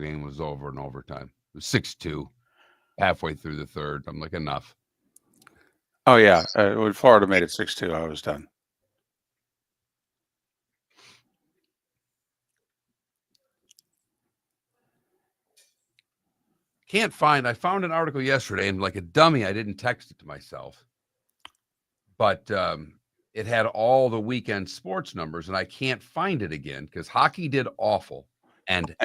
game was over in overtime. It was 6-2 halfway through the third. I'm like, enough. Oh, yeah. When Florida made it 6-2, I was done. I found an article yesterday, and like a dummy, I didn't text it to myself. But it had all the weekend sports numbers, and I can't find it again because hockey did awful, and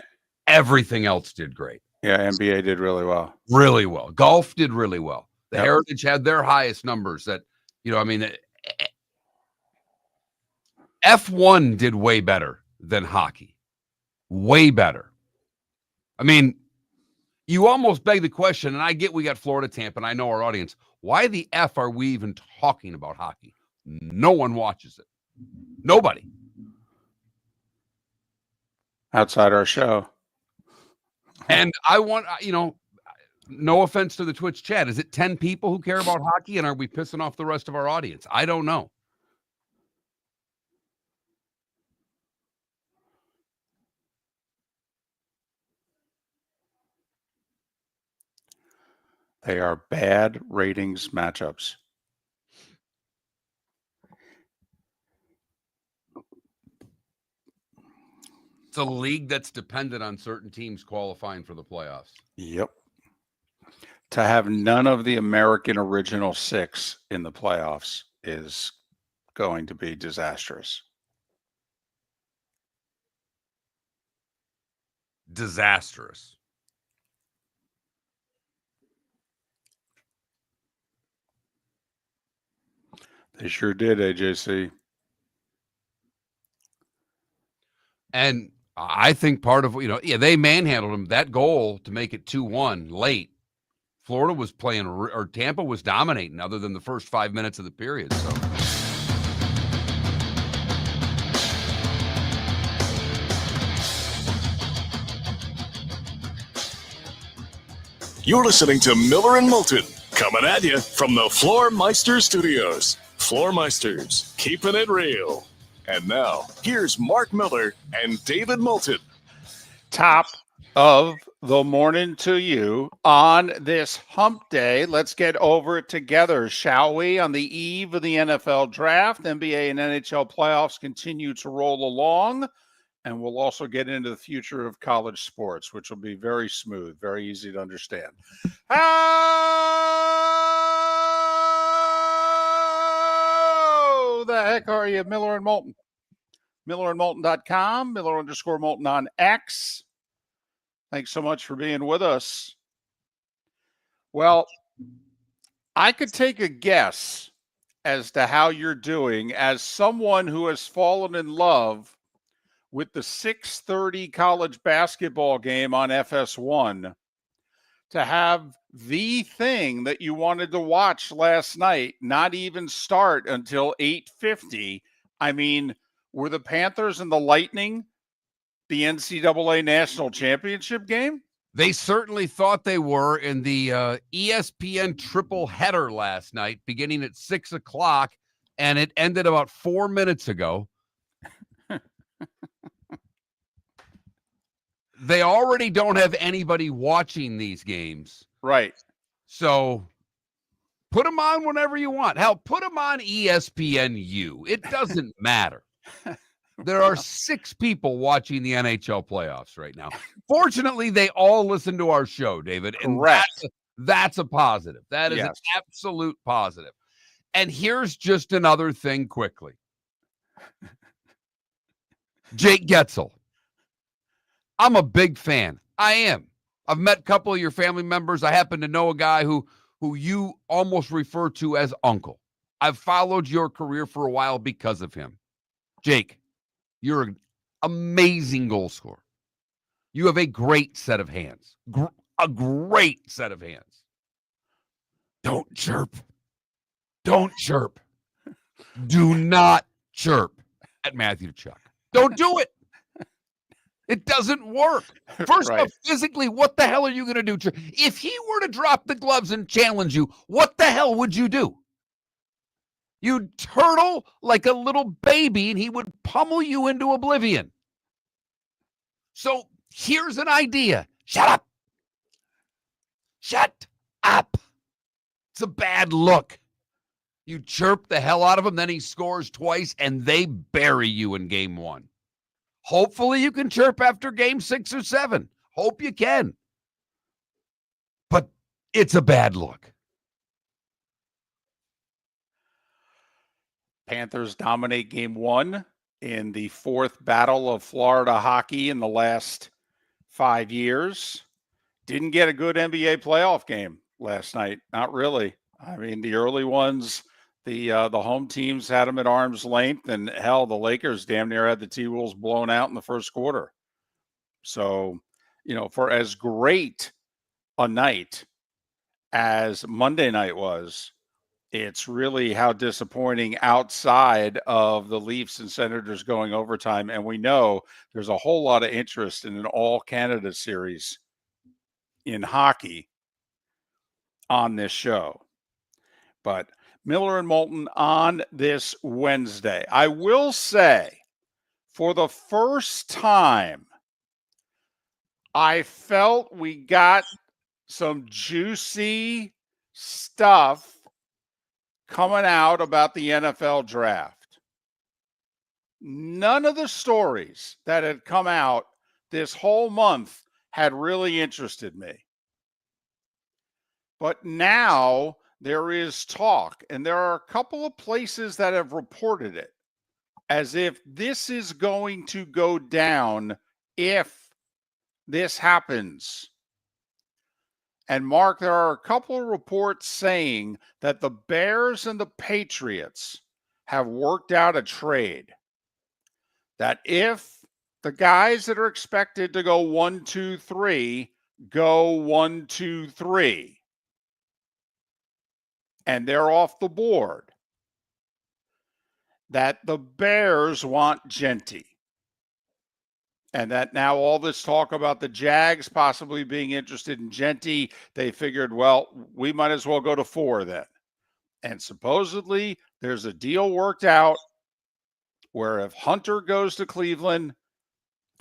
everything else did great. Yeah, NBA did really well. Really well. Golf did really well. The Heritage had their highest numbers that, F1 did way better than hockey. Way better. I mean, you almost beg the question, and I get we got Florida, Tampa, and I know our audience. Why the F are we even talking about hockey? No one watches it. Nobody. Outside our show. And I want, no offense to the Twitch chat. Is it 10 people who care about hockey, and are we pissing off the rest of our audience? I don't know. They are bad ratings matchups. It's a league that's dependent on certain teams qualifying for the playoffs. Yep. To have none of the American original six in the playoffs is going to be disastrous. Disastrous. They sure did, AJC. And I think part of, they manhandled them. That goal to make it 2-1 late. Florida was playing, or Tampa was dominating other than the first 5 minutes of the period. So. You're listening to Miller and Moulton, coming at you from the Floor Meister Studios. Floor Meisters, keeping it real. And now, here's Mark Miller and David Moulton. Top of the morning to you on this hump day. Let's get over it together, shall we? On the eve of the NFL draft, NBA and NHL playoffs continue to roll along. And we'll also get into the future of college sports, which will be very smooth, very easy to understand. How the heck are you, Miller and Moulton? MillerandMoulton.com, Miller_Moulton on X. Thanks so much for being with us. Well, I could take a guess as to how you're doing as someone who has fallen in love with the 6:30 college basketball game on FS1, to have the thing that you wanted to watch last night not even start until 8:50. I mean, were the Panthers and the Lightning the NCAA National Championship game? They certainly thought they were in the ESPN triple header last night, beginning at 6 o'clock, and it ended about 4 minutes ago. They already don't have anybody watching these games. Right. So put them on whenever you want. Hell, put them on ESPNU. It doesn't matter. There are 6 people watching the NHL playoffs right now. Fortunately, they all listen to our show, David. And that's a positive. That is an absolute positive. And here's just another thing quickly. Jake Getzel. I'm a big fan. I am. I've met a couple of your family members. I happen to know a guy who you almost refer to as uncle. I've followed your career for a while because of him. Jake, you're an amazing goal scorer. You have a great set of hands. A great set of hands. Don't chirp. Don't chirp. Do not chirp at Matthew Chuck. Don't do it. It doesn't work. First off, physically, what the hell are you going to do? If he were to drop the gloves and challenge you, what the hell would you do? You'd turtle like a little baby, and he would pummel you into oblivion. So Here's an idea. Shut up. Shut up. It's a bad look. You chirp the hell out of him, then he scores twice, and they bury you in game 1. Hopefully you can chirp after game 6 or 7. Hope you can. But it's a bad look. Panthers dominate game 1 in the 4th battle of Florida hockey in the last 5 years. Didn't get a good NBA playoff game last night. Not really. I mean, the early ones, the home teams had them at arm's length, and hell, the Lakers damn near had the T-Wolves blown out in the first quarter. So, for as great a night as Monday night was, it's really how disappointing outside of the Leafs and Senators going overtime. And we know there's a whole lot of interest in an all-Canada series in hockey on this show. But Miller and Moulton on this Wednesday. I will say, for the first time, I felt we got some juicy stuff coming out about the NFL draft. None of the stories that had come out this whole month had really interested me. But now there is talk, and there are a couple of places that have reported it as if this is going to go down if this happens. And Mark, there are a couple of reports saying that the Bears and the Patriots have worked out a trade. That if the guys that are expected to go 1, 2, 3 go 1, 2, 3, and they're off the board, that the Bears want Genty. And that now all this talk about the Jags possibly being interested in Genty, they figured, well, we might as well go to 4 then. And supposedly there's a deal worked out where if Hunter goes to Cleveland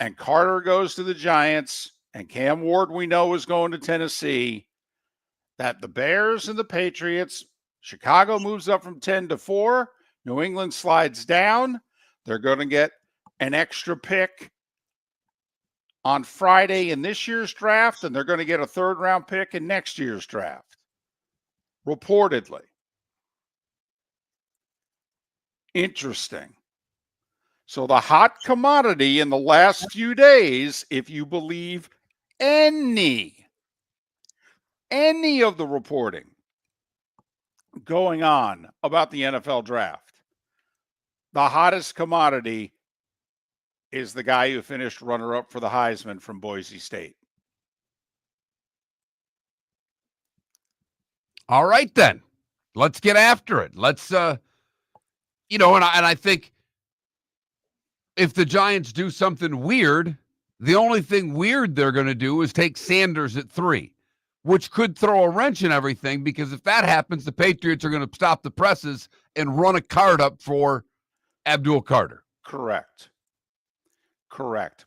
and Carter goes to the Giants and Cam Ward we know is going to Tennessee, that the Bears and the Patriots, Chicago moves up from 10 to 4, New England slides down, they're going to get an extra pick on Friday in this year's draft, and they're going to get a 3rd-round pick in next year's draft, reportedly. Interesting. So the hot commodity in the last few days, if you believe any of the reporting going on about the NFL draft, the hottest commodity is the guy who finished runner-up for the Heisman from Boise State. All right, then. Let's get after it. Let's, and I think if the Giants do something weird, the only thing weird they're going to do is take Sanders at 3, which could throw a wrench in everything, because if that happens, the Patriots are going to stop the presses and run a card up for Abdul Carter. Correct.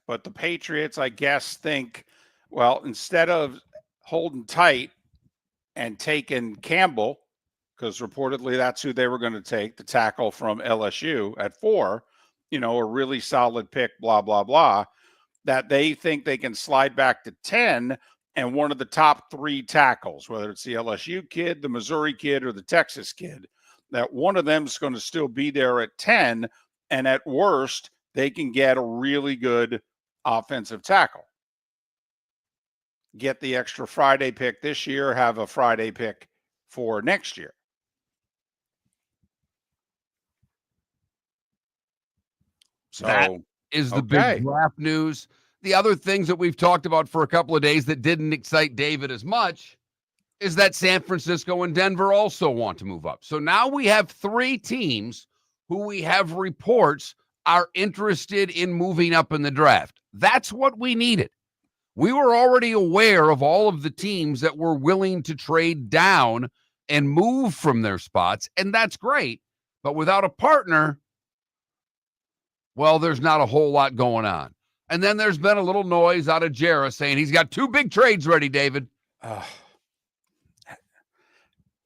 But the Patriots, I guess, think, well, instead of holding tight and taking Campbell, because reportedly that's who they were going to take, the tackle from LSU at 4, a really solid pick, blah, blah, blah, that they think they can slide back to 10 and one of the top 3 tackles, whether it's the LSU kid, the Missouri kid, or the Texas kid, that one of them is going to still be there at 10, and at worst, they can get a really good offensive tackle. Get the extra Friday pick this year, have a Friday pick for next year. So that is the big draft news. The other things that we've talked about for a couple of days that didn't excite David as much is that San Francisco and Denver also want to move up. So now we have 3 teams who we have reports are interested in moving up in the draft. That's what we needed. We were already aware of all of the teams that were willing to trade down and move from their spots, and that's great. But without a partner, well, there's not a whole lot going on. And then there's been a little noise out of Jarrah saying he's got 2 big trades ready, David.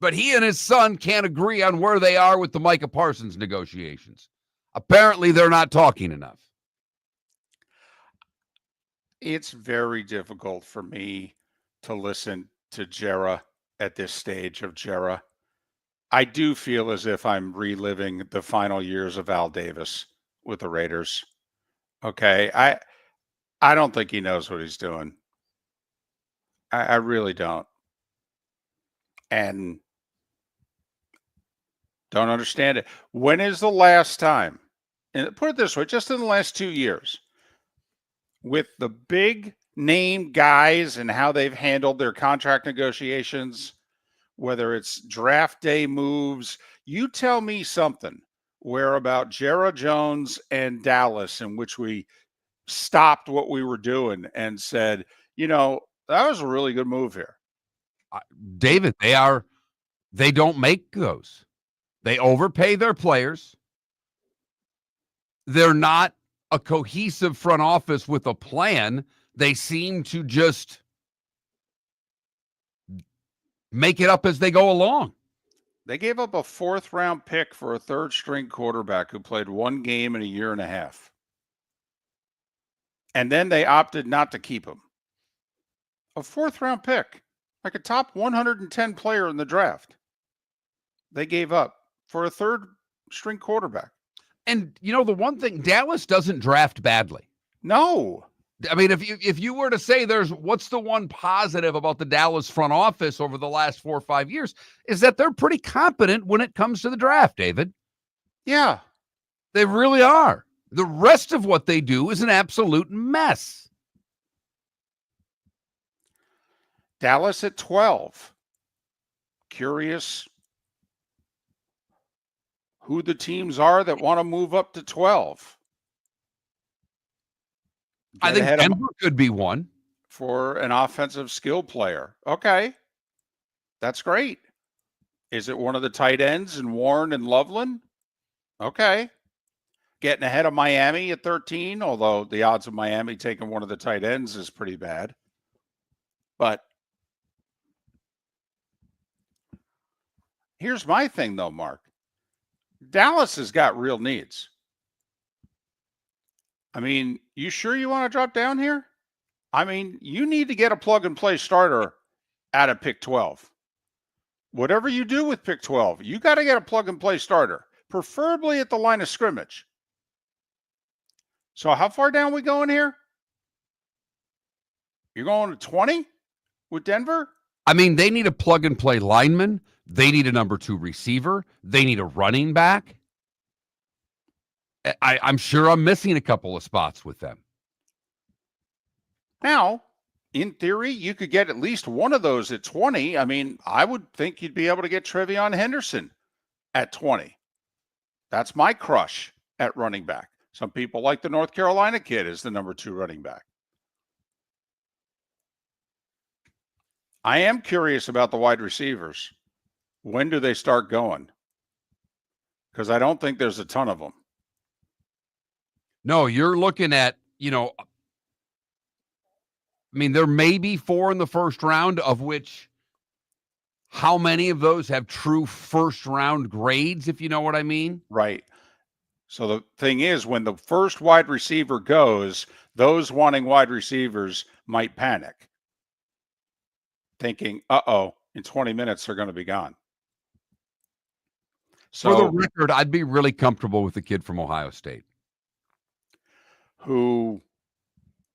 But he and his son can't agree on where they are with the Micah Parsons negotiations. Apparently, they're not talking enough. It's very difficult for me to listen to Jarrah at this stage of Jarrah. I do feel as if I'm reliving the final years of Al Davis with the Raiders. Okay. I don't think he knows what he's doing. I really don't. And don't understand it. When is the last time, and put it this way, just in the last 2 years, with the big name guys and how they've handled their contract negotiations, whether it's draft day moves, you tell me something where about Jarrah Jones and Dallas in which we stopped what we were doing and said, that was a really good move here. David, they don't make those. They overpay their players. They're not a cohesive front office with a plan. They seem to just make it up as they go along. They gave up a 4th-round pick for a 3rd-string quarterback who played 1 game in a year and a half. And then they opted not to keep him. A 4th-round pick, like a top 110 player in the draft. They gave up for a 3rd-string quarterback. And, the one thing, Dallas doesn't draft badly. No. I mean, if you were to say what's the one positive about the Dallas front office over the last 4 or 5 years is that they're pretty competent when it comes to the draft, David. Yeah. They really are. The rest of what they do is an absolute mess. Dallas at 12. Curious who the teams are that want to move up to 12. I think Denver could be one. For an offensive skill player. Okay. That's great. Is it one of the tight ends in Warren and Loveland? Okay. Getting ahead of Miami at 13, although the odds of Miami taking one of the tight ends is pretty bad. But here's my thing, though, Mark. Dallas has got real needs. I mean, you sure you want to drop down here? I mean, you need to get a plug-and-play starter out of pick 12. Whatever you do with pick 12, you got to get a plug-and-play starter, preferably at the line of scrimmage. So how far down we going here? You're going to 20 with Denver? I mean, they need a plug-and-play lineman. They need a number 2 receiver. They need a running back. I'm sure I'm missing a couple of spots with them. Now, in theory, you could get at least one of those at 20. I mean, I would think you'd be able to get Trevion Henderson at 20. That's my crush at running back. Some people like the North Carolina kid as the number 2 running back. I am curious about the wide receivers. When do they start going? Because I don't think there's a ton of them. No, you're looking at, there may be 4 in the first round, of which how many of those have true first round grades, if you know what I mean? Right. So the thing is, when the first wide receiver goes, those wanting wide receivers might panic, thinking, in 20 minutes, they're going to be gone. So, for the record, I'd be really comfortable with the kid from Ohio State, who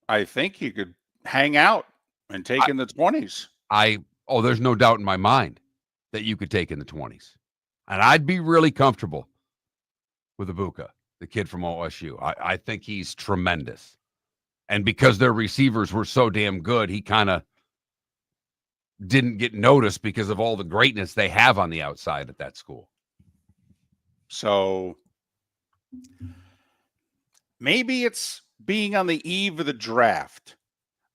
I think you could hang out and take in the 20s. There's no doubt in my mind that you could take in the 20s. And I'd be really comfortable with Ibuka, the kid from OSU. I think he's tremendous. And because their receivers were so damn good, he kind of didn't get noticed because of all the greatness they have on the outside at that school. So maybe it's being on the eve of the draft,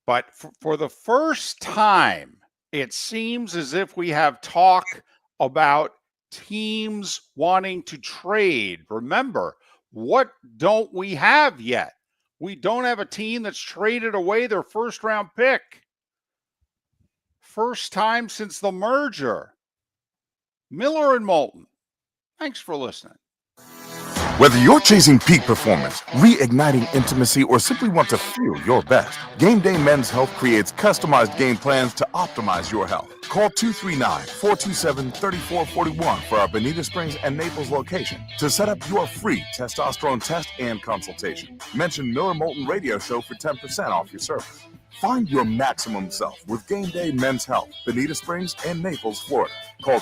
but for the first time, it seems as if we have talk about teams wanting to trade. Remember, what don't we have yet? We don't have a team that's traded away their first-round pick. First time since the merger. Miller and Moulton. Thanks for listening. Whether you're chasing peak performance, reigniting intimacy, or simply want to feel your best, Game Day Men's Health creates customized game plans to optimize your health. Call 239-427-3441 for our Bonita Springs and Naples location to set up your free testosterone test and consultation. Mention Miller Moulton Radio Show for 10% off your service. Find your maximum self with Game Day Men's Health, Bonita Springs and Naples, Florida. Call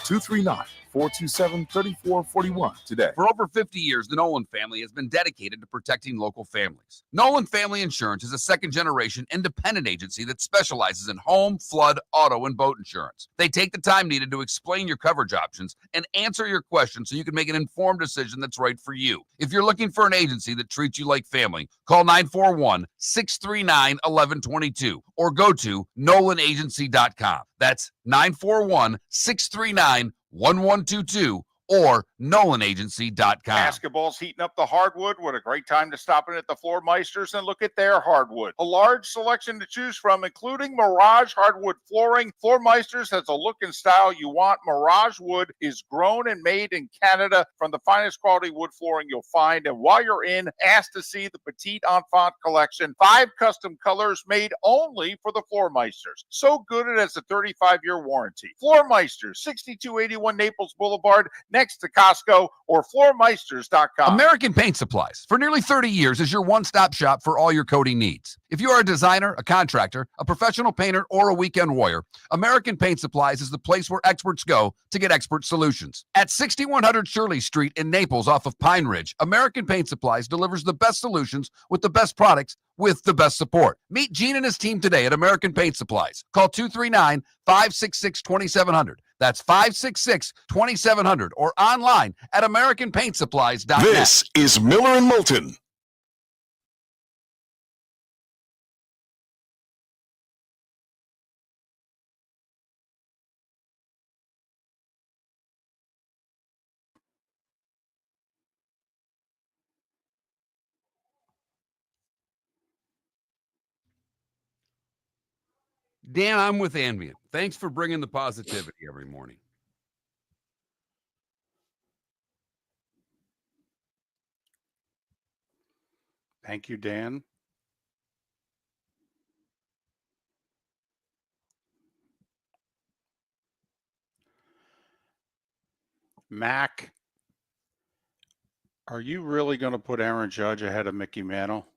239-427-3441 today. For over 50 years, the Nolan family has been dedicated to protecting local families. Nolan Family Insurance is a second-generation independent agency that specializes in home, flood, auto, and boat insurance. They take the time needed to explain your coverage options and answer your questions so you can make an informed decision that's right for you. If you're looking for an agency that treats you like family, call 941-639-1122 or go to nolanagency.com. That's 941-639-1122 or nolanagency.com. Basketball's heating up the hardwood. What a great time to stop in at the Floor Meisters and look at their hardwood. A large selection to choose from, including Mirage hardwood flooring. Floor Meisters has a look and style you want. Mirage wood is grown and made in Canada from the finest quality wood flooring you'll find. And while you're in, ask to see the Petite Enfant collection. 5 custom colors made only for the Floor Meisters. So good it has a 35-year warranty. Floor Meisters, 6281 Naples Boulevard, next to Costco, or floormeisters.com. American Paint Supplies, for nearly 30 years, is your one-stop shop for all your coating needs. If you are a designer, a contractor, a professional painter, or a weekend warrior, American Paint Supplies is the place where experts go to get expert solutions. At 6100 Shirley Street in Naples off of Pine Ridge, American Paint Supplies delivers the best solutions with the best products with the best support. Meet Gene and his team today at American Paint Supplies. Call 239-566-2700. That's 566-2700 or online at AmericanPaintSupplies.net. This is Miller and Moulton. Dan, I'm with Ambient. Thanks for bringing the positivity every morning. Thank you, Dan. Mac, are you really going to put Aaron Judge ahead of Mickey Mantle?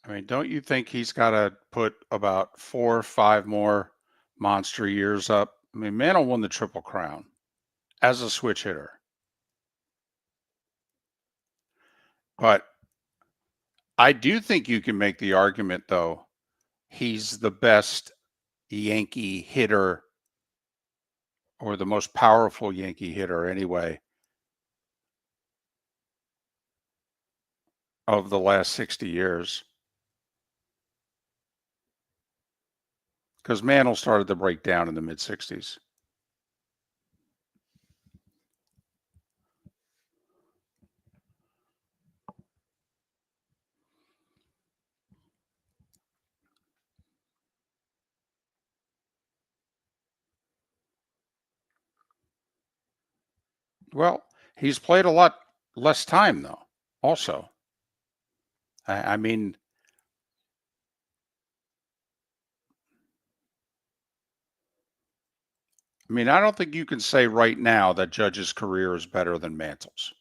I mean, don't you think he's got to put about 4 or 5 more monster years up? I mean, Mantle won the Triple Crown as a switch hitter. But I do think you can make the argument, though, he's the best Yankee hitter, or the most powerful Yankee hitter anyway, of the last 60 years. Because Mantle started to break down in the mid-60s. Well, he's played a lot less time, though, also. I mean, I don't think you can say right now that Judge's career is better than Mantle's.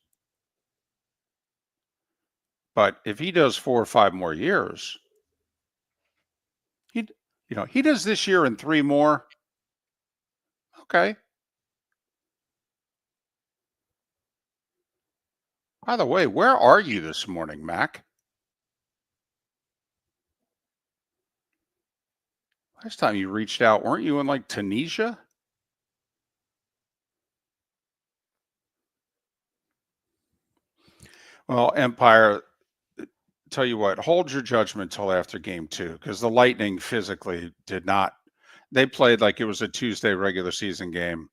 But if he does 4 or 5 more years, he does this year and 3 more. Okay. By the way, where are you this morning, Mac? Last time you reached out, weren't you in like Tunisia? Well, Empire, tell you what, hold your judgment till after game 2, because the Lightning physically did not. They played like it was a Tuesday regular season game.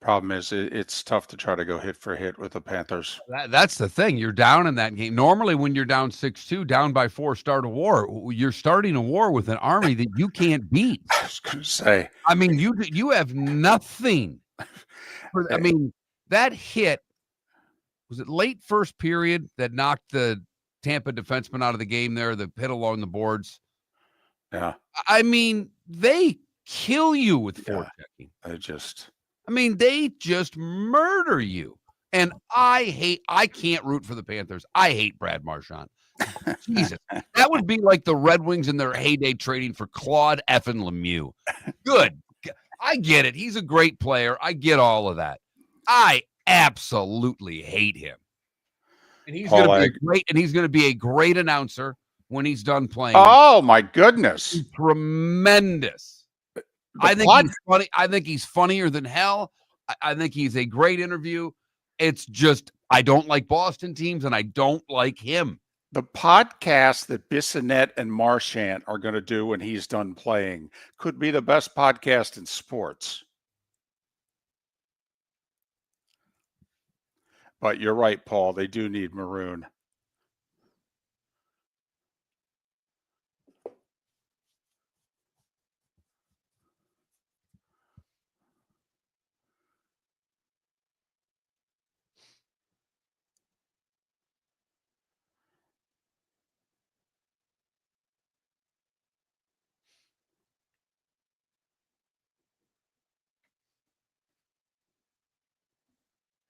Problem is, it's tough to try to go hit for hit with the Panthers. That's the thing. You're down in that game. Normally, when you're down 6-2, down by 4, start a war. You're starting a war with an army that you can't beat. I was going to say. I mean, you have nothing. I mean, that hit, was it late first period that knocked the Tampa defenseman out of the game there, the hit along the boards? Yeah. I mean, they kill you with forechecking. They just murder you. And I can't root for the Panthers. I hate Brad Marchand. Jesus. That would be like the Red Wings in their heyday trading for Claude effing Lemieux. Good. I get it. He's a great player. I get all of that. I absolutely hate him. And he's going to be a great announcer when he's done playing. Oh my goodness. He's tremendous. I think he's funny. I think he's funnier than hell. I think he's a great interview. It's just, I don't like Boston teams and I don't like him. The podcast that Bissonnette and Marchand are going to do when he's done playing could be the best podcast in sports. But you're right, Paul. They do need Maroon.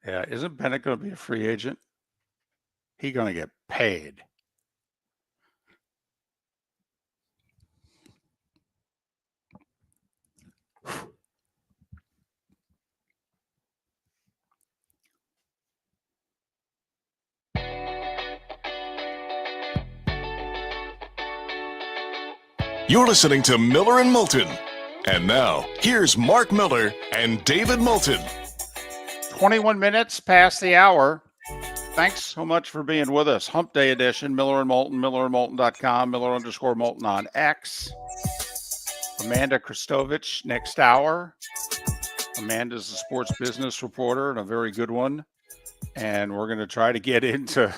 Yeah, isn't Bennett going to be a free agent? He's going to get paid. You're listening to Miller and Moulton. And now, here's Mark Miller and David Moulton. 21 minutes past the hour. Thanks so much for being with us. Hump Day edition, Miller and Moulton, millerandmoulton.com, Miller_Moulton on X. Amanda Christovich next hour. Amanda's a sports business reporter and a very good one. And we're going to try to get into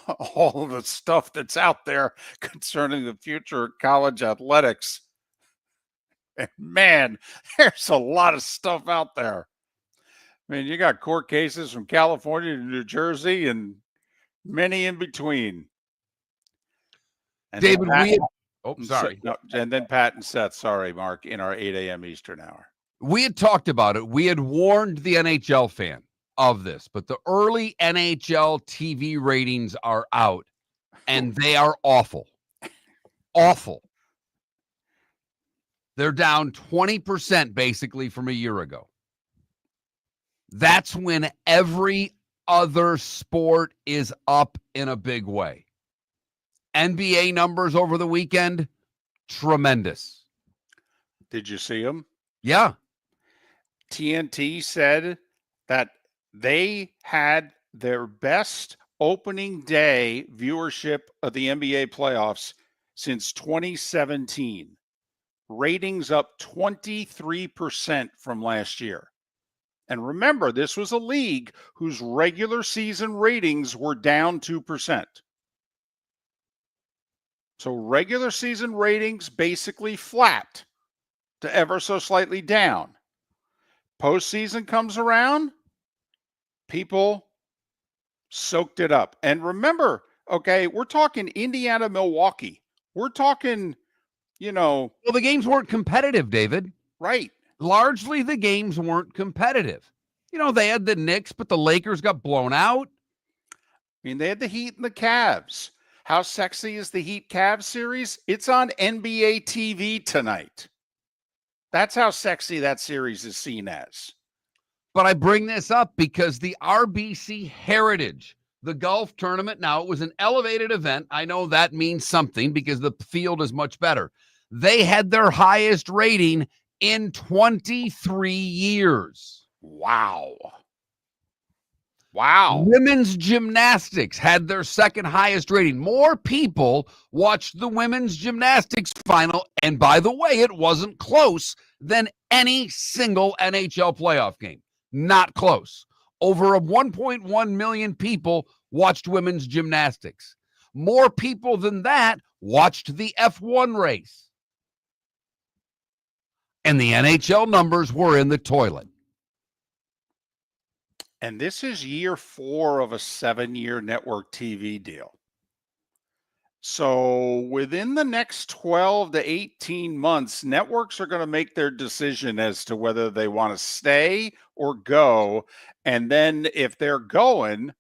all of the stuff that's out there concerning the future of college athletics. And man, there's a lot of stuff out there. I mean, you got court cases from California to New Jersey and many in between. And David, and then Pat and Seth, sorry, Mark, in our 8 a.m. Eastern hour. We had talked about it. We had warned the NHL fan of this, but the early NHL TV ratings are out, and they are awful. Awful. They're down 20% basically from a year ago. That's when every other sport is up in a big way. NBA numbers over the weekend, tremendous. Did you see them? Yeah. TNT said that they had their best opening day viewership of the NBA playoffs since 2017. Ratings up 23% from last year. And remember, this was a league whose regular season ratings were down 2%. So regular season ratings basically flat to ever so slightly down. Postseason comes around, people soaked it up. And remember, okay, we're talking Indiana, Milwaukee. We're talking, Well, the games weren't competitive, David. Right. Largely, the games weren't competitive. They had the Knicks, but the Lakers got blown out. I mean, they had the Heat and the Cavs. How sexy is the Heat-Cavs series? It's on NBA TV tonight. That's how sexy that series is seen as. But I bring this up because the RBC Heritage, the golf tournament, now it was an elevated event. I know that means something because the field is much better. They had their highest rating in 23 years. Wow. Women's gymnastics had their second highest rating. More people watched the women's gymnastics final, and by the way, it wasn't close, than any single NHL playoff game. Not close. Over 1.1 million people watched women's gymnastics. More people than that watched the F1 race. And the NHL numbers were in the toilet. And this is year 4 of a 7-year network TV deal. So within the next 12 to 18 months, networks are going to make their decision as to whether they want to stay or go. And then if they're going,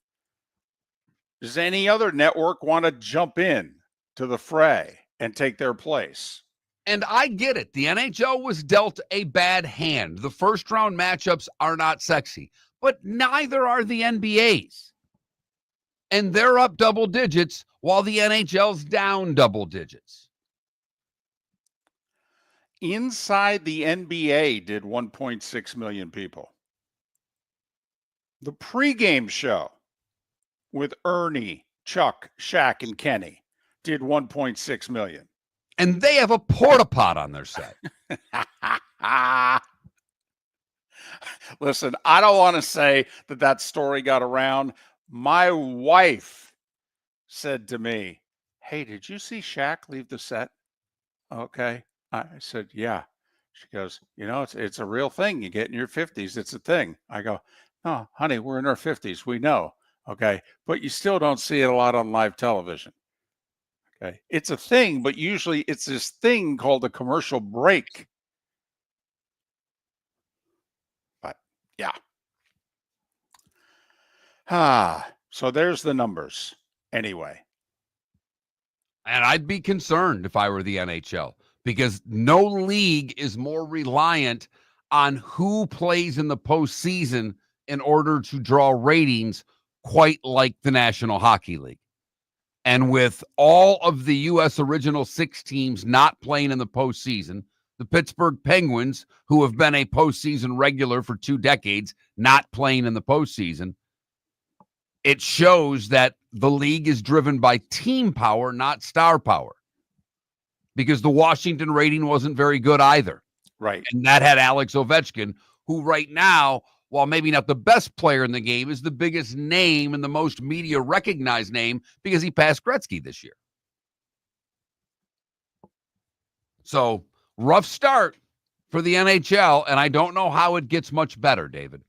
does any other network want to jump in to the fray and take their place? And I get it. The NHL was dealt a bad hand. The first round matchups are not sexy, but neither are the NBA's. And they're up double digits while the NHL's down double digits. Inside the NBA did 1.6 million people. The pregame show with Ernie, Chuck, Shaq, and Kenny did 1.6 million. And they have a porta pot on their set. Listen, I don't want to say that story got around. My wife said to me, "Hey, did you see Shaq leave the set?" Okay. I said, "Yeah." She goes, it's a real thing. You get in your 50s. It's a thing. I go, "No, honey, we're in our 50s. We know." Okay. But you still don't see it a lot on live television. Okay. It's a thing, but usually it's this thing called a commercial break. But yeah. So there's the numbers anyway. And I'd be concerned if I were the NHL, because no league is more reliant on who plays in the postseason in order to draw ratings quite like the National Hockey League. And with all of the U.S. original 6 teams not playing in the postseason, the Pittsburgh Penguins, who have been a postseason regular for 2 decades, not playing in the postseason, it shows that the league is driven by team power, not star power. Because the Washington rating wasn't very good either. Right. And that had Alex Ovechkin, who right now, while maybe not the best player in the game, is the biggest name and the most media recognized name because he passed Gretzky this year. So, rough start for the NHL, and I don't know how it gets much better, David.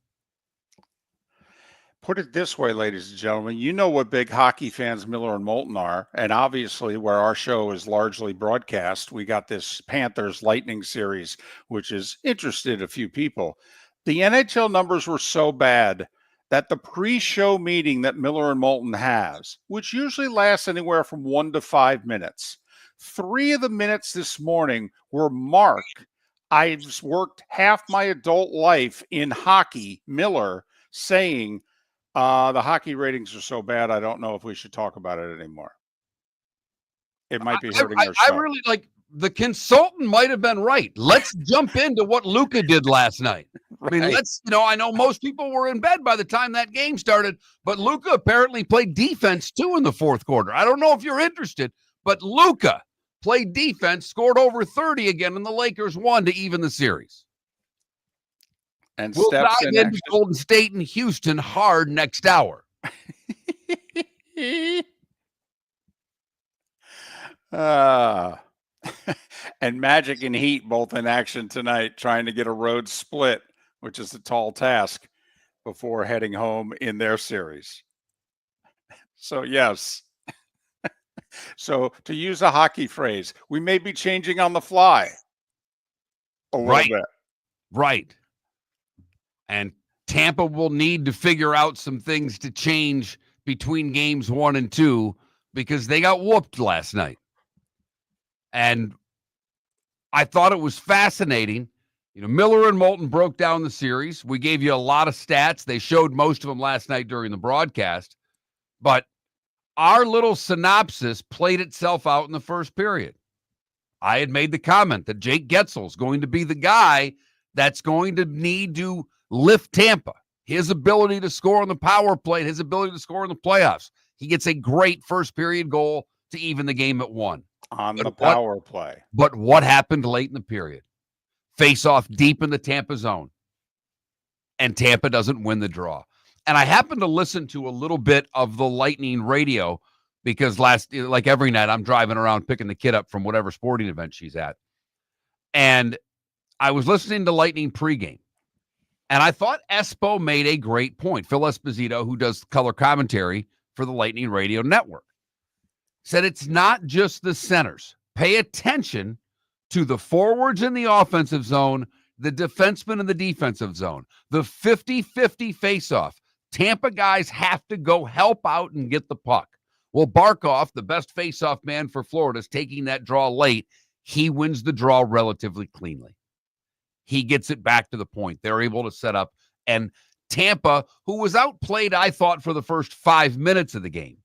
Put it this way, ladies and gentlemen, you know what big hockey fans Miller and Moulton are, and obviously where our show is largely broadcast, we got this Panthers Lightning series, which has interested a few people. The NHL numbers were so bad that the pre-show meeting that Miller and Moulton has, which usually lasts anywhere from 1 to 5 minutes, 3 of the minutes this morning were Mark. I've worked half my adult life in hockey, Miller, saying, the hockey ratings are so bad, I don't know if we should talk about it anymore. It might be hurting our show. I really the consultant might have been right. Let's jump into what Luka did last night. Right. I mean, I know most people were in bed by the time that game started, but Luka apparently played defense too in the fourth quarter. I don't know if you're interested, but Luka played defense, scored over 30 again, and the Lakers won to even the series. And we'll steps dive in into Golden State and Houston hard next hour. And Magic and Heat both in action tonight, trying to get a road split, which is a tall task before heading home in their series. So, yes. So, to use a hockey phrase, we may be changing on the fly a little bit. Right. And Tampa will need to figure out some things to change between games 1 and 2 because they got whooped last night. And I thought it was fascinating. Miller and Moulton broke down the series. We gave you a lot of stats. They showed most of them last night during the broadcast. But our little synopsis played itself out in the first period. I had made the comment that Jake Getzel is going to be the guy that's going to need to lift Tampa. His ability to score on the power play, his ability to score in the playoffs. He gets a great first period goal to even the game at 1. On the power play. But what happened late in the period? Face off deep in the Tampa zone. and Tampa doesn't win the draw. And I happened to listen to a little bit of the Lightning radio because like every night, I'm driving around picking the kid up from whatever sporting event she's at. And I was listening to Lightning pregame. And I thought Espo made a great point. Phil Esposito, who does color commentary for the Lightning Radio Network, said it's not just the centers. Pay attention to the forwards in the offensive zone, the defensemen in the defensive zone, the 50-50 faceoff. Tampa guys have to go help out and get the puck. Well, Barkov, the best faceoff man for Florida, is taking that draw late. He wins the draw relatively cleanly. He gets it back to the point. They're able to set up. And Tampa, who was outplayed, I thought, for the first 5 minutes of the game,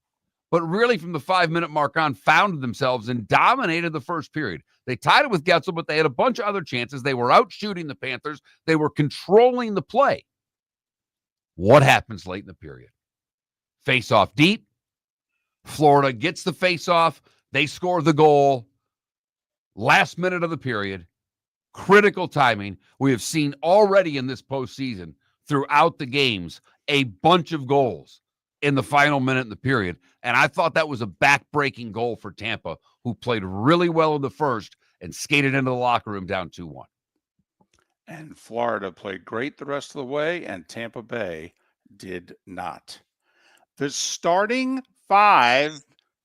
but really from the 5-minute mark on, founded themselves and dominated the first period. They tied it with Getzel, but they had a bunch of other chances. They were out shooting the Panthers. They were controlling the play. What happens late in the period? Face off deep. Florida gets the face off. They score the goal. Last minute of the period. Critical timing. We have seen already in this postseason throughout the games a bunch of goals in the final minute in the period. And I thought that was a back-breaking goal for Tampa, who played really well in the first and skated into the locker room down 2-1. And Florida played great the rest of the way, and Tampa Bay did not. The starting five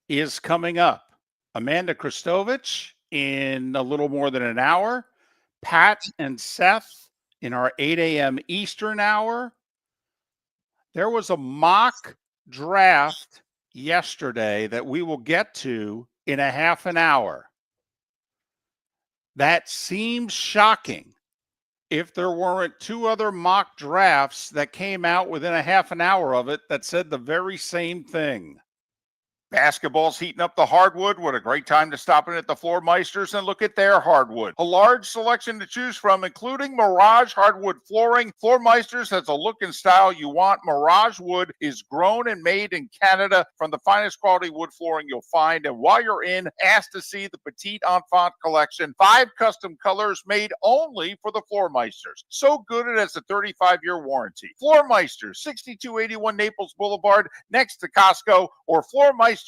is coming up. Amanda Christovich in a little more than an hour. Pat and Seth in our 8 a.m. Eastern hour. There was a mock draft yesterday that we will get to in a half an hour. That seems shocking if there weren't two other mock drafts that came out within a half an hour of it that said the very same thing. Basketball's heating up the hardwood. What a great time to stop in at the Floor Meisters and look at their hardwood. A large selection to choose from, including Mirage hardwood flooring. Floor Meisters has a look and style you want. Mirage wood is grown and made in Canada from the finest quality wood flooring you'll find. And while you're in, ask to see the Petite Enfant collection. 5 custom colors made only for the Floor Meisters. So good it has a 35-year warranty. Floor Meisters, 6281 Naples Boulevard, next to Costco, or floormeisters.com.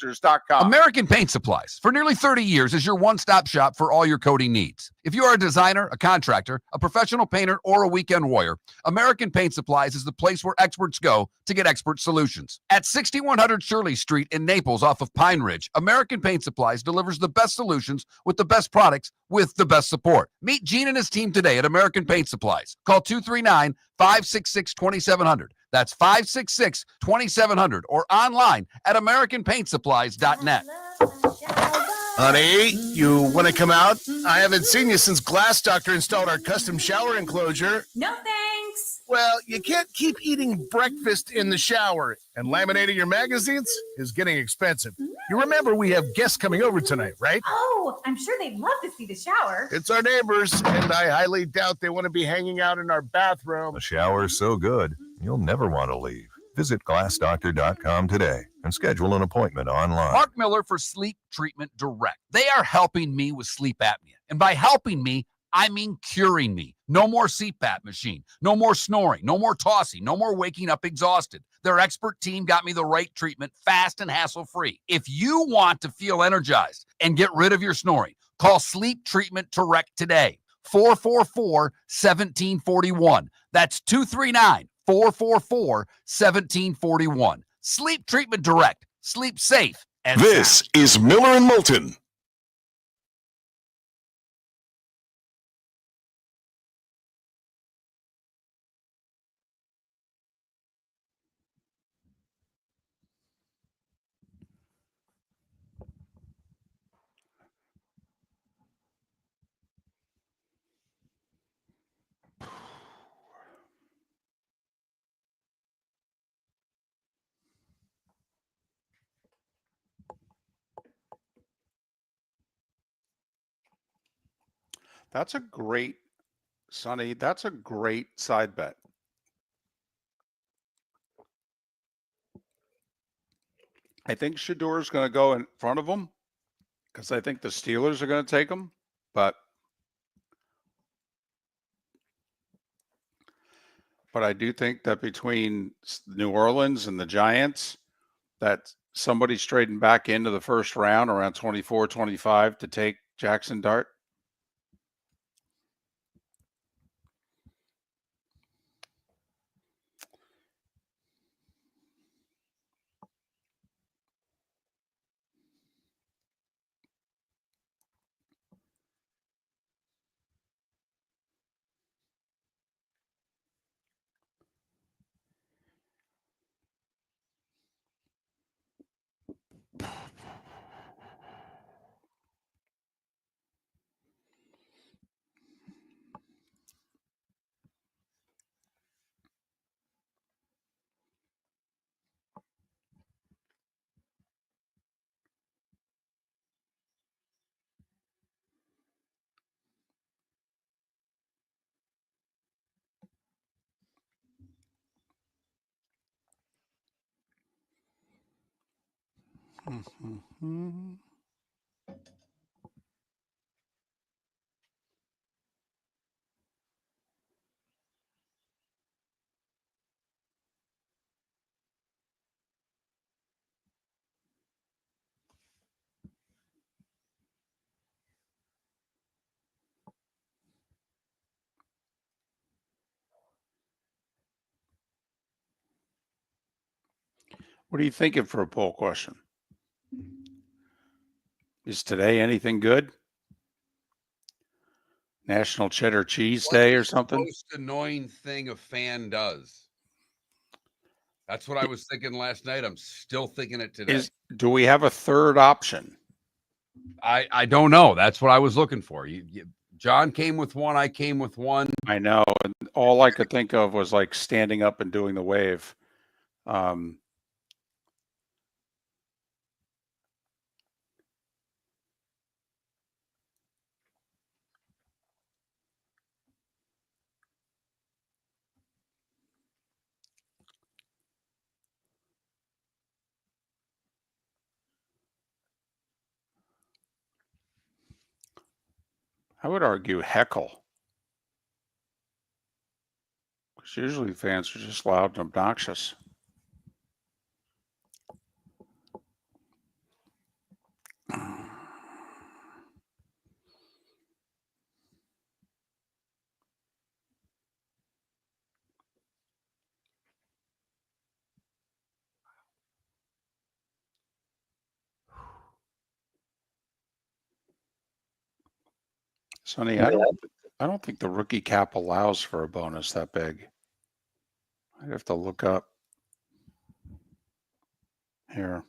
American Paint Supplies, for nearly 30 years, is your one-stop shop for all your coating needs. If you are a designer, a contractor, a professional painter, or a weekend warrior, American Paint Supplies is the place where experts go to get expert solutions. At 6100 Shirley Street in Naples off of Pine Ridge, American Paint Supplies delivers the best solutions with the best products with the best support. Meet Gene and his team today at American Paint Supplies. Call 239-566-2700. That's 566-2700 or online at AmericanPaintSupplies.net. Honey, you want to come out? I haven't seen you since Glass Doctor installed our custom shower enclosure. No thanks. Well, you can't keep eating breakfast in the shower, and laminating your magazines is getting expensive. You remember we have guests coming over tonight, right? Oh, I'm sure they'd love to see the shower. It's our neighbors, and I highly doubt they want to be hanging out in our bathroom. The shower's so good, you'll never want to leave. Visit glassdoctor.com today and schedule an appointment online. Mark Miller for Sleep Treatment Direct. They are helping me with sleep apnea. And by helping me, I mean curing me. No more CPAP machine, no more snoring, no more tossing, no more waking up exhausted. Their expert team got me the right treatment, fast and hassle-free. If you want to feel energized and get rid of your snoring, call Sleep Treatment Direct today. 444-1741. That's 239-444-1741. Sleep Treatment Direct. Sleep safe and This sound. is Miller and Moulton. That's a great, Sonny, that's a great side bet. I think Shador's going to go in front of him because I think the Steelers are going to take him. But but I do think that between New Orleans and the Giants, that somebody's trading back into the first round around 24, 25 to take Jackson Dart. What are you thinking for a poll question? Is today anything good? National Cheddar Cheese Day or something? Most annoying thing a fan does. That's what I was thinking last night. I'm still thinking it today. Do we have a third option? I don't know. That's what I was looking for. John came with one. I came with one. I know. And all I could think of was like standing up and doing the wave. I would argue heckle. Because usually fans are just loud and obnoxious. Sonny, I don't think the rookie cap allows for a bonus that big. I'd have to look up here.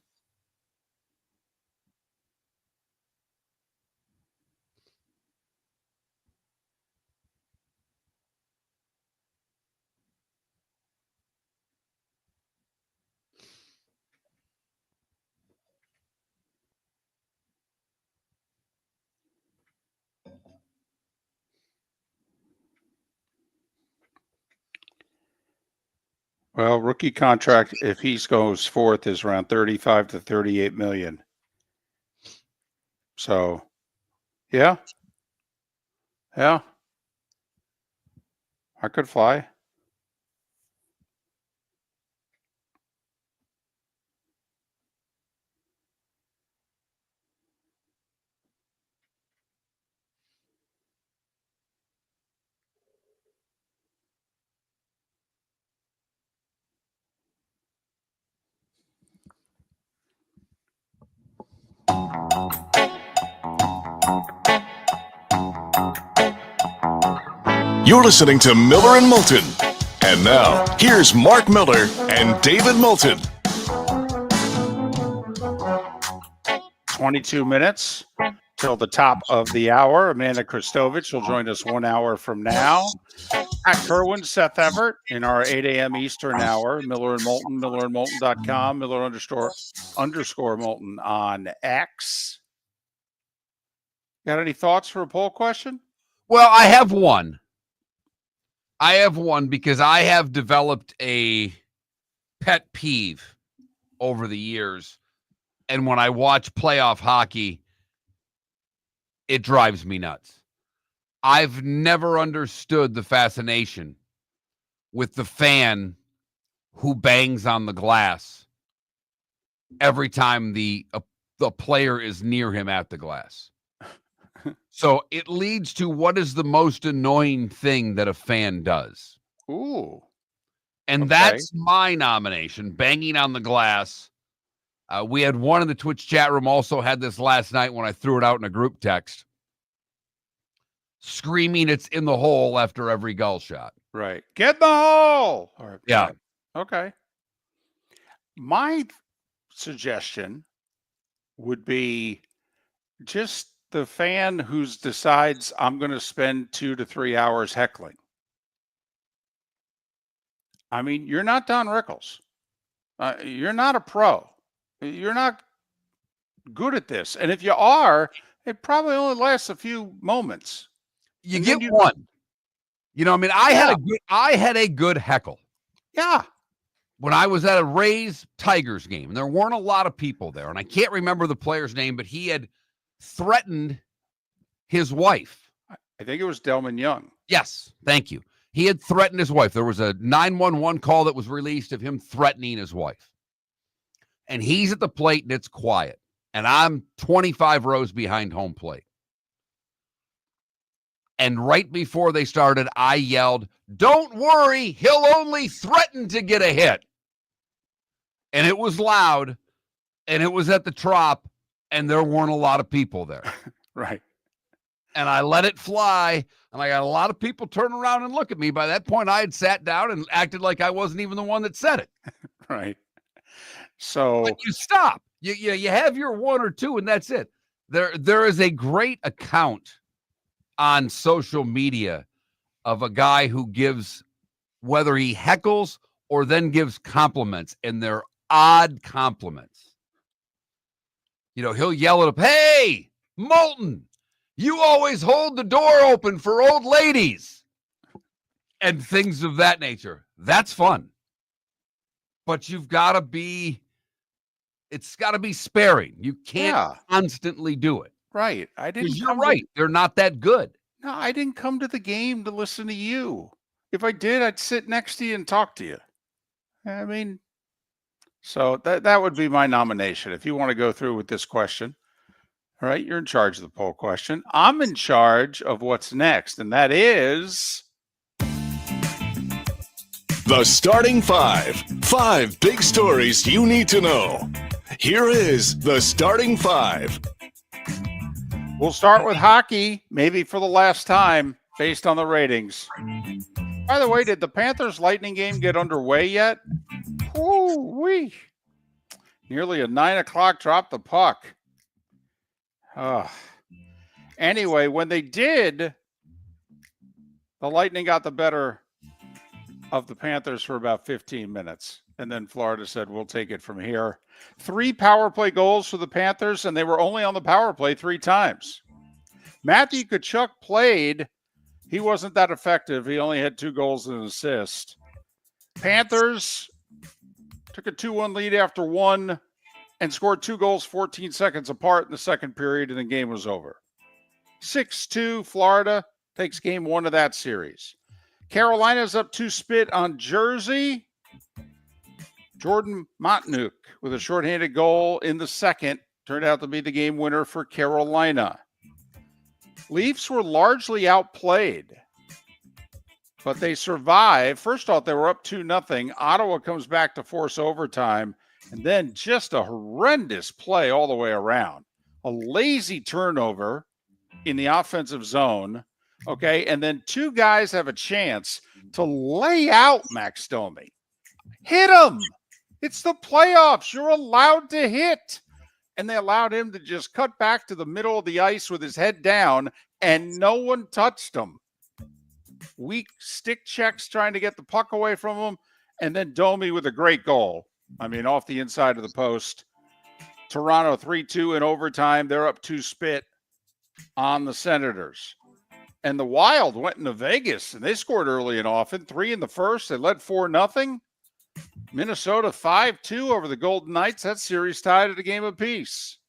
Well, rookie contract, if he goes fourth, is around 35 to 38 million. So, yeah. I could fly. You're listening to Miller and Moulton. And now, here's Mark Miller and David Moulton. 22 minutes till the top of the hour. Amanda Christovich will join us 1 hour from now. At Kirwan, Seth Everett in our 8 a.m. Eastern hour. Miller and Moulton, millerandmoulton.com, Miller__ Moulton on X. Got any thoughts for a poll question? Well, I have one. Because I have developed a pet peeve over the years. And when I watch playoff hockey, it drives me nuts. I've never understood the fascination with the fan who bangs on the glass every time the player is near him at the glass. So it leads to what is the most annoying thing that a fan does. Ooh. And Okay. that's my nomination, banging on the glass. We had one in the Twitch chat room also had this last night when I threw it out in a group text. Screaming it's in the hole after every goal shot. Right. Get in the hole. Yeah. Okay. My suggestion would be just the fan who decides I'm going to spend 2 to 3 hours heckling. I mean, you're not Don Rickles. You're not a pro. You're not good at this. And if you are, it probably only lasts a few moments. You And get then one. You know, I mean, I had a good heckle. Yeah. When I was at a Rays Tigers game, and there weren't a lot of people there, and I can't remember the player's name, but he had threatened his wife. I think it was Delman Young. Yes, thank you. He had threatened his wife. There was a 911 call that was released of him threatening his wife. And he's at the plate, and it's quiet. And I'm 25 rows behind home plate. And right before they started, I yelled, "Don't worry, he'll only threaten to get a hit." And it was loud, and it was at the Trop, and there weren't a lot of people there. Right. And I let it fly, and I got a lot of people turn around and look at me. By that point, I had sat down and acted like I wasn't even the one that said it. Right. So But you stop. You have your one or two, and that's it. There is a great account on social media of a guy who gives, whether he heckles or then gives compliments, and they're odd compliments. You know, he'll yell at him, "Hey, Moulton, you always hold the door open for old ladies," and things of that nature. That's fun. But it's got to be sparing. You can't constantly do it. right. I didn't. Because you're right. They're not that good. No, I didn't come to the game to listen to you. If I did, I'd sit next to you and talk to you. I mean, so that would be my nomination. If you want to go through with this question, all right, you're in charge of the poll question. I'm in charge of what's next, and that is The starting five. 5 big stories you need to know. Here is the starting 5. we'll start with hockey, maybe for the last time, based on the ratings. By the way, did the Panthers Lightning game get underway yet? Ooh-wee. Nearly a 9 o'clock drop the puck. Anyway, when they did, the Lightning got the better of the Panthers for about 15 minutes. And then Florida said, we'll take it from here. 3 power play goals for the Panthers, and they were only on the power play 3 times. Matthew Tkachuk played. He wasn't that effective. He only had 2 goals and an assist. Panthers took a 2-1 lead after 1 and scored 2 goals 14 seconds apart in the second period, and the game was over. 6-2, Florida takes game 1 of that series. Carolina's up 2-0 on Jersey. Jordan Montnuk with a shorthanded goal in the second turned out to be the game winner for Carolina. Leafs were largely outplayed, but they survived. First off, they were up 2-0. Ottawa comes back to force overtime, and then just a horrendous play all the way around. A lazy turnover in the offensive zone, okay? And then 2 guys have a chance to lay out Max Domi. Hit him! It's the playoffs. You're allowed to hit. And they allowed him to just cut back to the middle of the ice with his head down, and no one touched him. Weak stick checks trying to get the puck away from him, and then Domi with a great goal. I mean, off the inside of the post. Toronto 3-2 in overtime. They're up 2-0 on the Senators. And the Wild went into Vegas, and they scored early and often. 3 in the first. They led 4-0. Minnesota 5-2 over the Golden Knights. That series tied at a game apiece.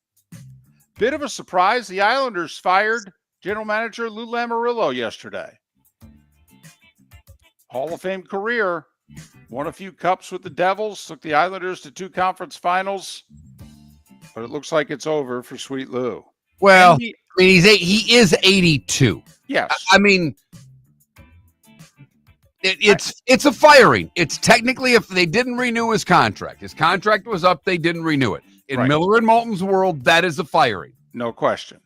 Bit of a surprise. The Islanders fired general manager Lou Lamoriello yesterday. Hall of Fame career. Won a few cups with the Devils, took the Islanders to 2 conference finals, but it looks like it's over for Sweet Lou. Well, And I mean, he is 82. yes. I mean, it's a firing. It's technically, if they didn't renew his contract was up, they didn't renew it. In Right. Miller and Moulton's world, that is a firing. No question.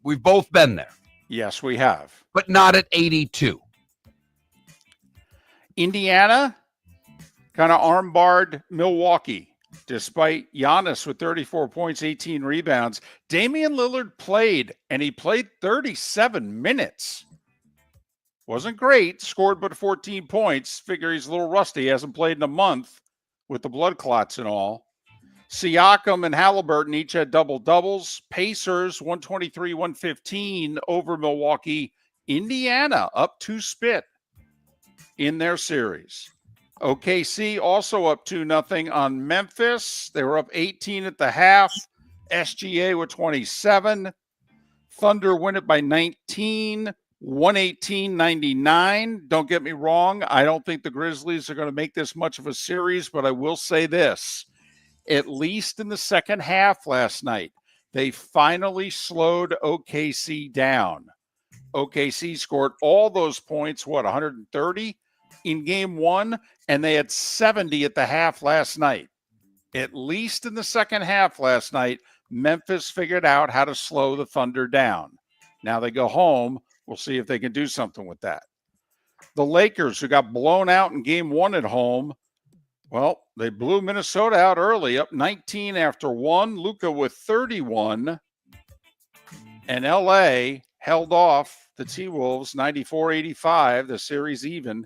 We've both been there, Yes, we have. but not at 82. Indiana kind of armbarred Milwaukee, despite Giannis with 34 points, 18 rebounds. Damian Lillard played, and he played 37 minutes. Wasn't great, scored but 14 points. Figure he's a little rusty, hasn't played in a month with the blood clots and all. Siakam and Halliburton each had double-doubles. Pacers, 123-115 over Milwaukee. Indiana up 2 spit in their series. OKC also up 2-0 on Memphis. They were up 18 at the half. SGA with 27. Thunder win it by 19, 118-99. Don't get me wrong. I don't think the Grizzlies are going to make this much of a series, but I will say this. At least in the second half last night, they finally slowed OKC down. OKC scored all those points, 130 in game 1, and they had 70 at the half last night. At least in the second half last night, Memphis figured out how to slow the Thunder down. Now they go home. We'll see if they can do something with that. The Lakers, who got blown out in game 1 at home, well, they blew Minnesota out early, up 19 after 1. Luka with 31. And LA held off the T-Wolves 94-85, the series even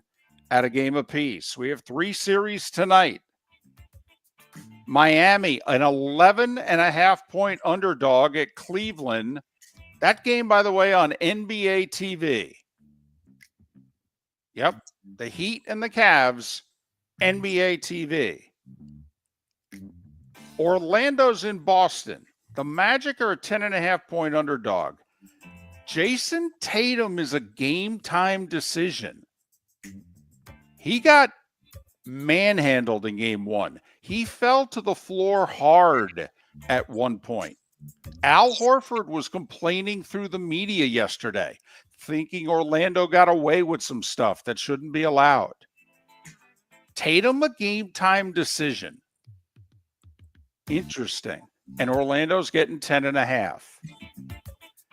at a game apiece. We have 3 series tonight. Miami, an 11.5-point underdog at Cleveland. That game, by the way, on NBA TV. Yep, the Heat and the Cavs, NBA TV. Orlando's in Boston. The Magic are a 10.5-point underdog. Jason Tatum is a game-time decision. He got manhandled in game 1. He fell to the floor hard at one point. Al Horford was complaining through the media yesterday, thinking Orlando got away with some stuff that shouldn't be allowed. Tatum, a game-time decision. Interesting. And Orlando's getting 10.5.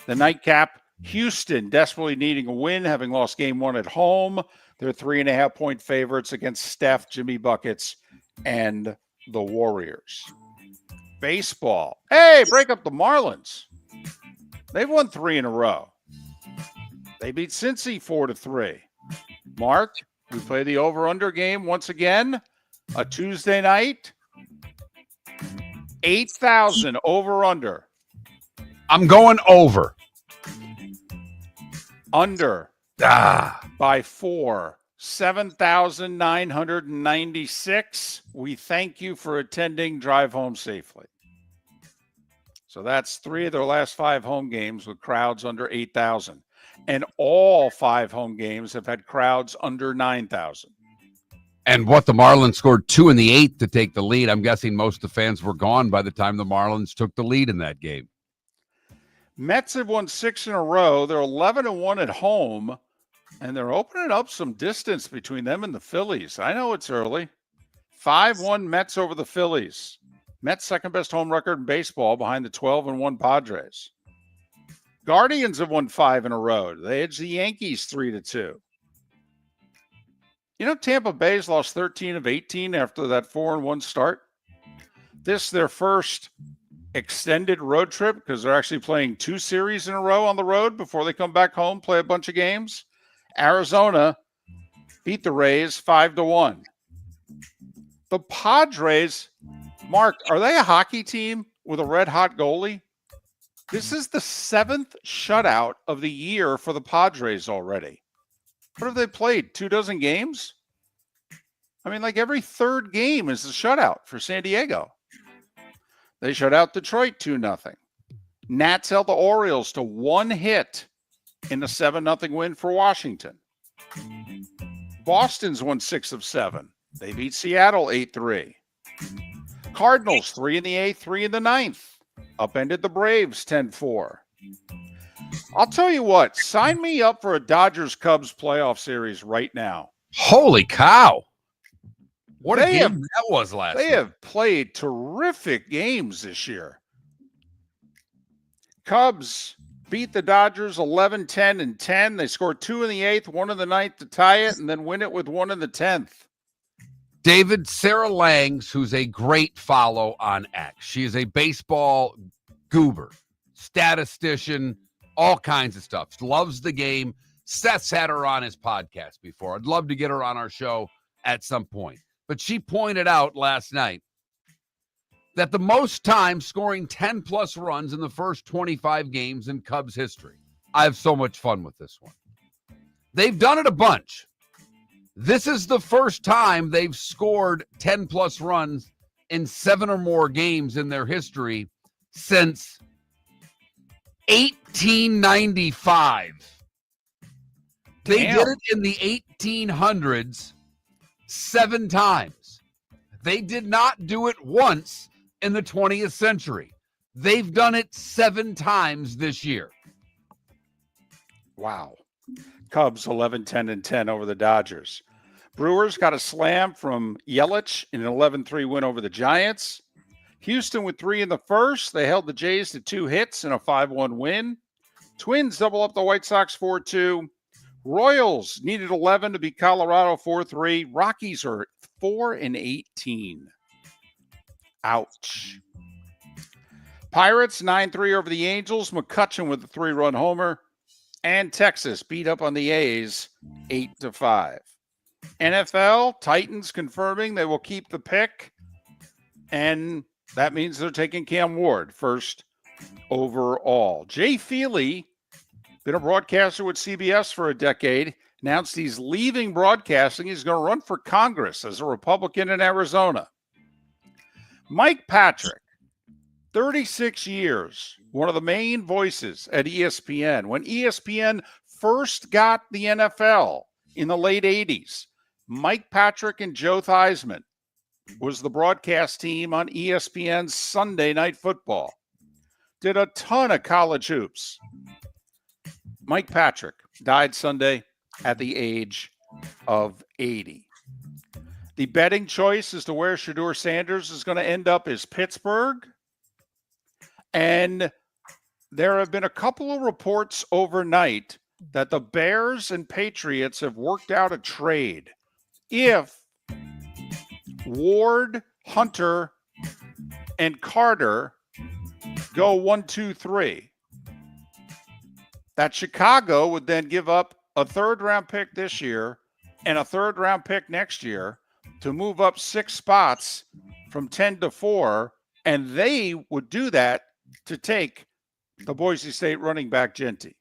The nightcap, Houston desperately needing a win, having lost game 1 at home. They're 3.5-point favorites against Steph, Jimmy Buckets, and the Warriors. Baseball. Hey, break up the Marlins. They've won 3 in a row. They beat Cincy 4-3. Mark, we play the over-under game once again. A Tuesday night. 8,000 over-under. I'm going over. Under by 4. 7,996. We thank you for attending. Drive home safely. So that's 3 of their last 5 home games with crowds under 8,000. And all 5 home games have had crowds under 9,000. And what the Marlins scored 2 in the 8th to take the lead. I'm guessing most of the fans were gone by the time the Marlins took the lead in that game. Mets have won 6 in a row. They're 11-1 at home, and they're opening up some distance between them and the Phillies. I know it's early. 5-1 Mets over the Phillies. Mets' second best home record in baseball behind the 12-1 Padres. Guardians have won 5 in a row. They edged the Yankees 3-2. You know, Tampa Bay's lost 13 of 18 after that 4-1 start. This their first extended road trip because they're actually playing 2 series in a row on the road before they come back home, play a bunch of games. Arizona beat the Rays 5-1. The Padres, Mark, are they a hockey team with a red-hot goalie? This is the 7th shutout of the year for the Padres already. What have they played? 24 games? I mean, like every third game is a shutout for San Diego. They shut out Detroit 2-0. Nats held the Orioles to 1 hit in a 7-0 win for Washington. Boston's won 6 of 7. They beat Seattle 8-3. Cardinals 3 in the 8th, 3 in the 9th. Upended the Braves 10-4. I'll tell you what, sign me up for a Dodgers-Cubs playoff series right now. Holy cow. What a They game have- that was last They night. have played terrific games this year. Cubs beat the Dodgers 11-10-10. They scored 2 in the 8th, 1 in the 9th to tie it, and then win it with 1 in the 10th. David, Sarah Langs, who's a great follow on X. She is a baseball goober, statistician, all kinds of stuff. She loves the game. Seth's had her on his podcast before. I'd love to get her on our show at some point. But she pointed out last night that the most time scoring 10-plus runs in the first 25 games in Cubs history. I have so much fun with this one. They've done it a bunch. This is the first time they've scored 10-plus runs in 7 or more games in their history since 1895. They Damn. did it in the 1800s 7 times. They did not do it once in the 20th century. They've done it 7 times this year. Wow. Cubs 11-10-10 over the Dodgers. Brewers got a slam from Yelich in an 11-3 win over the Giants. Houston with 3 in the first. They held the Jays to 2 hits in a 5-1 win. Twins double up the White Sox 4-2. Royals needed 11 to beat Colorado 4-3. Rockies are 4-18. Ouch. Pirates 9-3 over the Angels. McCutchen with a 3-run homer. And Texas beat up on the A's 8-5. NFL, Titans confirming they will keep the pick. And that means they're taking Cam Ward first overall. Jay Feely, been a broadcaster with CBS for a decade, announced he's leaving broadcasting. He's going to run for Congress as a Republican in Arizona. Mike Patrick, 36 years, one of the main voices at ESPN. When ESPN first got the NFL in the late 80s, Mike Patrick and Joe Theismann was the broadcast team on ESPN's Sunday Night Football. Did a ton of college hoops. Mike Patrick died Sunday at the age of 80. The betting choice as to where Shedeur Sanders is going to end up is Pittsburgh. And there have been a couple of reports overnight that the Bears and Patriots have worked out a trade. If Ward, Hunter, and Carter go 1, 2, 3, that Chicago would then give up a 3rd-round pick this year and a 3rd-round pick next year to move up 6 spots from 10 to 4, and they would do that to take the Boise State running back Genty.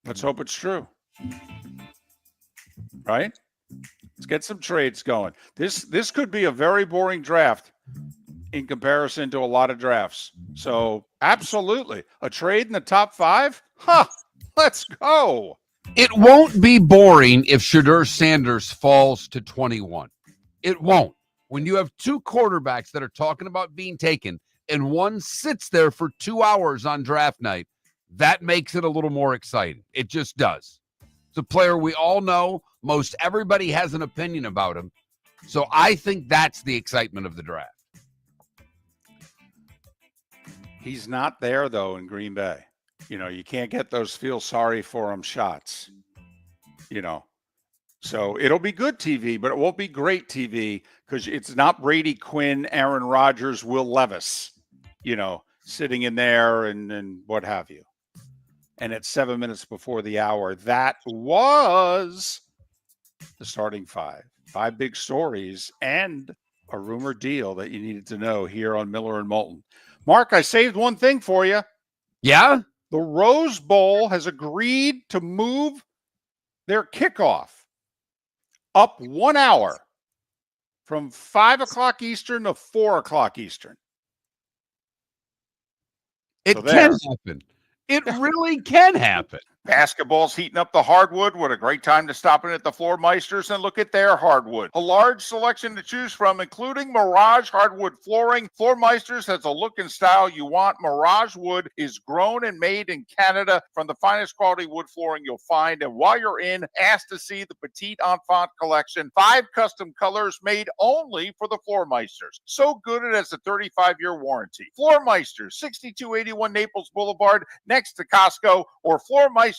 Let's hope it's true. Right? Let's get some trades going. This could be a very boring draft in comparison to a lot of drafts. So absolutely. A trade in the top 5? Let's go. It won't be boring if Shedeur Sanders falls to 21. It won't. When you have 2 quarterbacks that are talking about being taken and one sits there for 2 hours on draft night, that makes it a little more exciting. It just does. It's a player we all know. Most everybody has an opinion about him. So I think that's the excitement of the draft. He's not there, though, in Green Bay. You know, you can't get those feel sorry for him shots, you know. So it'll be good TV, but it won't be great TV because it's not Brady Quinn, Aaron Rodgers, Will Levis, you know, sitting in there and what have you. And at 7 minutes before the hour, that was the starting 5. 5 big stories and a rumored deal that you needed to know here on Miller and Moulton. Mark, I saved one thing for you. Yeah? The Rose Bowl has agreed to move their kickoff up 1 hour from 5 o'clock Eastern to 4 o'clock Eastern. It So can there. happen. It really can happen. Basketball's heating up the hardwood. What a great time to stop in at the Floor Meisters and look at their hardwood. A large selection to choose from, including Mirage hardwood flooring. Floor Meisters has a look and style you want. Mirage wood is grown and made in Canada from the finest quality wood flooring you'll find. And while you're in, ask to see the Petite Enfant collection. 5 custom colors made only for the Floor Meisters. So good it has a 35-year warranty. Floor Meisters, 6281 Naples Boulevard, next to Costco, or floormeisters.com.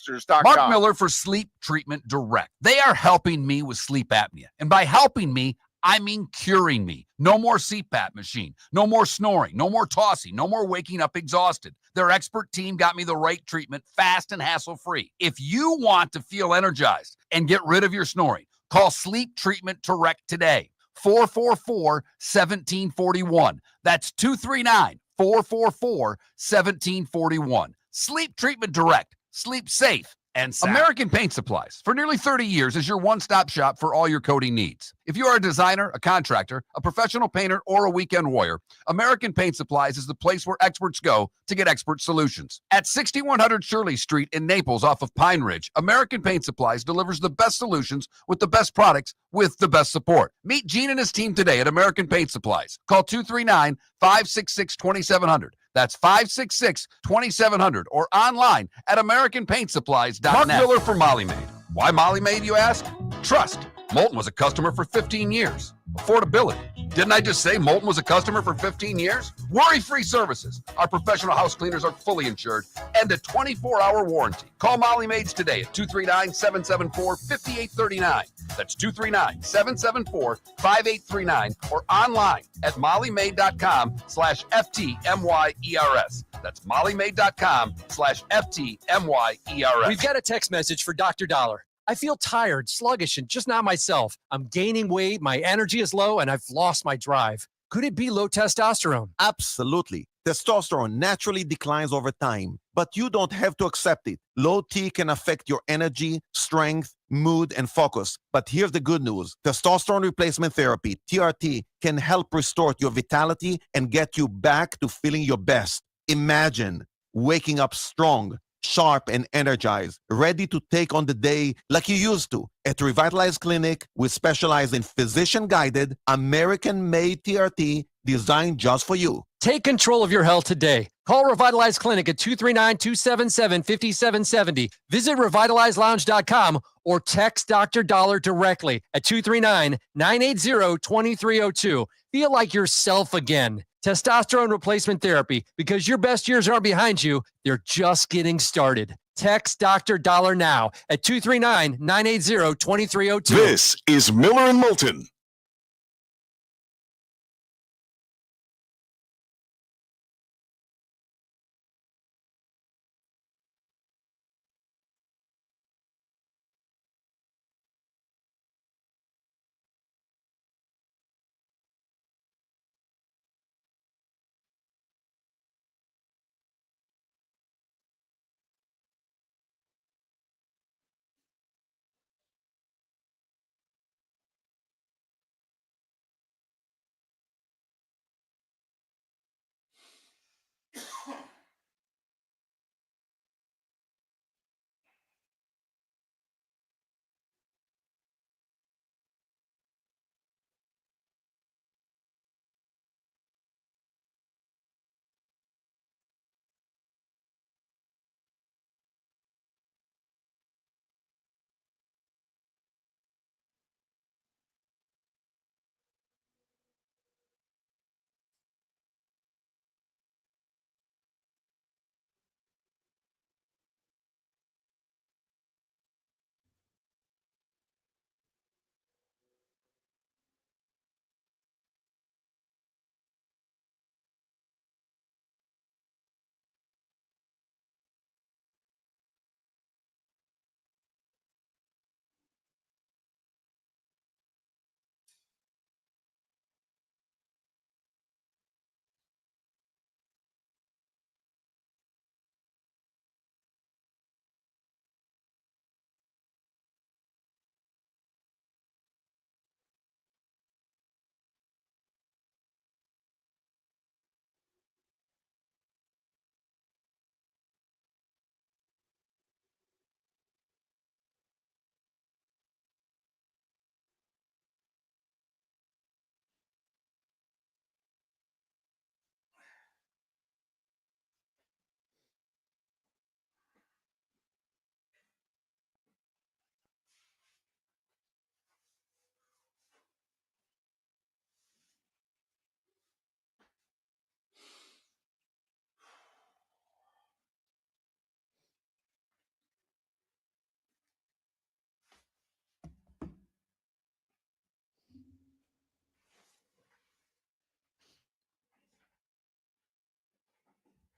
Mark Miller for Sleep Treatment Direct. They are helping me with sleep apnea. And by helping me, I mean curing me. No more CPAP machine. No more snoring. No more tossing. No more waking up exhausted. Their expert team got me the right treatment, fast and hassle-free. If you want to feel energized and get rid of your snoring, call Sleep Treatment Direct today. 444-1741. That's 239-444-1741. Sleep Treatment Direct. Sleep safe and sound. American Paint Supplies, for nearly 30 years, is your one-stop shop for all your coating needs. If you are a designer, a contractor, a professional painter, or a weekend warrior, American Paint Supplies is the place where experts go to get expert solutions. At 6100 Shirley Street in Naples off of Pine Ridge, American Paint Supplies delivers the best solutions with the best products with the best support. Meet Gene and his team today at American Paint Supplies. Call 239-566-2700. That's 566-2700 or online at AmericanPaintSupplies.net. Mark Miller for Molly Maid. Why Molly Maid, you ask? Trust. Moulton was a customer for 15 years. Affordability. Didn't I just say Moulton was a customer for 15 years? Worry-free services. Our professional house cleaners are fully insured and a 24-hour warranty. Call Molly Maids today at 239-774-5839. That's 239-774-5839 or online at mollymaid.com/FTMYERS. That's mollymaid.com/FTMYERS. We've got a text message for Dr. Dollar. I feel tired, sluggish, and just not myself. I'm gaining weight, my energy is low, and I've lost my drive. Could it be low testosterone? Absolutely. Testosterone naturally declines over time, but you don't have to accept it. Low T can affect your energy, strength, mood, and focus. But here's the good news. Testosterone replacement therapy, TRT, can help restore your vitality and get you back to feeling your best. Imagine waking up strong, sharp, and energized, ready to take on the day like you used to. At Revitalize Clinic, we specialize in physician-guided, American-made TRT designed just for you. Take control of your health today. Call Revitalize Clinic at 239-277-5770. Visit revitalizelounge.com or text Dr. Dollar directly at 239-980-2302. Feel like yourself again. Testosterone replacement therapy, because your best years aren't behind you, they're just getting started. Text Dr. Dollar now at 239-980-2302. This is Miller and Moulton.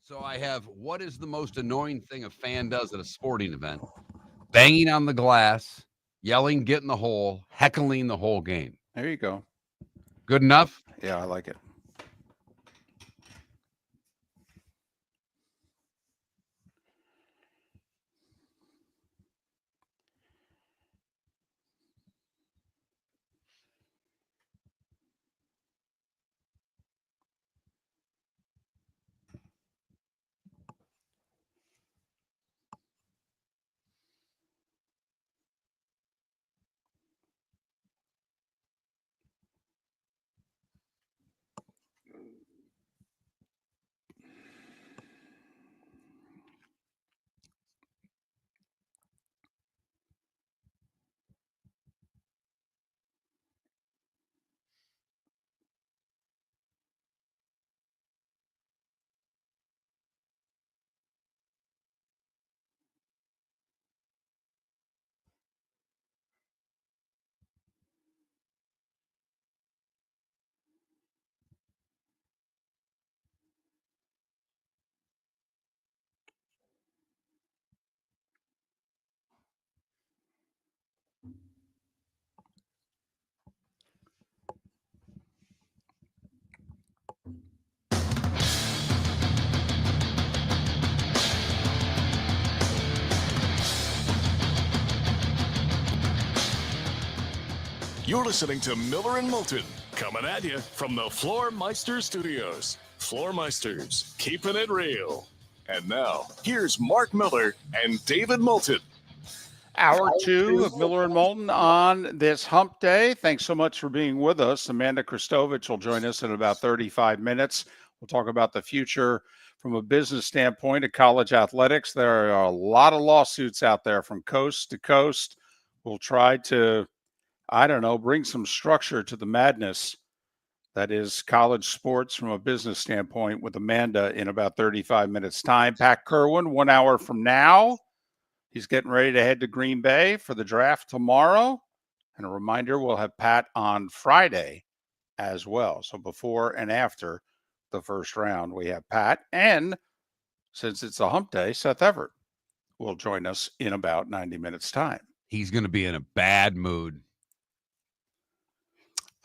So I have, what is the most annoying thing a fan does at a sporting event? Banging on the glass, yelling, get in the hole, heckling the whole game. There you go. Good enough? Yeah, I like it. You're listening to Miller and Moulton, coming at you from the Floor Meister Studios. Floor Meisters, keeping it real. And now, here's Mark Miller and David Moulton. Hour 2 of Miller and Moulton on this hump day. Thanks so much for being with us. Amanda Christovich will join us in about 35 minutes. We'll talk about the future from a business standpoint of college athletics. There are a lot of lawsuits out there from coast to coast. We'll try to, bring some structure to the madness that is college sports from a business standpoint with Amanda in about 35 minutes' time. Pat Kirwan, 1 hour from now. He's getting ready to head to Green Bay for the draft tomorrow. And a reminder, we'll have Pat on Friday as well. So before and after the first round, we have Pat. And since it's a hump day, Seth Everett will join us in about 90 minutes' time. He's going to be in a bad mood.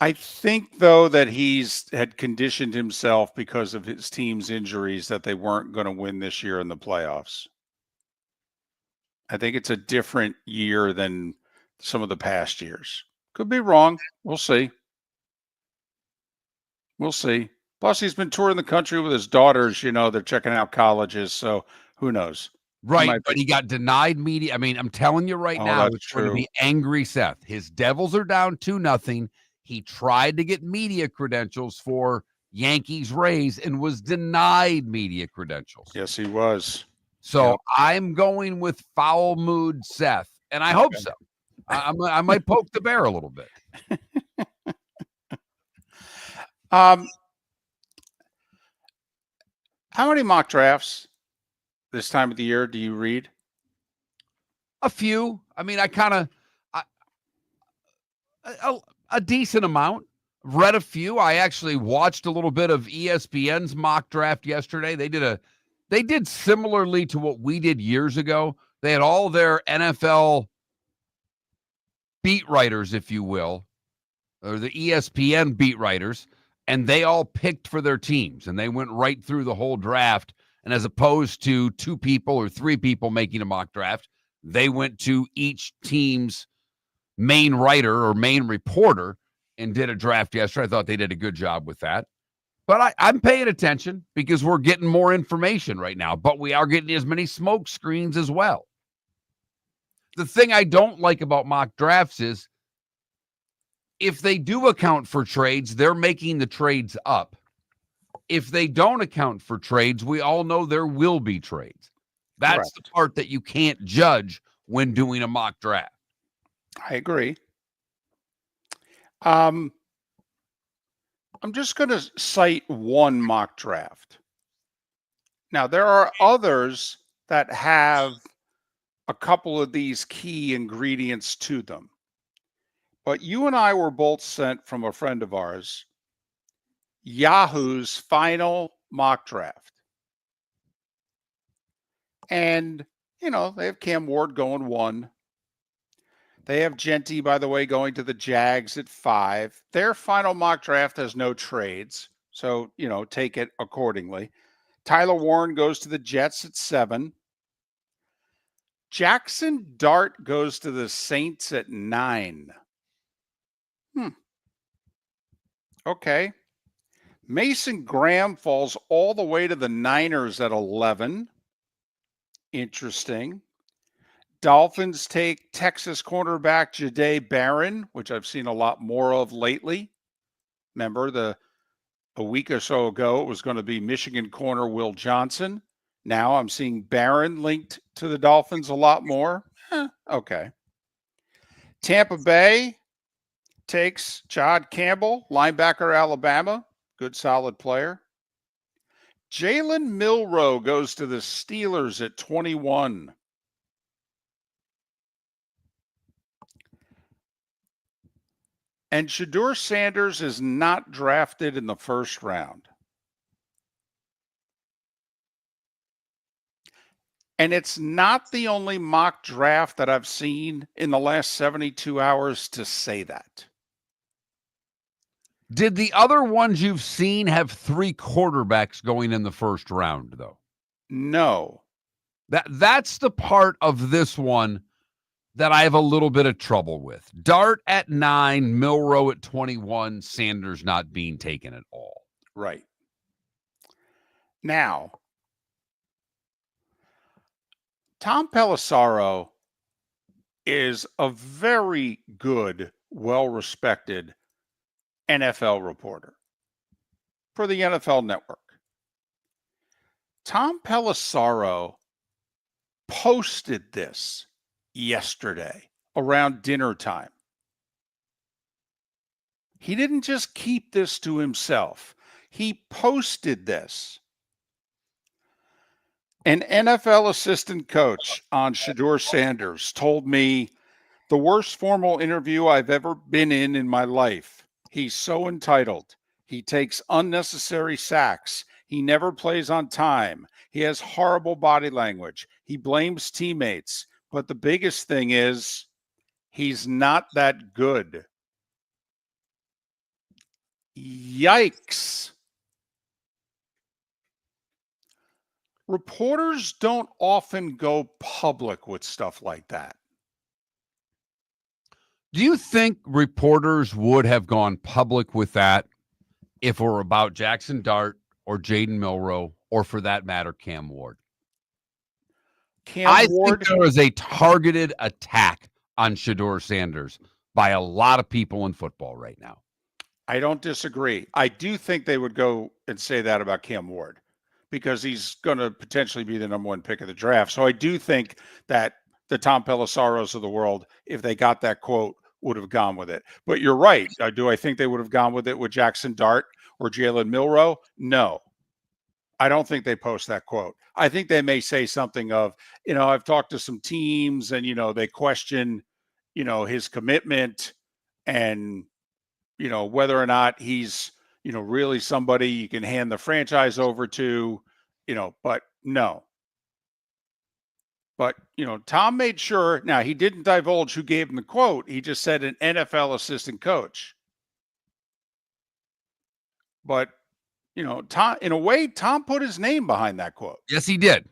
I think, though, that he's had conditioned himself because of his team's injuries that they weren't going to win this year in the playoffs. I think it's a different year than some of the past years. Could be wrong. We'll see. We'll see. Plus, he's been touring the country with his daughters. They're checking out colleges. So who knows? Right, but he got denied media. I mean, I'm telling you right now, that's it's going to true. be angry Seth. His Devils are down 2-0. He tried to get media credentials for Yankees Rays and was denied media credentials. Yes, he was. So Yep. I'm going with foul mood Seth, and I hope so. I might poke the bear a little bit. How many mock drafts this time of the year do you read? A few. I mean, a decent amount. Read a few. I actually watched a little bit of ESPN's mock draft yesterday. They did similarly to what we did years ago. They had all their NFL beat writers, if you will, or the ESPN beat writers, and they all picked for their teams, and they went right through the whole draft. And as opposed to 2 people or 3 people making a mock draft, they went to each team's main writer or main reporter and did a draft yesterday. I thought they did a good job with that. But I'm paying attention because we're getting more information right now, but we are getting as many smoke screens as well. The thing I don't like about mock drafts is if they do account for trades, they're making the trades up. If they don't account for trades, we all know there will be trades. That's Correct. the part that you can't judge when doing a mock draft. I agree. I'm just going to cite one mock draft. Now, there are others that have a couple of these key ingredients to them. But you and I were both sent from a friend of ours Yahoo's final mock draft. And, they have Cam Ward going 1. They have Genty, by the way, going to the Jags at 5. Their final mock draft has no trades. So, take it accordingly. Tyler Warren goes to the Jets at 7. Jackson Dart goes to the Saints at 9. Okay. Mason Graham falls all the way to the Niners at 11. Interesting. Dolphins take Texas cornerback Jahdae Barron, which I've seen a lot more of lately. Remember, a week or so ago, it was going to be Michigan corner Will Johnson. Now I'm seeing Barron linked to the Dolphins a lot more. Okay. Tampa Bay takes Jahad Campbell, linebacker, Alabama. Good, solid player. Jalen Milroe goes to the Steelers at 21. And Shedeur Sanders is not drafted in the first round. And it's not the only mock draft that I've seen in the last 72 hours to say that. Did the other ones you've seen have 3 quarterbacks going in the first round, though? No. That's the part of this one that I have a little bit of trouble with. Dart at 9, Milroe at 21, Sanders not being taken at all. Right. Now, Tom Pelissero is a very good, well-respected NFL reporter for the NFL Network. Tom Pelissero posted this yesterday around dinner time. He didn't just keep this to himself. He posted this. An NFL assistant coach on Shedeur Sanders told me, the worst formal interview I've ever been in my life. He's so entitled. He takes unnecessary sacks. He never plays on time. He has horrible body language. He blames teammates. But the biggest thing is he's not that good. Yikes. Reporters don't often go public with stuff like that. Do you think reporters would have gone public with that if it were about Jackson Dart or Jaden Milroe, or for that matter, Cam Ward? I think there is a targeted attack on Shedeur Sanders by a lot of people in football right now. I don't disagree. I do think they would go and say that about Cam Ward because he's going to potentially be the number 1 pick of the draft. So I do think that the Tom Pelisseros of the world, if they got that quote, would have gone with it. But you're right. Do I think they would have gone with it with Jackson Dart or Jalen Milroe? No. I don't think they post that quote. I think they may say something of, I've talked to some teams and, they question, his commitment and, whether or not he's, really somebody you can hand the franchise over to, but no. But, Tom made sure, now he didn't divulge who gave him the quote. He just said an NFL assistant coach. But, Tom, in a way, Tom put his name behind that quote. Yes, he did.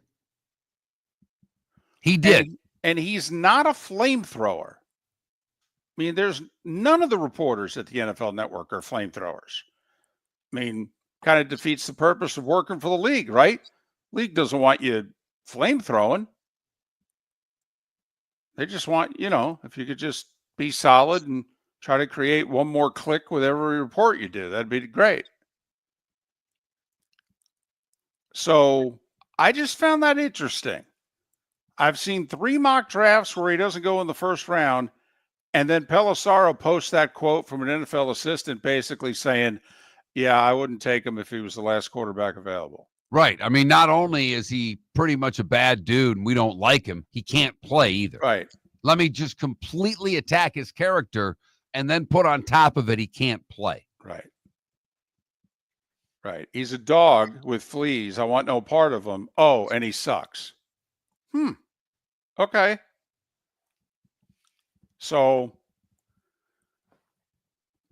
He did. And he's not a flamethrower. I mean, there's none of the reporters at the NFL Network are flamethrowers. I mean, kind of defeats the purpose of working for the league, right? League doesn't want you flamethrowing. They just want, if you could just be solid and try to create one more click with every report you do, that'd be great. So I just found that interesting. I've seen 3 mock drafts where he doesn't go in the first round, and then Pelissero posts that quote from an NFL assistant basically saying, yeah, I wouldn't take him if he was the last quarterback available. Right. I mean, not only is he pretty much a bad dude and we don't like him, he can't play either. Right. Let me just completely attack his character and then put on top of it he can't play. Right. Right. He's a dog with fleas. I want no part of him. Oh, and he sucks. Okay. So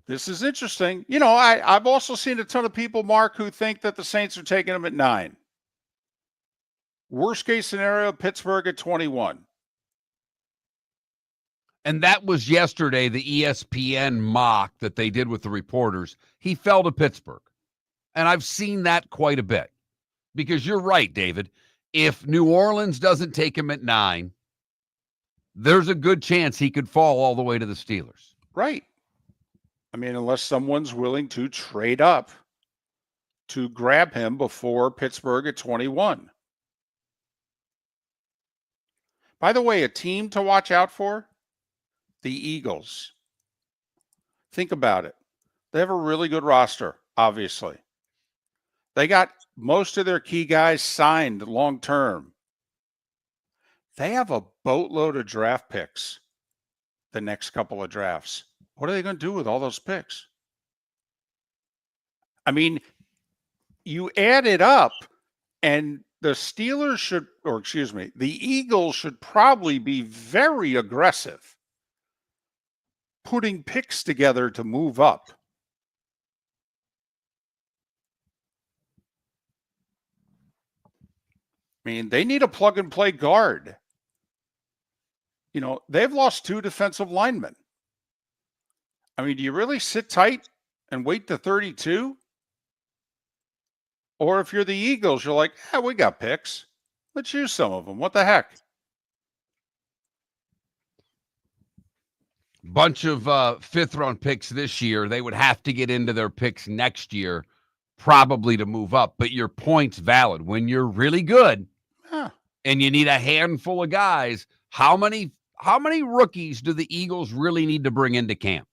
this is interesting. You know, I've also seen a ton of people, Mark, who think that the Saints are taking them at 9. Worst case scenario, Pittsburgh at 21. And that was yesterday, the ESPN mock that they did with the reporters. He fell to Pittsburgh. And I've seen that quite a bit. Because you're right, David. If New Orleans doesn't take him at 9, there's a good chance he could fall all the way to the Steelers. Right. I mean, unless someone's willing to trade up to grab him before Pittsburgh at 21. By the way, a team to watch out for, the Eagles. Think about it. They have a really good roster, obviously. They got most of their key guys signed long term. They have a boatload of draft picks the next couple of drafts. What are they going to do with all those picks? I mean, you add it up, and the Steelers should, or excuse me, the Eagles should probably be very aggressive putting picks together to move up. I mean, they need a plug-and-play guard. You know, they've lost 2 defensive linemen. I mean, do you really sit tight and wait to 32? Or if you're the Eagles, you're like, we got picks. Let's use some of them. What the heck? Bunch of fifth-round picks this year. They would have to get into their picks next year, probably to move up. But your point's valid. When you're really good and you need a handful of guys, how many rookies do the Eagles really need to bring into camp?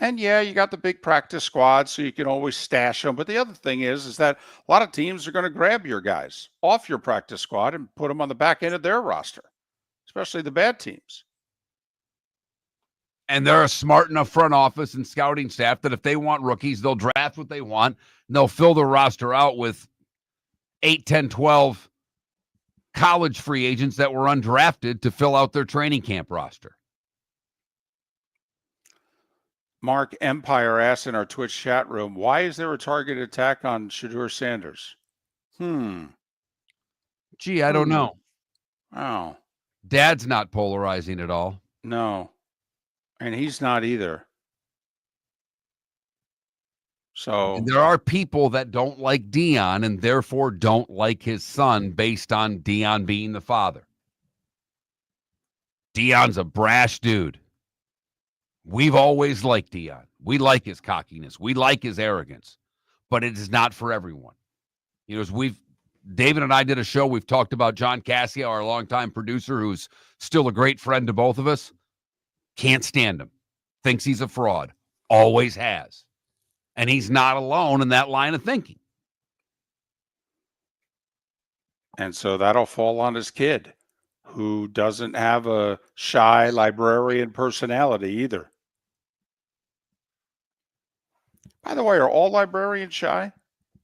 And yeah, you got the big practice squad, so you can always stash them. But the other thing is that a lot of teams are going to grab your guys off your practice squad and put them on the back end of their roster, especially the bad teams. And they're a smart enough front office and scouting staff that if they want rookies, they'll draft what they want. And they'll fill their roster out with 8, 10, 12 college free agents that were undrafted to fill out their training camp roster. Mark Empire asked in our Twitch chat room, why is there a targeted attack on Shadur Sanders? Gee, I don't know. Oh. Dad's not polarizing at all. No. And he's not either. So and there are people that don't like Dion and therefore don't like his son based on Dion being the father. Dion's a brash dude. We've always liked Dion. We like his cockiness. We like his arrogance. But it is not for everyone. You know, David and I did a show. We've talked about John Cassio, our longtime producer, who's still a great friend to both of us. Can't stand him. Thinks he's a fraud. Always has. And he's not alone in that line of thinking. And so that'll fall on his kid, who doesn't have a shy librarian personality either. By the way, are all librarians shy?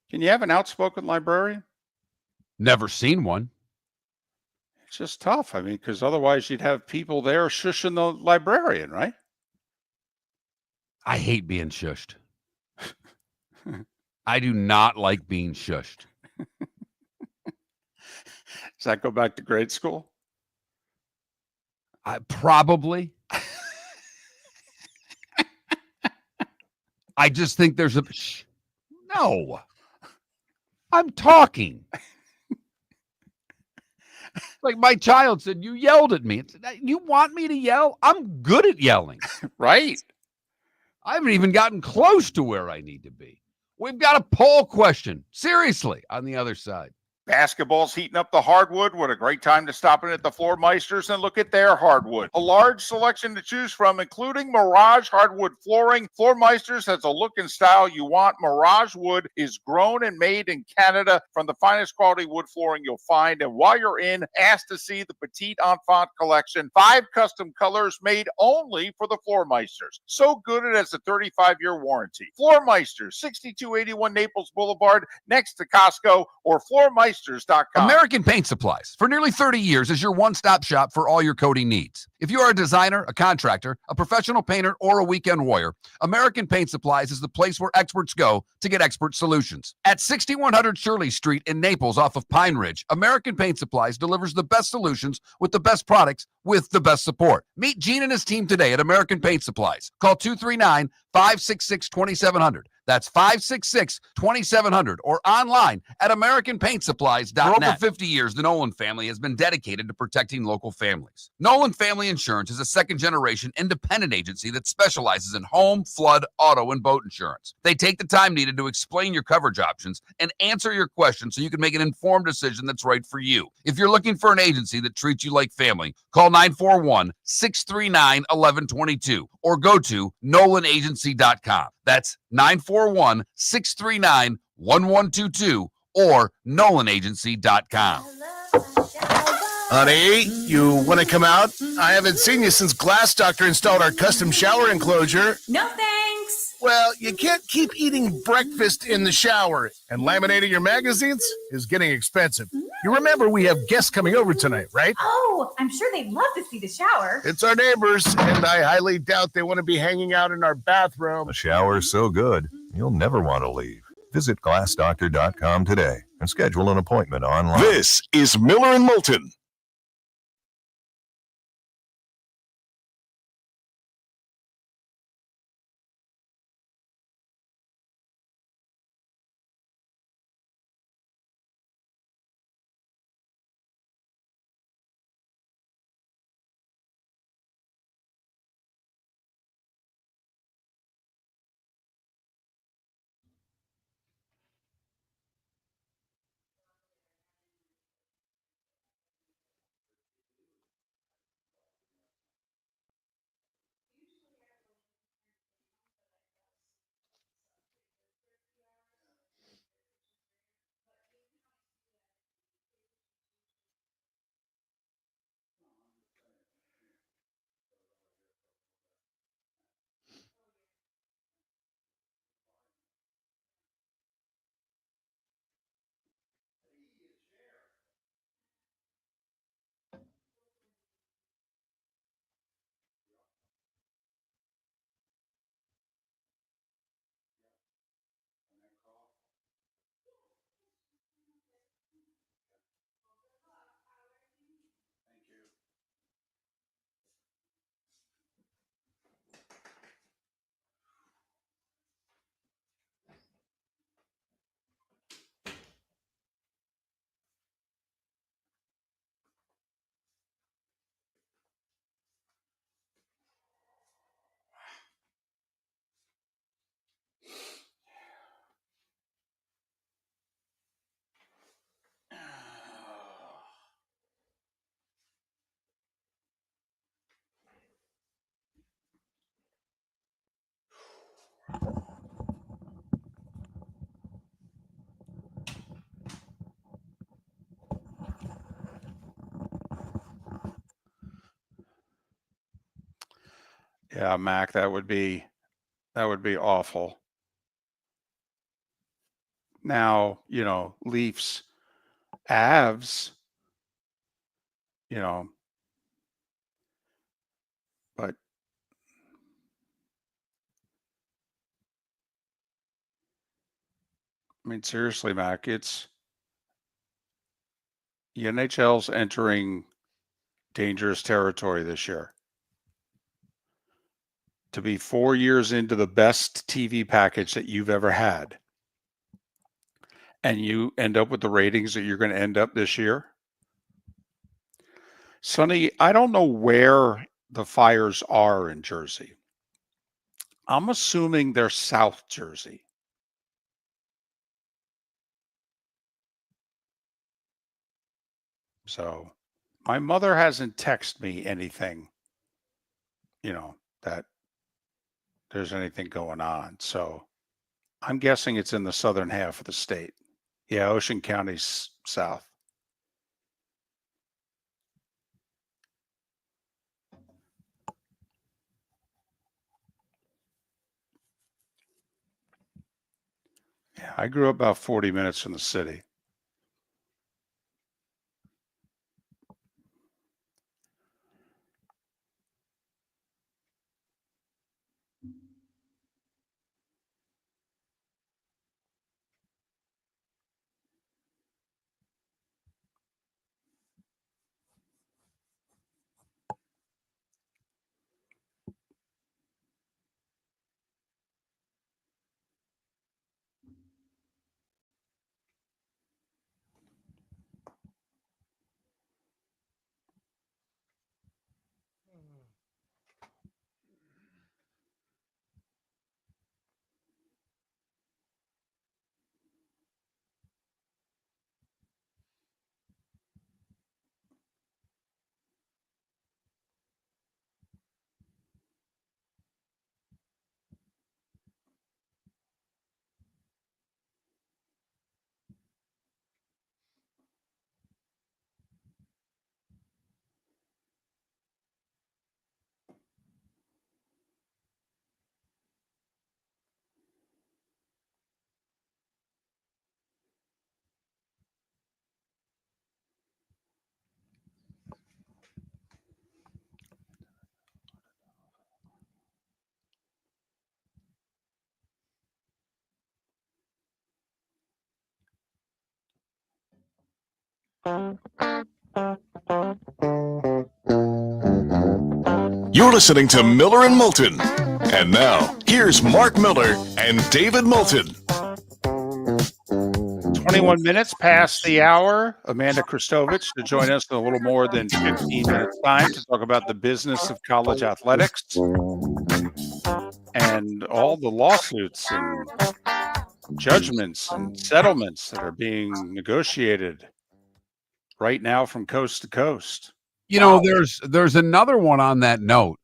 Can you have an outspoken librarian? Never seen one. It's just tough. I mean, because otherwise you'd have people there shushing the librarian, right? I hate being shushed. I do not like being shushed. Does that go back to grade school? Probably. I just think there's no. I'm talking. Like my child said, you yelled at me. You want me to yell? I'm good at yelling. Right. I haven't even gotten close to where I need to be. We've got a poll question. Seriously, on the other side. Basketball's heating up the hardwood. What a great time to stop in at the Floor Meisters and look at their hardwood. A large selection to choose from, including Mirage hardwood flooring. Floor Meisters has a look and style you want. Mirage wood is grown and made in Canada from the finest quality wood flooring you'll find. And while you're in, ask to see the Petite Enfant collection. 5 custom colors made only for the Floor Meisters. So good it has a 35-year warranty. Floor Meisters, 6281 Naples Boulevard, next to Costco, or Floor Meisters floormeisters.com. American Paint Supplies, for nearly 30 years, is your one-stop shop for all your coating needs. If you are a designer, a contractor, a professional painter, or a weekend warrior, American Paint Supplies is the place where experts go to get expert solutions. At 6100 Shirley Street in Naples off of Pine Ridge, American Paint Supplies delivers the best solutions with the best products with the best support. Meet Gene and his team today at American Paint Supplies. Call 239-566-2700. That's 566-2700 or online at AmericanPaintSupplies.net. For over 50 years, the Nolan family has been dedicated to protecting local families. Nolan Family Insurance is a second-generation independent agency that specializes in home, flood, auto, and boat insurance. They take the time needed to explain your coverage options and answer your questions so you can make an informed decision that's right for you. If you're looking for an agency that treats you like family, call 941-639-1122 or go to NolanAgency.com. That's 941-639-1122 or NolanAgency.com. Honey, you want to come out? I haven't seen you since Glass Doctor installed our custom shower enclosure. No thanks. Well, you can't keep eating breakfast in the shower, and laminating your magazines is getting expensive. You remember we have guests coming over tonight, right? Oh, I'm sure they'd love to see the shower. It's our neighbors, and I highly doubt they want to be hanging out in our bathroom. The shower's so good, you'll never want to leave. Visit glassdoctor.com today and schedule an appointment online. This is Miller and Moulton. Yeah, Mac, that would be awful. Now, Leafs, Avs, but I mean, seriously, Mac, it's the NHL's entering dangerous territory this year. To be 4 years into the best TV package that you've ever had, and you end up with the ratings that you're going to end up this year. Sonny, I don't know where the Fires are in Jersey. I'm assuming they're South Jersey. So my mother hasn't texted me anything, that there's anything going on. So I'm guessing it's in the southern half of the state. Yeah, Ocean County's south. Yeah, I grew up about 40 minutes from the city. You're listening to Miller and Moulton. And now, here's Mark Miller and David Moulton. 21 minutes past the hour. Amanda Christovich to join us in a little more than 15 minutes time to talk about the business of college athletics and all the lawsuits and judgments and settlements that are being negotiated right now from coast to coast. You know, there's another one on that note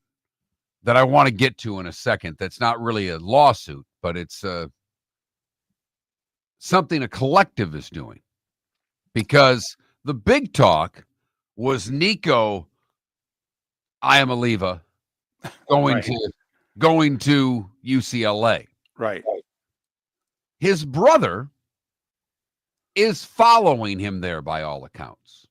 that I want to get to in a second. That's not really a lawsuit, but it's something a collective is doing, because the big talk was Nico Iamaleava going to UCLA. Right. His brother is following him there by all accounts.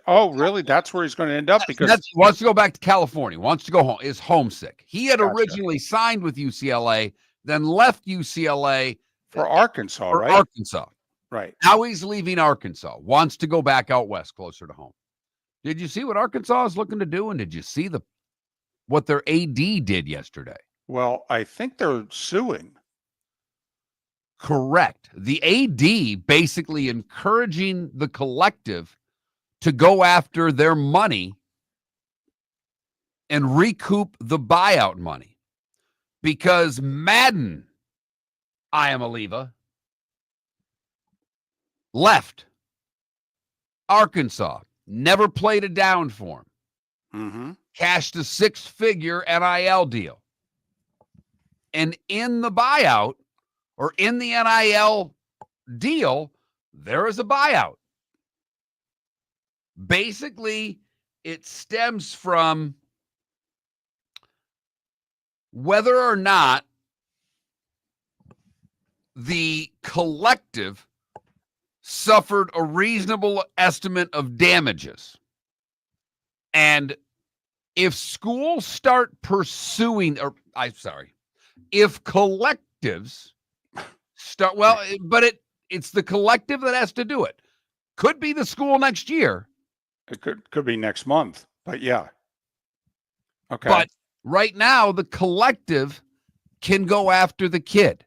Oh, really? That's where he's going to end up? Because he wants to go back to California, wants to go home, is homesick. He had Gotcha. originally signed with UCLA, then left UCLA for Arkansas, right? Arkansas. Right. Now he's leaving Arkansas, wants to go back out west, closer to home. Did you see what Arkansas is looking to do? And did you see what their AD did yesterday? Well, I think they're suing. Correct. The AD basically encouraging the collective to go after their money and recoup the buyout money, because Madden Iamaleava left Arkansas, never played a down for him, Mm-hmm. cashed a 6-figure NIL deal. And in the buyout, or in the NIL deal, there is a buyout. Basically, it stems from whether or not the collective suffered a reasonable estimate of damages. And if schools start pursuing, if collectives start, it's the collective that has to do it. Could be the school next year. It could be next month, but yeah. Okay. But right now, the collective can go after the kid.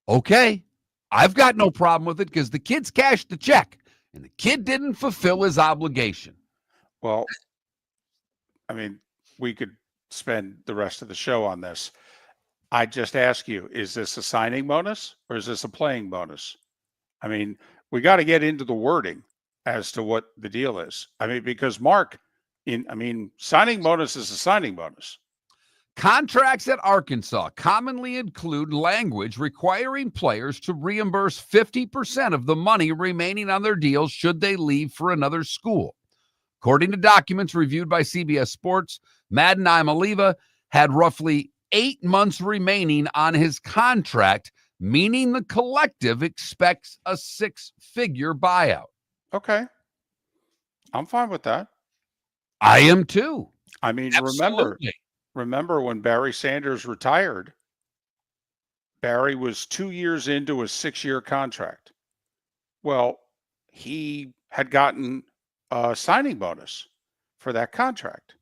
Okay. I've got no problem with it, because the kid's cashed the check and the kid didn't fulfill his obligation. Well, I mean, we could spend the rest of the show on this. I just ask you, is this a signing bonus or is this a playing bonus? I mean, we got to get into the wording as to what the deal is. I mean, because signing bonus is a signing bonus. Contracts at Arkansas commonly include language requiring players to reimburse 50% of the money remaining on their deals should they leave for another school. According to documents reviewed by CBS Sports, Madden Iamaleava had roughly 8 months remaining on his contract, meaning the collective expects a 6-figure buyout. Okay. I'm fine with that. I am too. I mean, Absolutely. remember when Barry Sanders retired, Barry was 2 years into a 6-year contract. Well, he had gotten a signing bonus for that contract.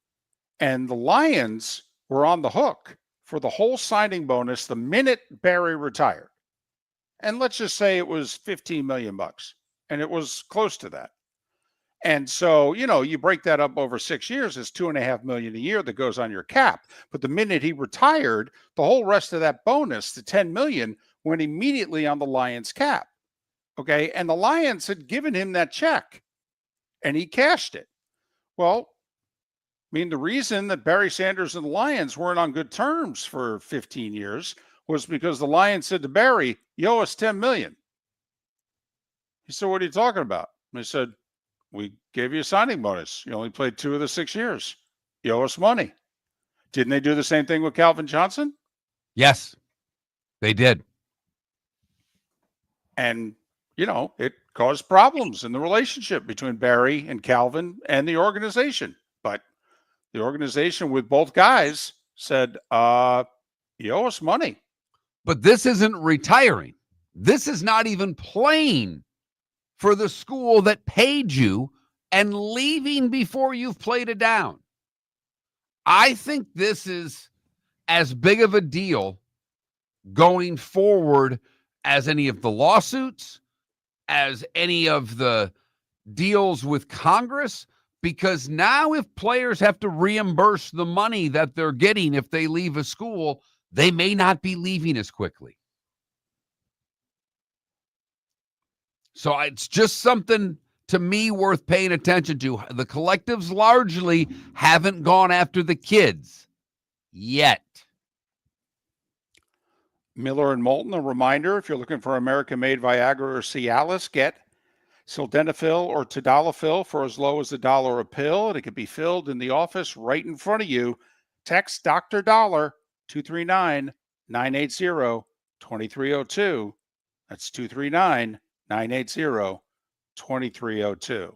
And the Lions were on the hook for the whole signing bonus the minute Barry retired. And let's just say it was $15 million, and it was close to that. And so, you break that up over 6 years, it's $2.5 million a year that goes on your cap. But the minute he retired, the whole rest of that bonus, the $10 million, went immediately on the Lions cap. Okay. And the Lions had given him that check and he cashed it. Well, I mean, the reason that Barry Sanders and the Lions weren't on good terms for 15 years was because the Lions said to Barry, "You owe us $10 million. He said, "What are you talking about?" And they said, "We gave you a signing bonus. You only played 2 of the 6 years. You owe us money." Didn't they do the same thing with Calvin Johnson? Yes, they did. And, it caused problems in the relationship between Barry and Calvin and the organization. But the organization with both guys said, "You owe us money." But this isn't retiring. This is not even playing for the school that paid you and leaving before you've played it down. I think this is as big of a deal going forward as any of the lawsuits, as any of the deals with Congress, because now if players have to reimburse the money that they're getting if they leave a school, they may not be leaving as quickly. So it's just something to me worth paying attention to. The collectives largely haven't gone after the kids yet. Miller and Moulton, a reminder, if you're looking for American-made Viagra or Cialis, get sildenafil or tadalafil for as low as $1 a pill, and it can be filled in the office right in front of you. Text Dr. Dollar 239-980-2302. That's 239-980-2302.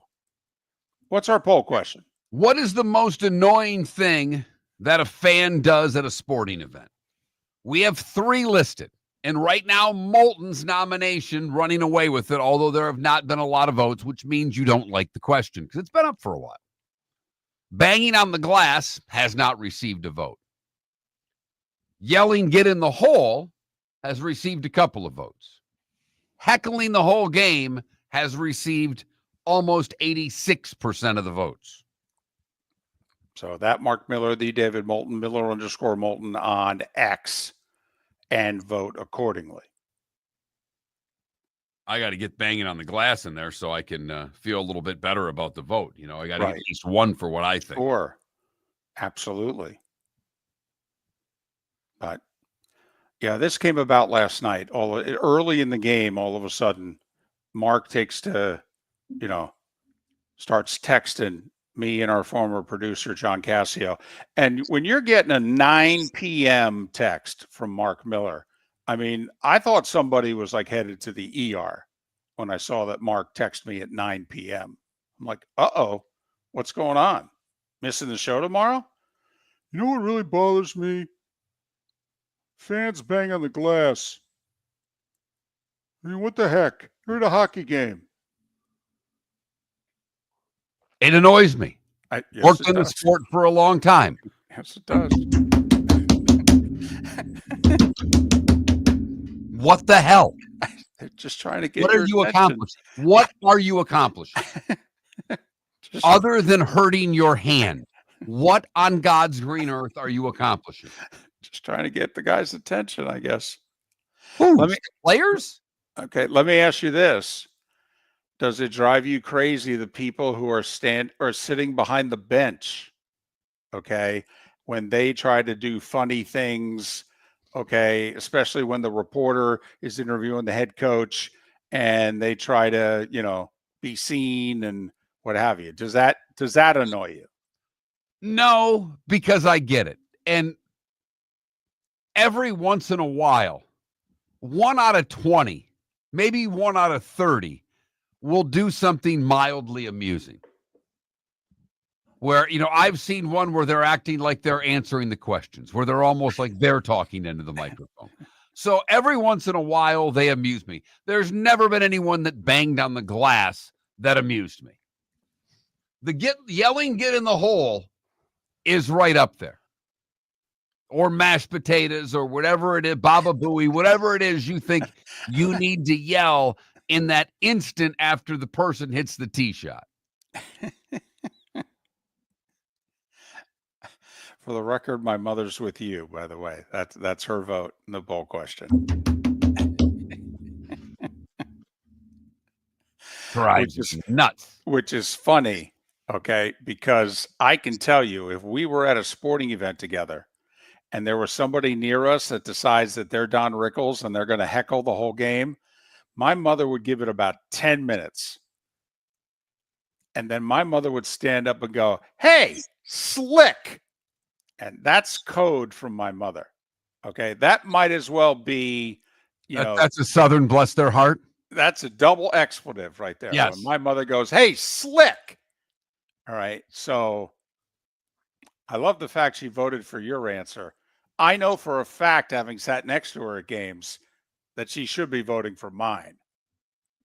What's our poll question? What is the most annoying thing that a fan does at a sporting event? We have 3 listed. And right now, Moulton's nomination running away with it, although there have not been a lot of votes, which means you don't like the question because it's been up for a while. Banging on the glass has not received a vote. Yelling, get in the hole, has received a couple of votes. Heckling the whole game has received almost 86% of the votes. So that Mark Miller, the David Moulton, Miller_Moulton on X, and vote accordingly. I got to get banging on the glass in there so I can feel a little bit better about the vote. You know, I got to get at least one for what I think. Sure. Absolutely. But yeah, this came about last night. Early in the game, all of a sudden, Mark takes to, starts texting me and our former producer, John Cassio. And when you're getting a 9 p.m. text from Mark Miller, I mean, I thought somebody was like headed to the ER when I saw that Mark texted me at 9 p.m. I'm like, uh-oh, what's going on? Missing the show tomorrow? You know what really bothers me? Fans bang on the glass. I mean, what the heck? You're at a hockey game. It annoys me. Yes, Worked in the sport for a long time. Yes, it does. What the hell? They're just trying to get What your are you attention. accomplishing? What are you accomplishing? Other than hurting your hand, what on God's green earth are you accomplishing? Just trying to get the guy's attention, I guess. Players? Okay, let me ask you this. Does it drive you crazy the people who are sitting behind the bench, okay, when they try to do funny things, okay, especially when the reporter is interviewing the head coach and they try to, be seen and what have you? Does that annoy you? No, because I get it. And every once in a while, 1 out of 20, maybe 1 out of 30 will do something mildly amusing. Where, I've seen one where they're acting like they're answering the questions, where they're almost like they're talking into the microphone. So every once in a while, they amuse me. There's never been anyone that banged on the glass that amused me. The yelling, get in the hole is right up there. Or mashed potatoes or whatever it is, Baba Booey, whatever it is you think you need to yell in that instant after the person hits the tee shot. For the record, my mother's with you, by the way. That's her vote in the poll question. Right. Nuts. Which is funny, okay, because I can tell you if we were at a sporting event together and there was somebody near us that decides that they're Don Rickles and they're going to heckle the whole game, my mother would give it about 10 minutes. And then my mother would stand up and go, "Hey, slick." And that's code from my mother. Okay. That might as well be, that's a Southern bless their heart. That's a double expletive right there. Yes. When my mother goes, "Hey, slick." All right. So I love the fact she voted for your answer. I know for a fact, having sat next to her at games, that she should be voting for mine.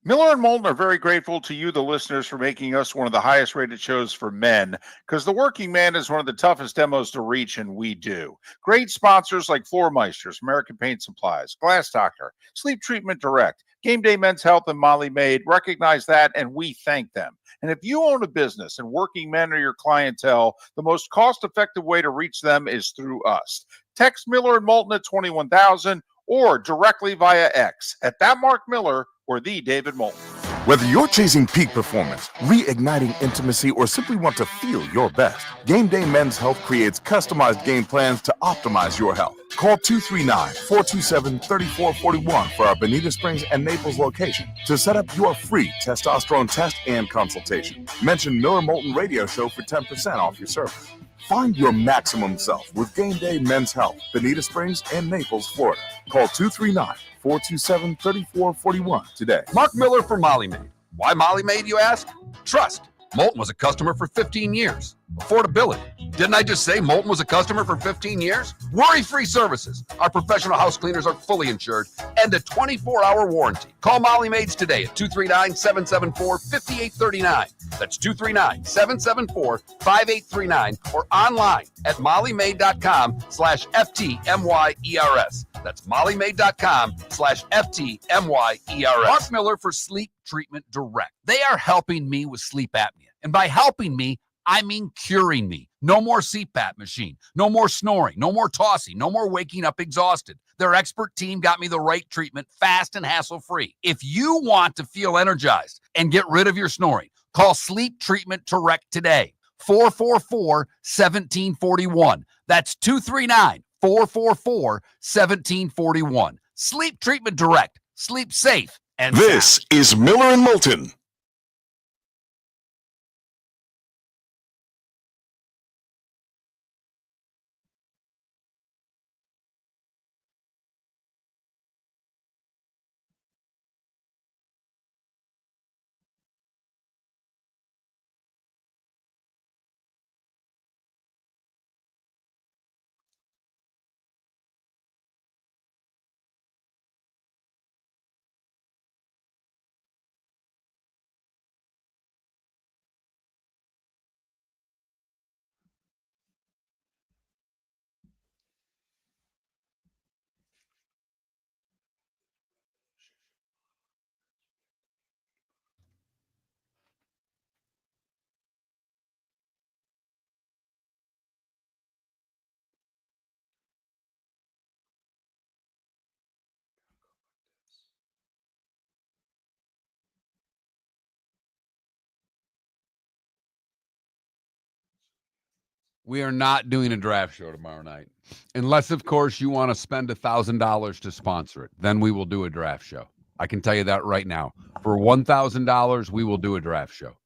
Miller and Moulton are very grateful to you, the listeners, for making us one of the highest rated shows for men, because the working man is one of the toughest demos to reach, and we do. Great sponsors like Floor Meisters, American Paint Supplies, Glass Doctor, Sleep Treatment Direct, Game Day Men's Health, and Molly Maid recognize that, and we thank them. And if you own a business and working men are your clientele, the most cost-effective way to reach them is through us. Text Miller and Moulton at 21,000 or directly via X at that Mark Miller or the David Moulton. Whether you're chasing peak performance, reigniting intimacy, or simply want to feel your best, Game Day Men's Health creates customized game plans to optimize your health. Call 239-427-3441 for our Bonita Springs and Naples location to set up your free testosterone test and consultation. Mention Miller Moulton Radio Show for 10% off your service. Find your maximum self with Game Day Men's Health, Bonita Springs and Naples, Florida. Call 239-427-3441 today. Mark Miller for Molly Maid. Why Molly Maid, you ask? Trust. Moulton was a customer for 15 years. Affordability. Didn't I just say Moulton was a customer for 15 years? Worry-free services. Our professional house cleaners are fully insured and a 24-hour warranty. Call Molly Maids today at 239-774-5839. That's 239-774-5839 or online at mollymaid.com/FTMYERS. That's mollymaid.com/FTMYERS. Mark Miller for Sleep Treatment Direct. They are helping me with sleep apnea. And by helping me, I mean curing me. No more CPAP machine. No more snoring. No more tossing. No more waking up exhausted. Their expert team got me the right treatment fast and hassle-free. If you want to feel energized and get rid of your snoring, call Sleep Treatment Direct today. 444-1741. That's 239-444-1741. Sleep Treatment Direct. Sleep safe and This sound. is Miller and Moulton. We are not doing a draft show tomorrow night. Unless, of course, you want to spend $1,000 to sponsor it. Then we will do a draft show. I can tell you that right now. For $1,000, we will do a draft show.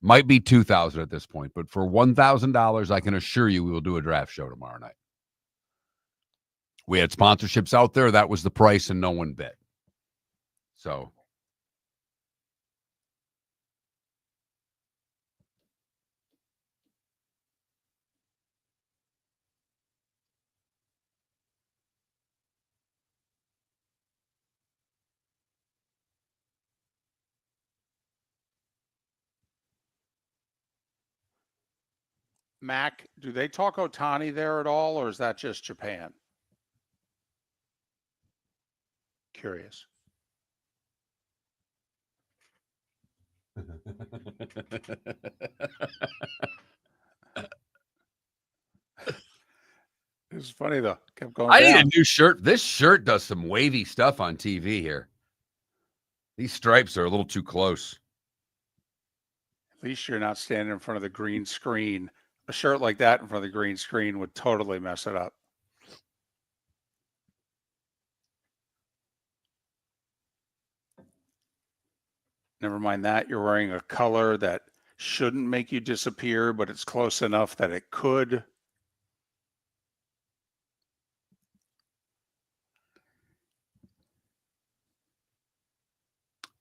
Might be $2,000 at this point, but for $1,000, I can assure you we will do a draft show tomorrow night. We had sponsorships out there. That was the price, and no one bid. So... Mac, do they talk Otani there at all, or is that just Japan? Curious. It's funny though. Kept going. I down. need a new shirt. This shirt does some wavy stuff on TV here. These stripes are a little too close. At least you're not standing in front of the green screen. A shirt like that in front of the green screen would totally mess it up. Never mind that. You're wearing a color that shouldn't make you disappear, but it's close enough that it could.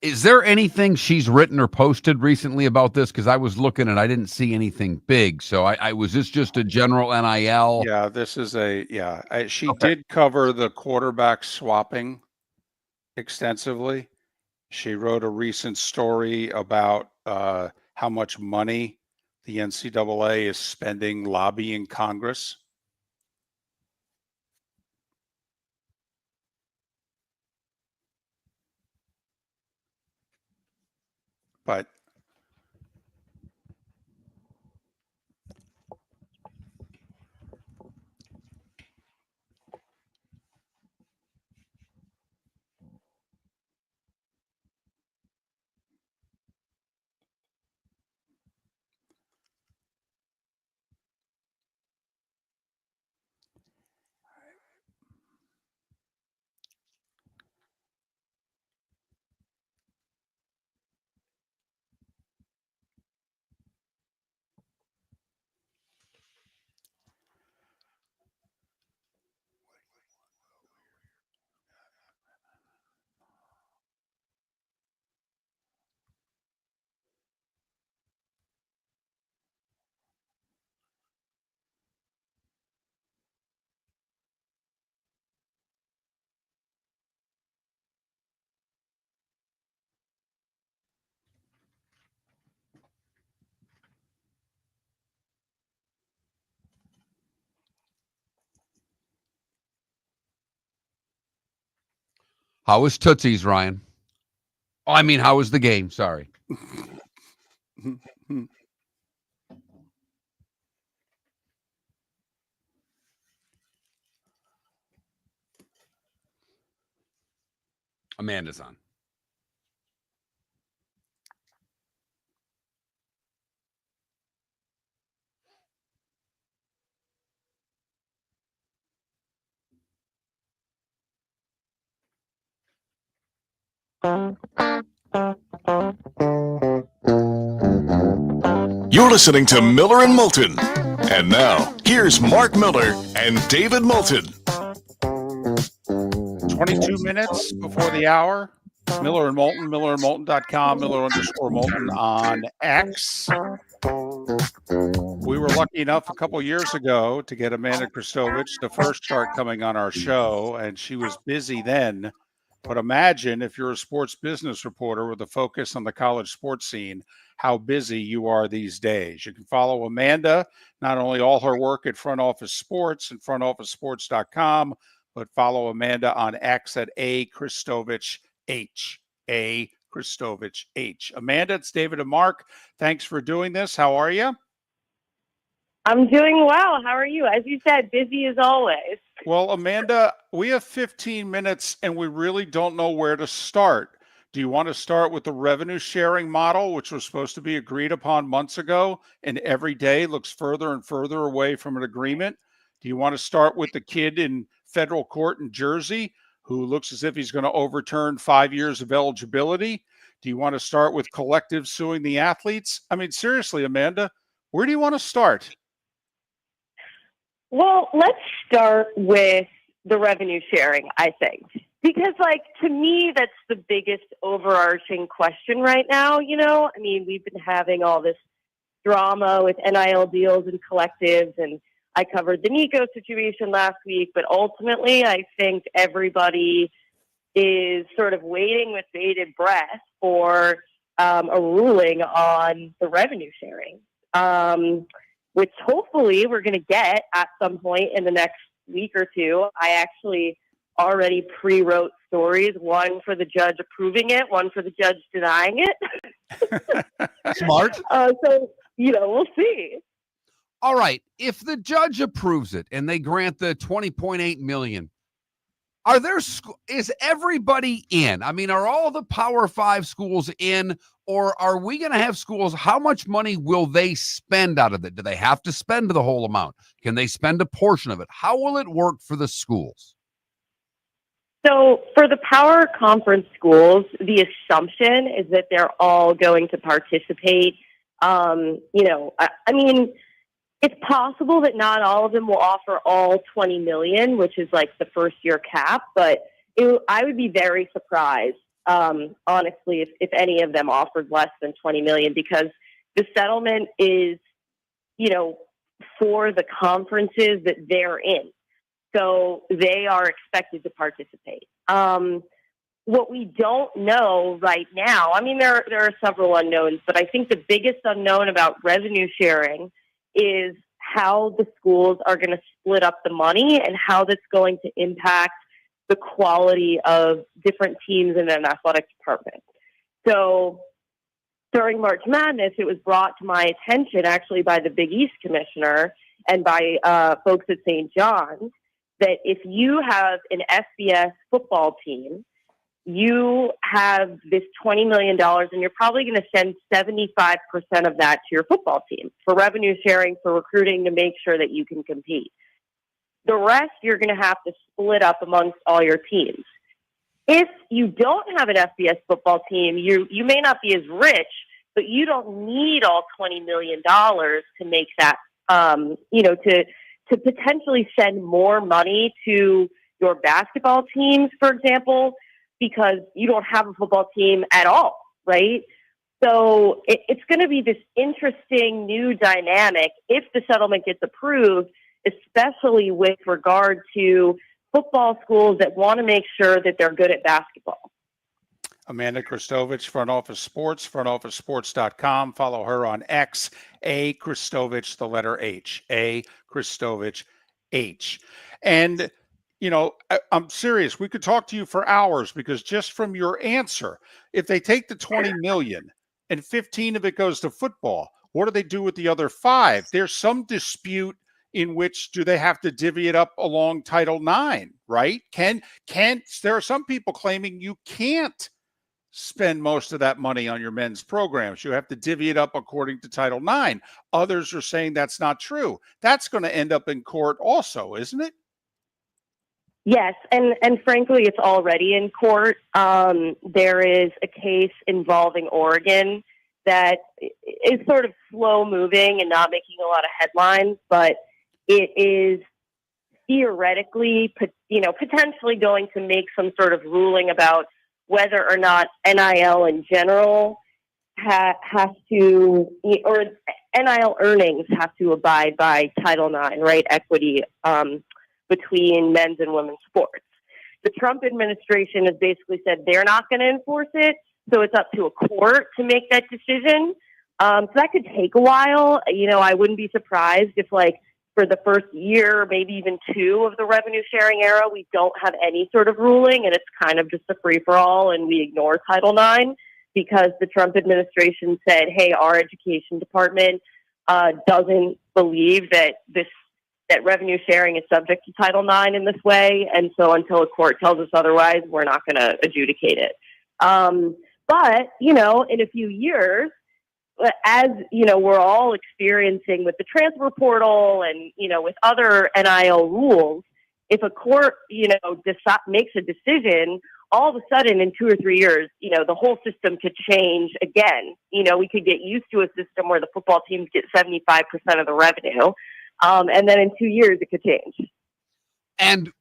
Is there anything she's written or posted recently about this? Because I was looking and I didn't see anything big. So I was this just a general NIL? Yeah, this is she did cover the quarterback swapping extensively. She wrote a recent story about how much money the NCAA is spending lobbying Congress. But How was Tootsie's, Ryan? Oh, I mean, how was the game? Sorry. Amanda's on. You're listening to Miller and Moulton. And now, here's Mark Miller and David Moulton. 22 minutes before the hour. Miller and Moulton, millerandmoulton.com, Miller_Moulton on X. We were lucky enough a couple years ago to get Amanda Christovich, the first start coming on our show, and she was busy then. But imagine if you're a sports business reporter with a focus on the college sports scene, how busy you are these days. You can follow Amanda, not only all her work at Front Office Sports and frontofficesports.com, but follow Amanda on X at A Christovich H. A Christovich H. Amanda, it's David and Mark. Thanks for doing this. How are you? I'm doing well. How are you? As you said, busy as always. Well, Amanda, we have 15 minutes and we really don't know where to start. Do you want to start with the revenue sharing model, which was supposed to be agreed upon months ago, and every day looks further and further away from an agreement? Do you want to start with the kid in federal court in Jersey who looks as if he's going to overturn 5 years of eligibility? Do you want to start with collectives suing the athletes? I mean, seriously, Amanda, where do you want to start? Well, let's start with the revenue sharing, I think. Because, to me, that's the biggest overarching question right now, I mean, we've been having all this drama with NIL deals and collectives, and I covered the Nico situation last week, but ultimately I think everybody is sort of waiting with bated breath for a ruling on the revenue sharing, which hopefully we're going to get at some point in the next week or two. I actually already pre-wrote stories, one for the judge approving it, one for the judge denying it. Smart. So, we'll see. All right. If the judge approves it and they grant the $20.8 million, is everybody in? I mean, are all the Power 5 schools in, or are we going to have schools? How much money will they spend out of it? Do they have to spend the whole amount? Can they spend a portion of it? How will it work for the schools? So for the Power Conference schools, the assumption is that they're all going to participate. I mean, it's possible that not all of them will offer all $20 million, which is like the first year cap, but I would be very surprised, honestly, if any of them offered less than $20 million, because the settlement is, for the conferences that they're in. So they are expected to participate. what we don't know right now, I mean, there are several unknowns, but I think the biggest unknown about revenue sharing is how the schools are going to split up the money and how that's going to impact the quality of different teams in an athletic department. So during March Madness, it was brought to my attention actually by the Big East commissioner and by folks at St. John's that if you have an FBS football team, you have this $20 million and you're probably going to send 75% of that to your football team for revenue sharing, for recruiting, to make sure that you can compete. The rest you're going to have to split up amongst all your teams. If you don't have an FBS football team, you may not be as rich, but you don't need all $20 million to make that, to potentially send more money to your basketball teams, for example, because you don't have a football team at all, right? So it's going to be this interesting new dynamic if the settlement gets approved, especially with regard to football schools that want to make sure that they're good at basketball. Amanda Christovich, Front Office Sports, frontofficesports.com. Follow her on X, A. Christovich, the letter H, A. Christovich, H. And I'm serious. We could talk to you for hours because just from your answer, if they take the 20 million and 15 of it goes to football, what do they do with the other 5? There's some dispute in which do they have to divvy it up along Title IX, right? There are some people claiming you can't spend most of that money on your men's programs. You have to divvy it up according to Title IX. Others are saying that's not true. That's going to end up in court also, isn't it? Yes, and frankly, it's already in court. There is a case involving Oregon that is sort of slow moving and not making a lot of headlines, but it is theoretically, potentially going to make some sort of ruling about whether or not NIL in general has to, or NIL earnings have to abide by Title IX, right? Equity between men's and women's sports. The Trump administration has basically said they're not going to enforce it, so it's up to a court to make that decision. So that could take a while. I wouldn't be surprised if, for the first year, maybe even 2 of the revenue sharing era, we don't have any sort of ruling, and it's kind of just a free-for-all, and we ignore Title IX because the Trump administration said, hey, our education department doesn't believe that revenue sharing is subject to Title IX in this way, and so until a court tells us otherwise, we're not going to adjudicate it. But, in a few years, as, we're all experiencing with the transfer portal and, with other NIL rules, if a court, makes a decision, all of a sudden in 2 or 3 years, the whole system could change again. We could get used to a system where the football teams get 75% of the revenue. And then in 2 years, it could change. And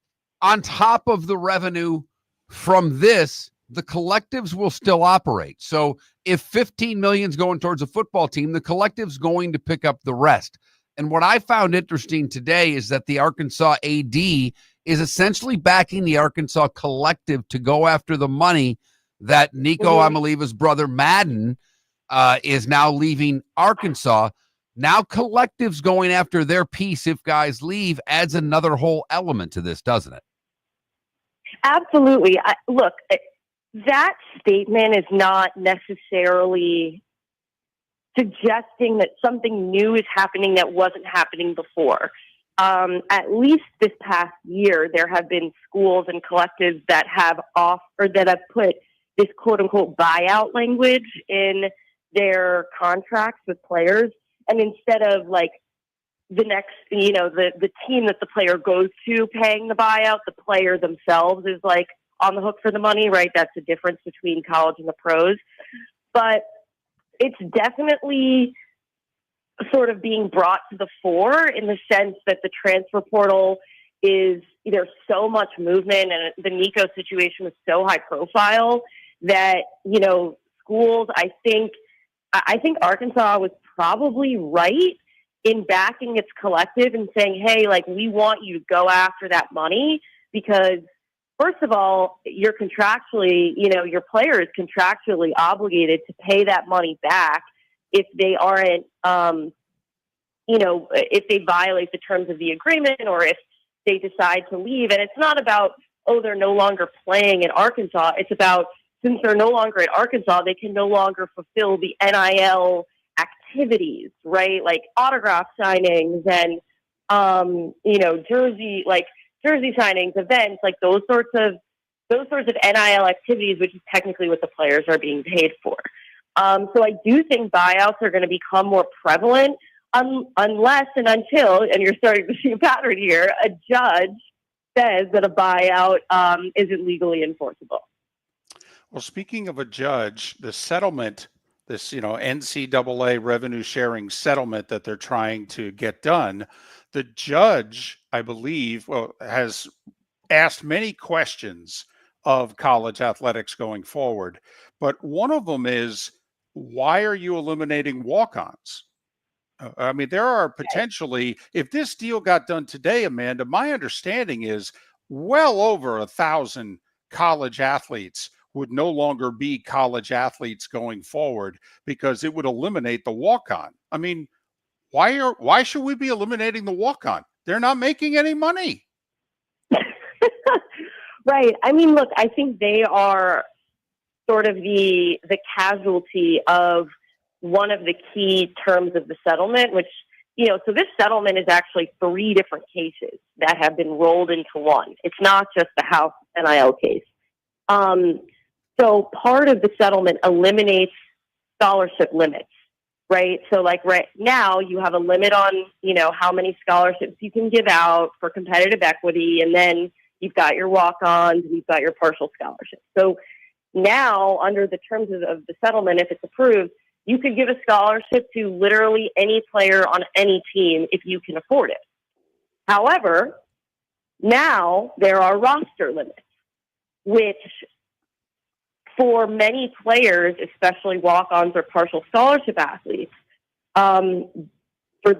on top of the revenue from this, the collectives will still operate. So if 15 million is going towards a football team, the collective's going to pick up the rest. And what I found interesting today is that the Arkansas AD is essentially backing the Arkansas collective to go after the money that Nico Amaliva's brother Madden is now leaving Arkansas. Now collectives going after their piece if guys leave adds another whole element to this, doesn't it? Absolutely. Look, that statement is not necessarily suggesting that something new is happening that wasn't happening before. At least this past year, there have been schools and collectives that have put this quote unquote buyout language in their contracts with players. And instead of the next, the team that the player goes to paying the buyout, the player themselves is on the hook for the money, right? That's the difference between college and the pros. But it's definitely sort of being brought to the fore in the sense that the transfer portal is, there's so much movement, and the Nico situation was so high profile that, schools, I think Arkansas was probably right in backing its collective and saying, hey, we want you to go after that money because first of all, you're contractually, your player is contractually obligated to pay that money back if they aren't, if they violate the terms of the agreement or if they decide to leave. And it's not about, they're no longer playing in Arkansas. It's about, since they're no longer in Arkansas, they can no longer fulfill the NIL activities, right? Like autograph signings and, jersey signings, events, like those sorts of NIL activities, which is technically what the players are being paid for. So I do think buyouts are going to become more prevalent unless and until, and you're starting to see a pattern here, a judge says that a buyout isn't legally enforceable. Well, speaking of a judge, the settlement, this, NCAA revenue sharing settlement that they're trying to get done, the judge, I believe, has asked many questions of college athletics going forward. But one of them is, why are you eliminating walk-ons? I mean, there are potentially, if this deal got done today, Amanda, my understanding is well over 1,000 college athletes would no longer be college athletes going forward because it would eliminate the walk-on. I mean, why should we be eliminating the walk-on? They're not making any money. Right. I mean, look, I think they are sort of the casualty of one of the key terms of the settlement, which, so this settlement is actually 3 different cases that have been rolled into one. It's not just the House NIL case. So part of the settlement eliminates scholarship limits, right? So like right now you have a limit on, how many scholarships you can give out for competitive equity. And then you've got your walk-ons and you've got your partial scholarships. So now under the terms of the settlement, if it's approved, you could give a scholarship to literally any player on any team if you can afford it. However, now there are roster limits, which for many players, especially walk-ons or partial scholarship athletes, for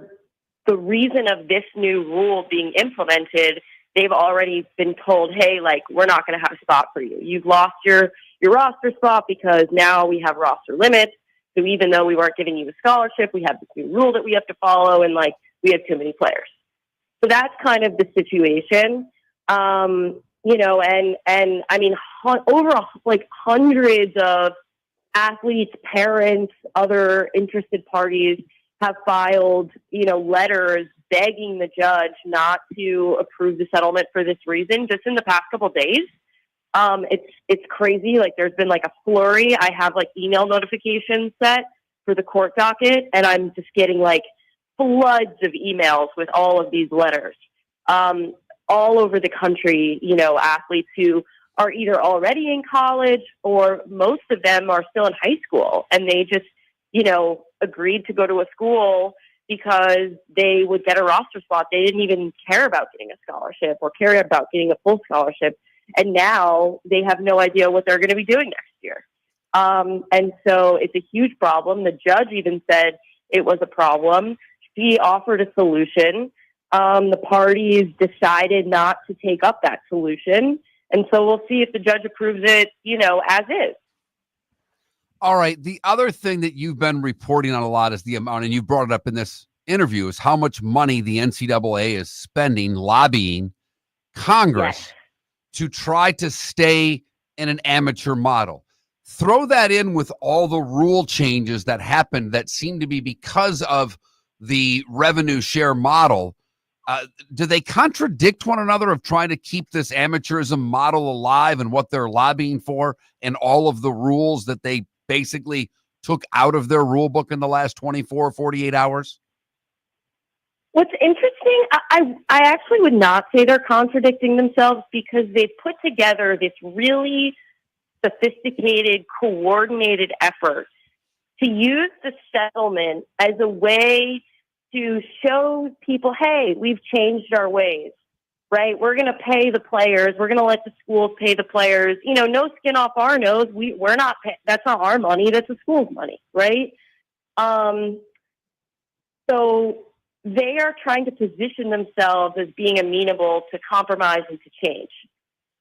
the reason of this new rule being implemented, they've already been told, hey, like, we're not going to have a spot for you. You've lost your roster spot because now we have roster limits. So even though we weren't giving you a scholarship, we have this new rule that we have to follow, and like we have too many players. So that's kind of the situation. And I mean, hundreds of athletes, parents, other interested parties have filed, letters begging the judge not to approve the settlement for this reason. Just in the past couple of days, it's crazy. Like there's been like a flurry. I have like email notifications set for the court docket, and I'm just getting like floods of emails with all of these letters. All over the country, athletes who are either already in college or most of them are still in high school, and they just, agreed to go to a school because they would get a roster spot. They didn't even care about getting a scholarship or care about getting a full scholarship. And now they have no idea what they're going to be doing next year. And so it's a huge problem. The judge even said it was a problem. She offered a solution. The parties decided not to take up that solution. And so we'll see if the judge approves it, as is. All right. The other thing that you've been reporting on a lot is the amount, and you brought it up in this interview, is how much money the NCAA is spending lobbying Congress to try to stay in an amateur model. Throw that in with all the rule changes that happened that seem to be because of the revenue share model. Do they contradict one another of trying to keep this amateurism model alive and what they're lobbying for and all of the rules that they basically took out of their rule book in the last 24, 48 hours? What's interesting, I actually would not say they're contradicting themselves because they've put together this really sophisticated, coordinated effort to use the settlement as a way to show people, hey, we've changed our ways, right? We're going to pay the players. We're going to let the schools pay the players. No skin off our nose. We're not. That's not our money. That's the school's money, right? So they are trying to position themselves as being amenable to compromise and to change.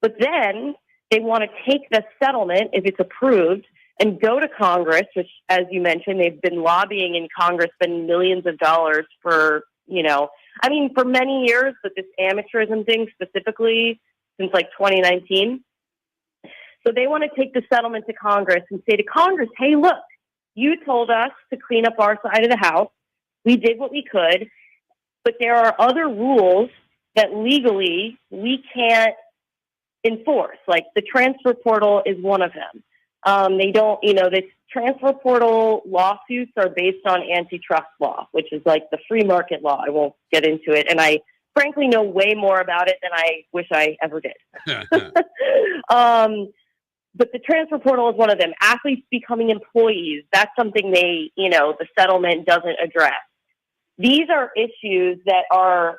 But then they want to take the settlement, if it's approved, and go to Congress, which, as you mentioned, they've been lobbying in Congress, spending millions of dollars for, for many years, but this amateurism thing specifically since like 2019. So they want to take the settlement to Congress and say to Congress, hey, look, you told us to clean up our side of the house. We did what we could, but there are other rules that legally we can't enforce. Like the transfer portal is one of them. The transfer portal lawsuits are based on antitrust law, which is like the free market law. I won't get into it. And I frankly know way more about it than I wish I ever did. But the transfer portal is one of them. Athletes becoming employees, that's something the settlement doesn't address. These are issues that are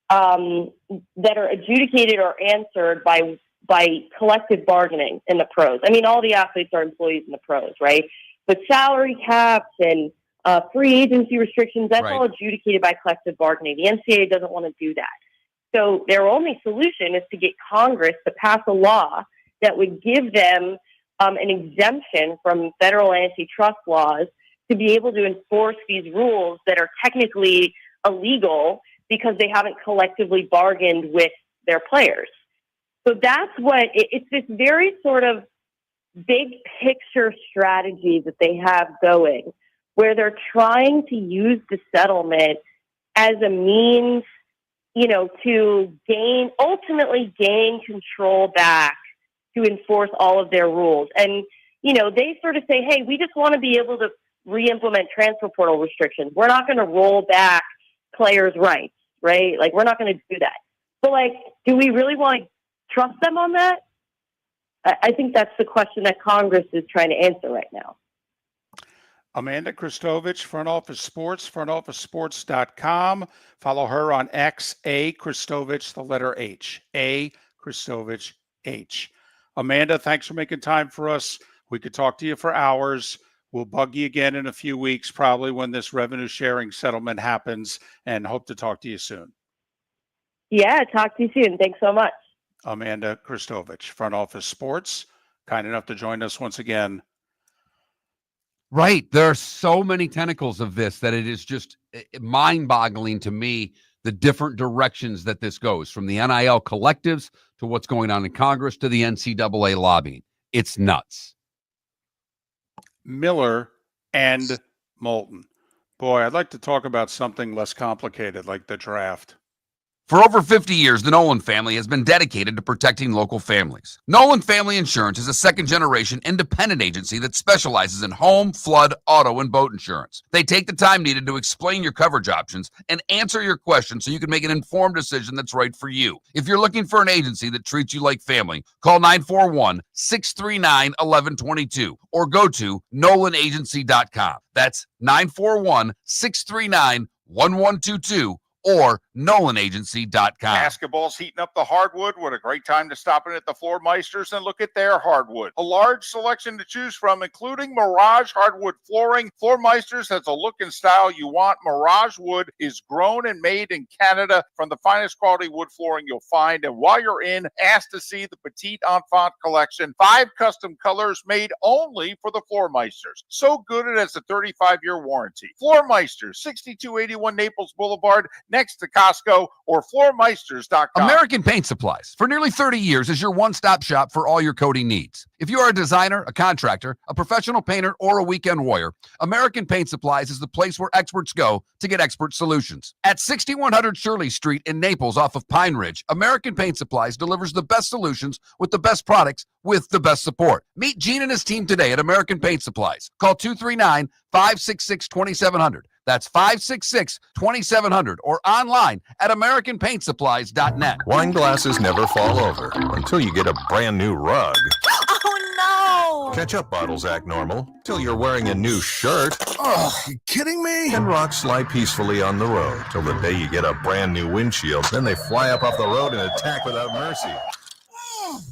adjudicated or answered by collective bargaining in the pros. I mean, all the athletes are employees in the pros, right? But salary caps and free agency restrictions, that's all adjudicated by collective bargaining. The NCAA doesn't want to do that. So their only solution is to get Congress to pass a law that would give them an exemption from federal antitrust laws to be able to enforce these rules that are technically illegal because they haven't collectively bargained with their players. So that's it's this very sort of big picture strategy that they have going, where they're trying to use the settlement as a means, to ultimately gain control back to enforce all of their rules. And, they sort of say, hey, we just want to be able to re-implement transfer portal restrictions. We're not going to roll back players' rights, right? Like, we're not going to do that. But, do we really want to trust them on that? I think that's the question that Congress is trying to answer right now. Amanda Christovich, Front Office Sports, frontofficesports.com. Follow her on X, A Christovich, the letter H, A Christovich H. Amanda, thanks for making time for us. We could talk to you for hours. We'll bug you again in a few weeks, probably when this revenue sharing settlement happens, and hope to talk to you soon. Yeah, talk to you soon. Thanks so much. Amanda Christovich, Front Office Sports, kind enough to join us once again. Right. There are so many tentacles of this that it is just mind-boggling to me, the different directions that this goes, from the NIL collectives to what's going on in Congress to the NCAA lobbying. It's nuts. Miller and Moulton. Boy, I'd like to talk about something less complicated, like the draft. For over 50 years, the Nolan family has been dedicated to protecting local families. Nolan Family Insurance is a second-generation independent agency that specializes in home, flood, auto, and boat insurance. They take the time needed to explain your coverage options and answer your questions so you can make an informed decision that's right for you. If you're looking for an agency that treats you like family, call 941-639-1122 or go to nolanagency.com. That's 941-639-1122. or nolanagency.com. Basketball's heating up the hardwood. What a great time to stop in at the Floor Meisters and look at their hardwood. A large selection to choose from, including Mirage hardwood flooring. Floor Meisters has a look and style you want. Mirage wood is grown and made in Canada from the finest quality wood flooring you'll find. And while you're in, ask to see the Petite Enfant collection. 5 custom colors made only for the Floor Meisters. So good it has a 35-year warranty. Floor Meisters, 6281 Naples Boulevard, next to Costco, or floormeisters.com. American Paint Supplies, for nearly 30 years, is your one-stop shop for all your coating needs. If you are a designer, a contractor, a professional painter, or a weekend warrior, American Paint Supplies is the place where experts go to get expert solutions. At 6100 Shirley Street in Naples off of Pine Ridge, American Paint Supplies delivers the best solutions with the best products with the best support. Meet Gene and his team today at American Paint Supplies. Call 239-566-2700. That's 566-2700 or online at AmericanPaintSupplies.net. Wine glasses never fall over until you get a brand new rug. Oh, no! Ketchup bottles act normal till you're wearing a new shirt. Oh, you kidding me? And rocks slide peacefully on the road till the day you get a brand new windshield. Then they fly up off the road and attack without mercy.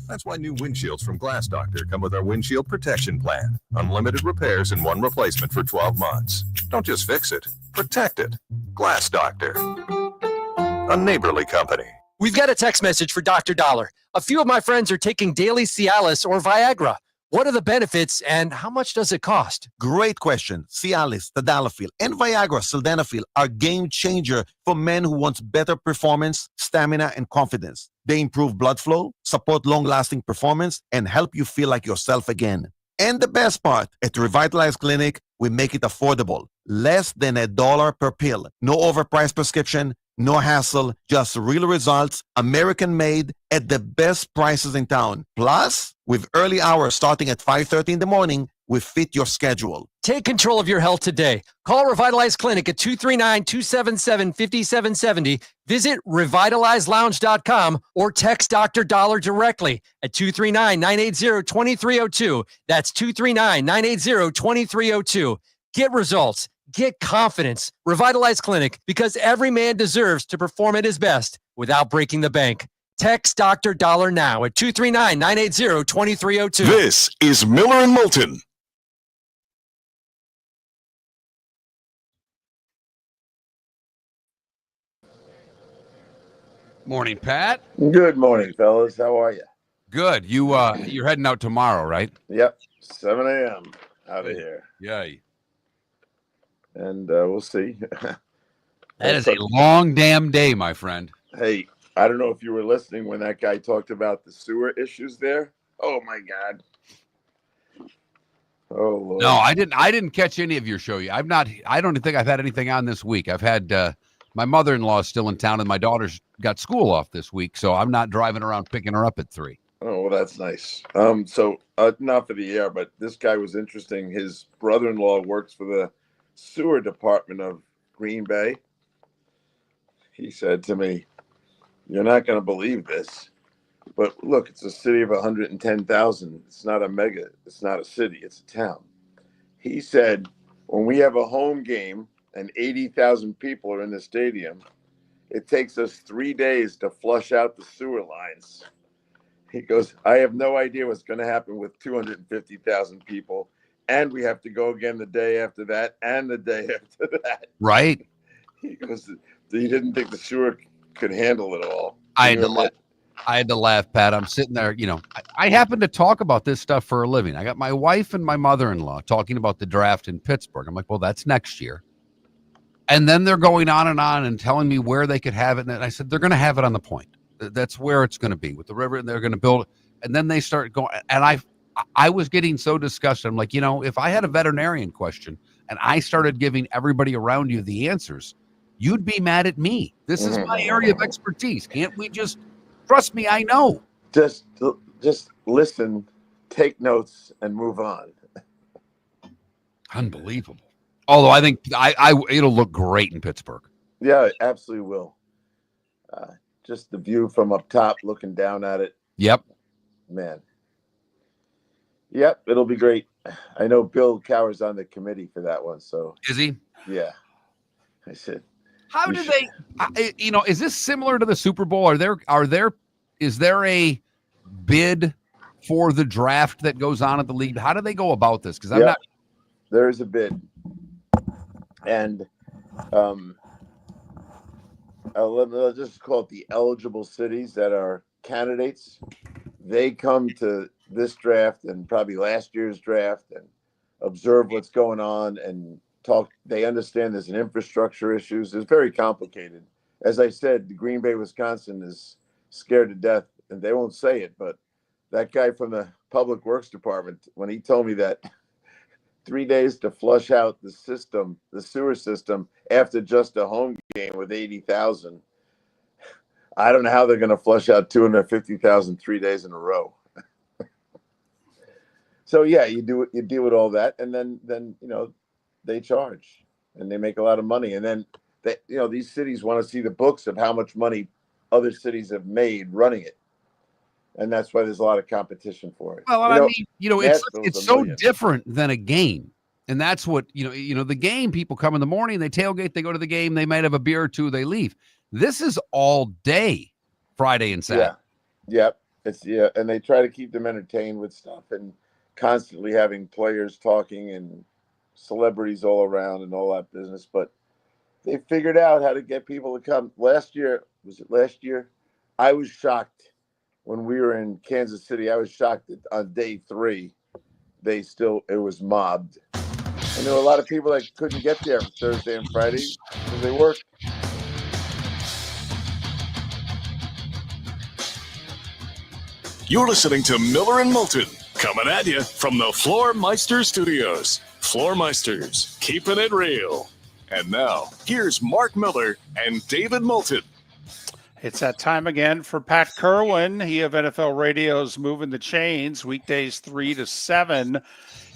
That's why new windshields from Glass Doctor come with our windshield protection plan. Unlimited repairs and 1 replacement for 12 months. Don't just fix it, protect it. Glass Doctor, a neighborly company. We've got a text message for Dr. Dollar. A few of my friends are taking daily Cialis or Viagra. What are the benefits and how much does it cost? Great question. Cialis, tadalafil, and Viagra, sildenafil, are game changer for men who want better performance, stamina, and confidence. They improve blood flow, support long-lasting performance, and help you feel like yourself again. And the best part, at Revitalize Clinic, we make it affordable. Less than $1 per pill. No overpriced prescription, no hassle, just real results, American-made, at the best prices in town. Plus, with early hours starting at 5:30 in the morning, we fit your schedule. Take control of your health today. Call Revitalize Clinic at 239-277-5770. Visit revitalizelounge.com or text Dr. Dollar directly at 239-980-2302. That's 239-980-2302. Get results. Get confidence. Revitalize Clinic, because every man deserves to perform at his best without breaking the bank. Text Dr. Dollar now at 239-980-2302. This is Miller and Moulton. Morning, Pat. Good morning, fellas. How are you? Good. You're heading out tomorrow, right? Yep, 7 a.m. out of here. Yay. And we'll see. That is a long damn day, my friend. Hey, I don't know if you were listening when that guy talked about the sewer issues there. Oh, my God. Oh, Lord. No, I didn't catch any of your show. I don't think I've had anything on this week. I've had my mother-in-law is still in town, and my daughter's got school off this week, so I'm not driving around picking her up at 3. Oh, well, that's nice. So not for the air, but this guy was interesting. His brother-in-law works for the sewer department of Green Bay. He said to me, "You're not going to believe this, but look, it's a city of 110,000. It's not a mega. It's not a city. It's a town." He said, "When we have a home game and 80,000 people are in the stadium, it takes us 3 days to flush out the sewer lines." He goes, "I have no idea what's going to happen with 250,000 people. And we have to go again the day after that and the day after that." Right. He goes, he didn't think the sewer could handle it all. I had to laugh, Pat. I'm sitting there, I happen to talk about this stuff for a living. I got my wife and my mother-in-law talking about the draft in Pittsburgh. I'm like, well, that's next year. And then they're going on and telling me where they could have it. And I said, they're going to have it on the point. That's where it's going to be with the river. And they're going to build it. And then they start going. And I was getting so disgusted. I'm like, if I had a veterinarian question and I started giving everybody around you the answers, you'd be mad at me. This is my area of expertise. Can't we just trust me? I know. Just listen, take notes, and move on. Unbelievable. Although I think it'll look great in Pittsburgh. Yeah, it absolutely will. Just the view from up top, looking down at it. Yep. Man. Yep, it'll be great. I know Bill Cower's on the committee for that one. So is he? Yeah. I said, how do they? Is this similar to the Super Bowl? Is there a bid for the draft that goes on at the league? How do they go about this? Because I'm not. There is a bid, and let's just call it the eligible cities that are candidates. They come to this draft and probably last year's draft and observe what's going on and talk. They understand there's an infrastructure issues. It's very complicated. As I said, Green Bay, Wisconsin is scared to death, and they won't say it, but that guy from the Public Works Department, when he told me that 3 days to flush out the system, the sewer system, after just a home game with 80,000, I don't know how they're going to flush out 250,000 3 days in a row. So yeah, you deal with all that, and then they charge, and they make a lot of money, and then these cities want to see the books of how much money other cities have made running it, and that's why there's a lot of competition for it. Well, it's so different than a game, and that's what the game. People come in the morning, they tailgate, they go to the game, they might have a beer or two, they leave. This is all day, Friday and Saturday. Yeah, and they try to keep them entertained with stuff and constantly having players talking and celebrities all around and all that business. But they figured out how to get people to come. Last year, I was shocked when we were in Kansas City, I was shocked that on day 3, it was mobbed. And there were a lot of people that couldn't get there Thursday and Friday because they worked. You're listening to Miller and Moulton, coming at you from the Floor Meister Studios. Floor Meisters, keeping it real. And now, here's Mark Miller and David Moulton. It's that time again for Pat Kirwan. He of NFL Radio's Moving the Chains, weekdays 3 to 7.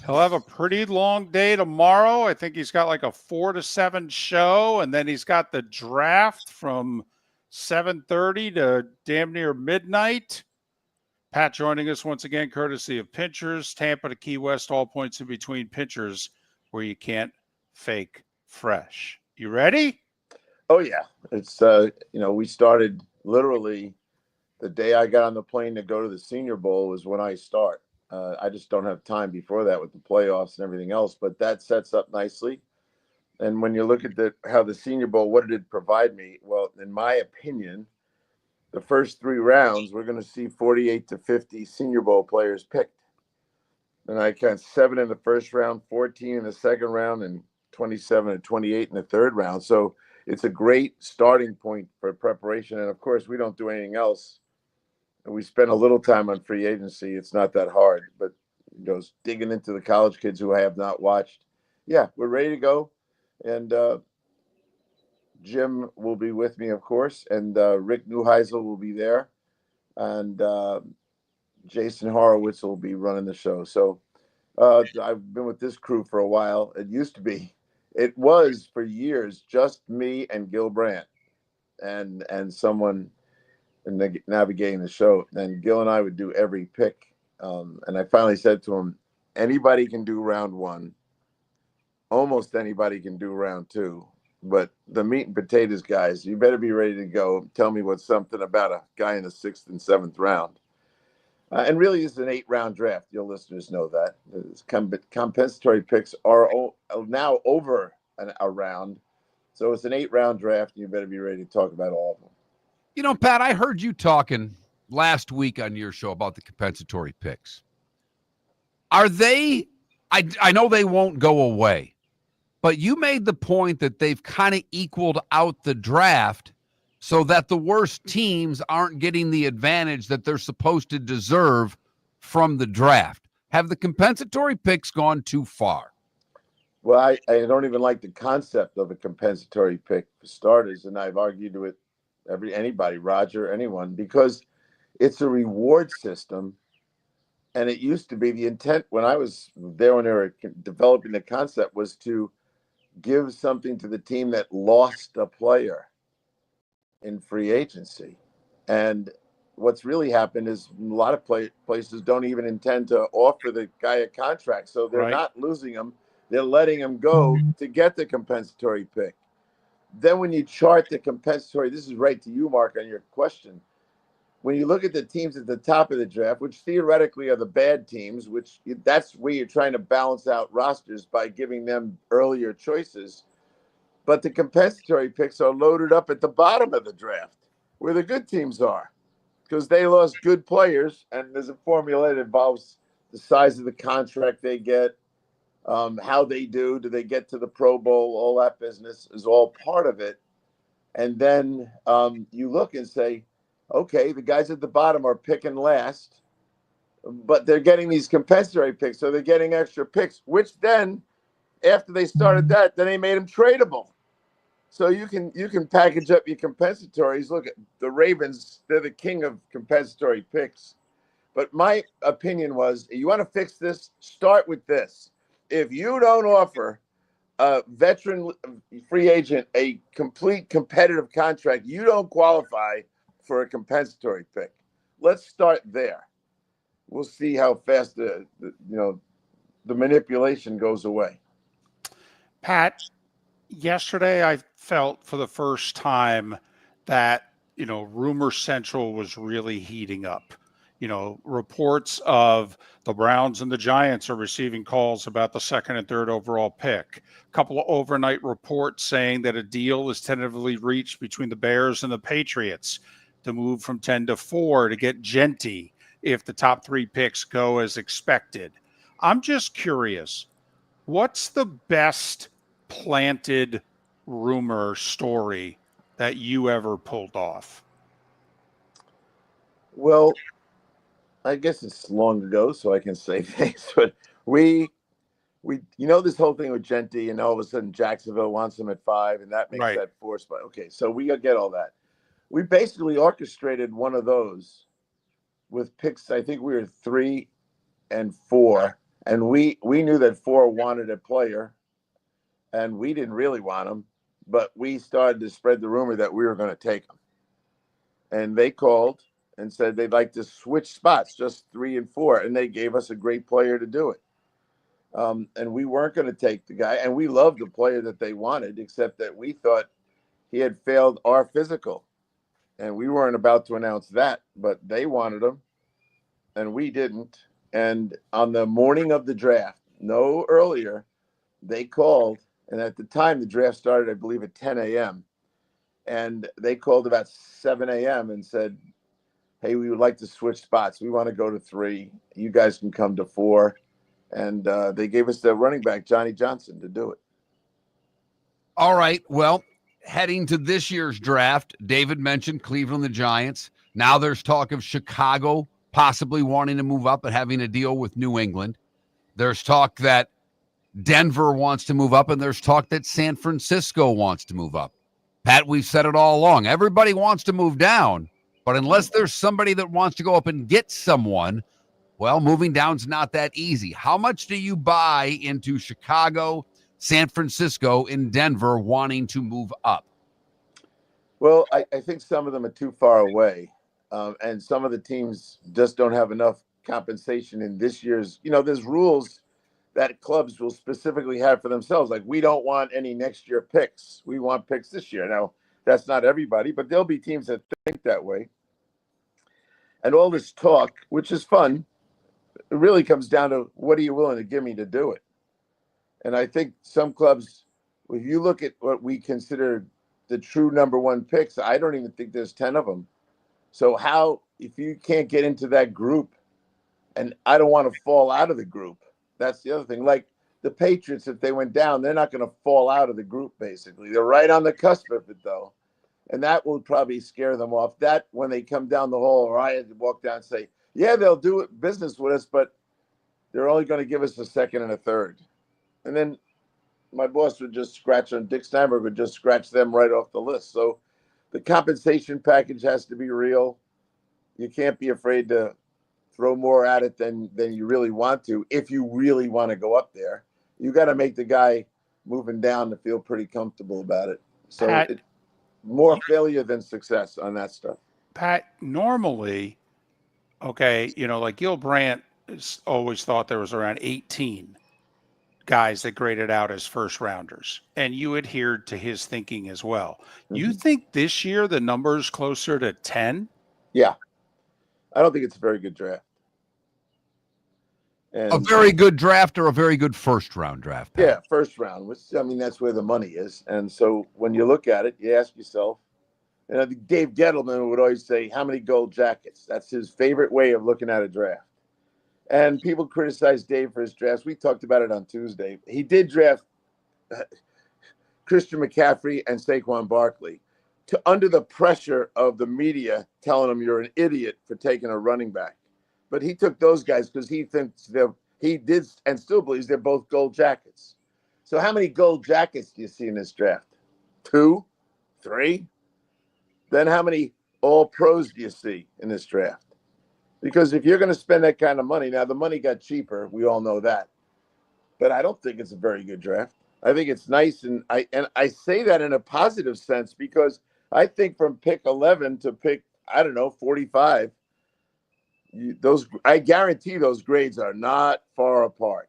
He'll have a pretty long day tomorrow. I think he's got like a 4 to 7 show, and then he's got the draft from 7:30 to damn near midnight. Pat joining us once again, courtesy of Pinchers, Tampa to Key West, all points in between. Pinchers, where you can't fake fresh. You ready? Oh yeah, it's we started literally the day I got on the plane to go to the Senior Bowl was when I start. I just don't have time before that with the playoffs and everything else, but that sets up nicely. And when you look at how the Senior Bowl, what did it provide me? Well, in my opinion, the first 3 rounds, we're going to see 48 to 50 Senior Bowl players picked. And I count 7 in the first round, 14 in the second round, and 27 and 28 in the third round. So it's a great starting point for preparation. And of course, we don't do anything else. And we spend a little time on free agency. It's not that hard, but digging into the college kids who I have not watched. Yeah, we're ready to go. And Jim will be with me, of course. And Rick Neuheisel will be there. And Jason Horowitz will be running the show. So I've been with this crew for a while. It was for years just me and Gil Brandt and someone navigating the show. And Gil and I would do every pick. And I finally said to him, anybody can do round 1. Almost anybody can do round 2. But the meat and potatoes guys, you better be ready to go. Tell me what's something about a guy in the 6th and 7th round. And really, it's an 8-round draft. Your listeners know that. Compensatory picks are now over a round. So it's an 8-round draft, and you better be ready to talk about all of them. Pat, I heard you talking last week on your show about the compensatory picks. Are they – I know they won't go away, but you made the point that they've kind of equaled out the draft so that the worst teams aren't getting the advantage that they're supposed to deserve from the draft. Have the compensatory picks gone too far? Well, I don't even like the concept of a compensatory pick for starters, and I've argued with anybody, Roger, anyone, because it's a reward system, and it used to be the intent when I was there when they were developing the concept was to give something to the team that lost a player in free agency. And what's really happened is a lot of places don't even intend to offer the guy a contract. So they're not losing him. They're letting him go to get the compensatory pick. Then when you chart the compensatory, this is right to you, Mark, on your question. When you look at the teams at the top of the draft, which theoretically are the bad teams, that's where you're trying to balance out rosters by giving them earlier choices. But the compensatory picks are loaded up at the bottom of the draft, where the good teams are, because they lost good players, and there's a formula that involves the size of the contract they get, how they do they get to the Pro Bowl, all that business is all part of it. And then you look and say, okay, the guys at the bottom are picking last, but they're getting these compensatory picks, so they're getting extra picks, which then, after they started that, then they made them tradable. So you can package up your compensatories. Look at the Ravens; they're the king of compensatory picks. But my opinion was, you want to fix this? Start with this. If you don't offer a veteran free agent a complete competitive contract, you don't qualify for a compensatory pick. Let's start there. We'll see how fast the manipulation goes away. Pat, yesterday I felt for the first time that, Rumor Central was really heating up. Reports of the Browns and the Giants are receiving calls about the 2nd and 3rd overall pick. A couple of overnight reports saying that a deal is tentatively reached between the Bears and the Patriots. to move from 10 to 4 to get Genty if the top 3 picks go as expected. I'm just curious, what's the best planted rumor story that you ever pulled off? Well, I guess it's long ago, so I can say things, but we this whole thing with Genty, and all of a sudden Jacksonville wants him at 5, and that makes Right. that 4 spot. Okay, so we get all that. We basically orchestrated one of those with picks. I think we were 3 and 4, and we knew that 4 wanted a player, and we didn't really want him, but we started to spread the rumor that we were going to take him, and they called and said they'd like to switch spots, just 3 and 4, and they gave us a great player to do it. And we weren't going to take the guy, and we loved the player that they wanted, except that we thought he had failed our physical, and we weren't about to announce that, but they wanted him, and we didn't. And on the morning of the draft, no earlier, they called, and at the time the draft started, I believe, at 10 a.m., and they called about 7 a.m. and said, hey, we would like to switch spots. We want to go to 3. You guys can come to 4. And they gave us the running back, Johnny Johnson, to do it. All right. Well, heading to this year's draft, David mentioned Cleveland, the Giants. Now there's talk of Chicago possibly wanting to move up and having a deal with New England. There's talk that Denver wants to move up, and there's talk that San Francisco wants to move up. Pat, we've said it all along. Everybody wants to move down, but unless there's somebody that wants to go up and get someone, well, moving down's not that easy. How much do you buy into Chicago, San Francisco, and Denver wanting to move up? Well, I think some of them are too far away, and some of the teams just don't have enough compensation in this year's. There's rules that clubs will specifically have for themselves. Like, we don't want any next year picks. We want picks this year. Now, that's not everybody, but there'll be teams that think that way. And all this talk, which is fun, it really comes down to what are you willing to give me to do it? And I think some clubs, if you look at what we consider the true number 1 picks, I don't even think there's 10 of them. So if you can't get into that group, and I don't want to fall out of the group, that's the other thing. Like the Patriots, if they went down, they're not going to fall out of the group, basically. They're right on the cusp of it, though. And that will probably scare them off. That when they come down the hall, or I had to walk down and say, yeah, they'll do business with us, but they're only going to give us a 2nd and a 3rd. And then my boss would just Dick Steinberg would just scratch them right off the list. So the compensation package has to be real. You can't be afraid to throw more at it than you really want to. If you really want to go up there, you got to make the guy moving down to feel pretty comfortable about it. So Pat, more failure than success on that stuff. Pat, normally, okay, like Gil Brandt always thought there was around 18 guys that graded out as first rounders, and you adhered to his thinking as well. Mm-hmm. You think this year the number's closer to 10? Yeah. I don't think it's a very good draft. And a very good draft or a very good first-round draft? Pat? Yeah, first round. That's where the money is. And so when you look at it, you ask yourself, Dave Gettleman would always say, how many gold jackets? That's his favorite way of looking at a draft. And people criticize Dave for his drafts. We talked about it on Tuesday. He did draft Christian McCaffrey and Saquon Barkley under the pressure of the media telling him you're an idiot for taking a running back. But he took those guys because he thinks he did and still believes they're both gold jackets. So how many gold jackets do you see in this draft? 2, 3? Then how many all pros do you see in this draft? Because if you're going to spend that kind of money, now the money got cheaper, we all know that. But I don't think it's a very good draft. I think it's nice, and I say that in a positive sense because I think from pick 11 to pick 45, I guarantee those grades are not far apart.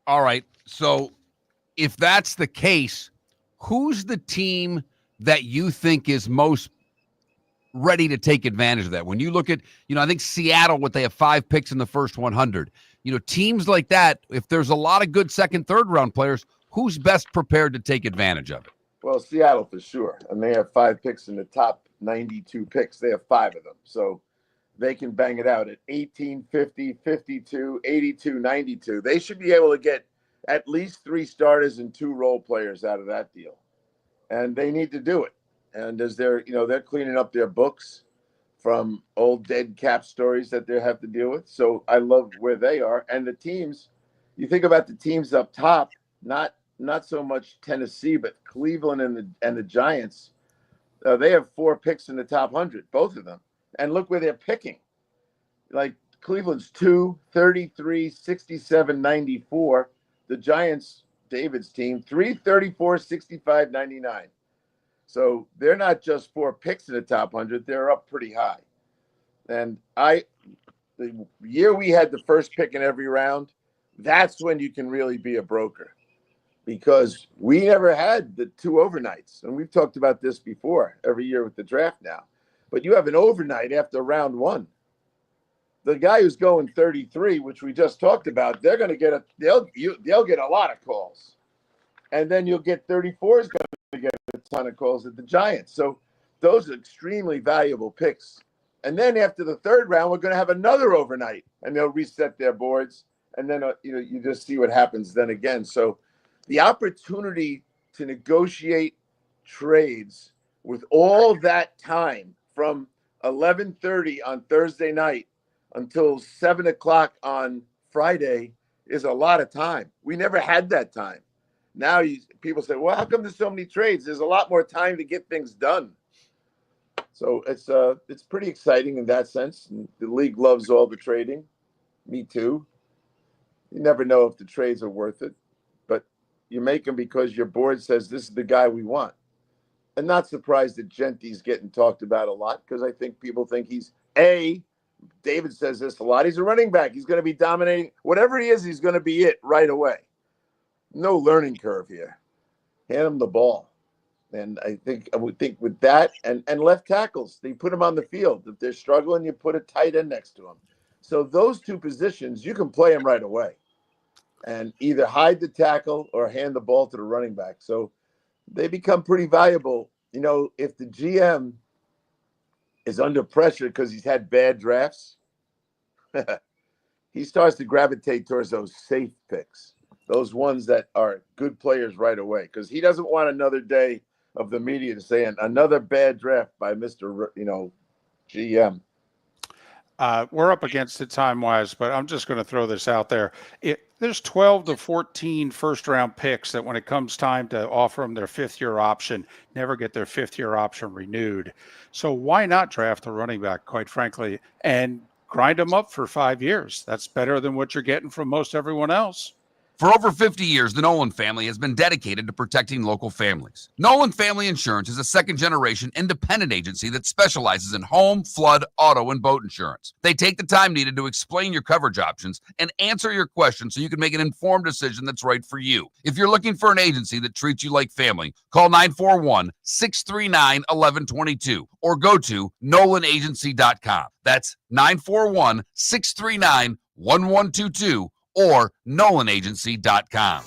All right. So if that's the case, who's the team that you think is most ready to take advantage of that? When you look at, I think Seattle, they have 5 picks in the first 100. Teams like that, if there's a lot of good second, third round players, who's best prepared to take advantage of it? Well, Seattle for sure. And they have 5 picks in the top 92 picks. They have 5 of them. So they can bang it out at 18, 50, 52, 82, 92. They should be able to get at least 3 starters and 2 role players out of that deal. And they need to do it. And as they're cleaning up their books from old dead cap stories that they have to deal with. So I love where they are. And the teams, you think about the teams up top, not so much Tennessee, but Cleveland and the Giants. They have 4 picks in the top 100, both of them. And look where they're picking. Like Cleveland's 2, 33, 67, 94. The Giants, David's team, 3, 34, 65, 99. So they're not just 4 picks in the top 100. They're up pretty high. And the year we had the first pick in every round, that's when you can really be a broker. Because we never had the 2 overnights. And we've talked about this before every year with the draft now. But you have an overnight after round 1. The guy who's going 33, which we just talked about, they're going to they'll get a lot of calls. And then you'll get 34 is going to get a ton of calls at the Giants. So those are extremely valuable picks. And then after the 3rd round, we're going to have another overnight, and they'll reset their boards. And then you just see what happens then again. So the opportunity to negotiate trades with all that time from 11:30 on Thursday night until 7 o'clock on Friday is a lot of time. We never had that time. Now people say, well, how come there's so many trades? There's a lot more time to get things done. So it's pretty exciting in that sense. And the league loves all the trading. Me too. You never know if the trades are worth it, but you make them because your board says this is the guy we want. I'm not surprised that Genty's getting talked about a lot because I think people think he's David says this a lot. He's a running back. He's going to be dominating. Whatever he is, he's going to be it right away. No learning curve here. Hand him the ball. And I would think with that and left tackles, they put them on the field. If they're struggling, you put a tight end next to them. So those 2 positions, you can play them right away and either hide the tackle or hand the ball to the running back. So they become pretty valuable. If the GM is under pressure because he's had bad drafts, he starts to gravitate towards those safe picks, those ones that are good players right away, because he doesn't want another day of the media to say another bad draft by Mr. GM. We're up against it time-wise, but I'm just going to throw this out there. There's 12 to 14 first-round picks that when it comes time to offer them their 5th-year option, never get their 5th-year option renewed. So why not draft a running back, quite frankly, and grind them up for 5 years? That's better than what you're getting from most everyone else. For over 50 years, the Nolan family has been dedicated to protecting local families. Nolan Family Insurance is a second-generation independent agency that specializes in home, flood, auto, and boat insurance. They take the time needed to explain your coverage options and answer your questions so you can make an informed decision that's right for you. If you're looking for an agency that treats you like family, call 941-639-1122 or go to nolanagency.com. That's 941-639-1122 or nolanagency.com.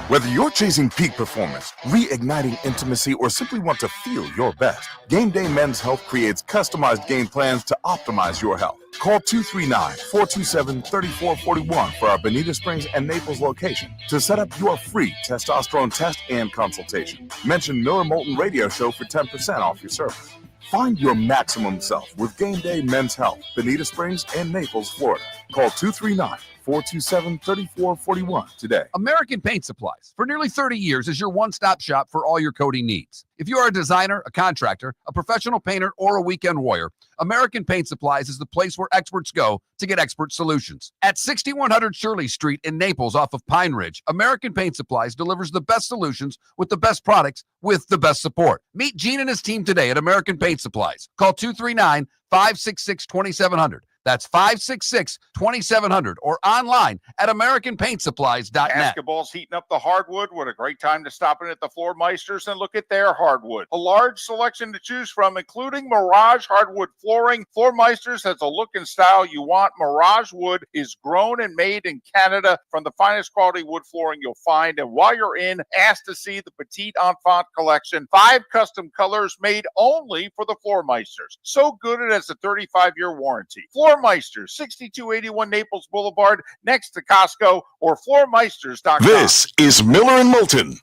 Whether you're chasing peak performance, reigniting intimacy, or simply want to feel your best, Game Day Men's Health creates customized game plans to optimize your health. Call 239-427-3441 for our Bonita Springs and Naples location to set up your free testosterone test and consultation. Mention Miller Moulton Radio Show for 10% off your service. Find your maximum self with Game Day Men's Health, Bonita Springs and Naples, Florida. Call 239-427-3441 today. American Paint Supplies, for nearly 30 years, is your one-stop shop for all your coating needs. If you are a designer, a contractor, a professional painter, or a weekend warrior, American Paint Supplies is the place where experts go to get expert solutions. At 6100 Shirley Street in Naples off of Pine Ridge, American Paint Supplies delivers the best solutions with the best products with the best support. Meet Gene and his team today at American Paint Supplies. Call 239-566-2700. That's 566-2700 or online at AmericanPaintSupplies.net. Basketball's heating up the hardwood. What a great time to stop in at the Floor Meisters and look at their hardwood. A large selection to choose from, including Mirage hardwood flooring. Floor Meisters has a look and style you want. Mirage wood is grown and made in Canada from the finest quality wood flooring you'll find. And while you're in, ask to see the Petite Enfant collection. 5 custom colors made only for the Floor Meisters. So good it has a 35-year warranty. Floor Meisters, 6281 Naples Boulevard, next to Costco, or floormeisters.com. This is Miller and Moulton.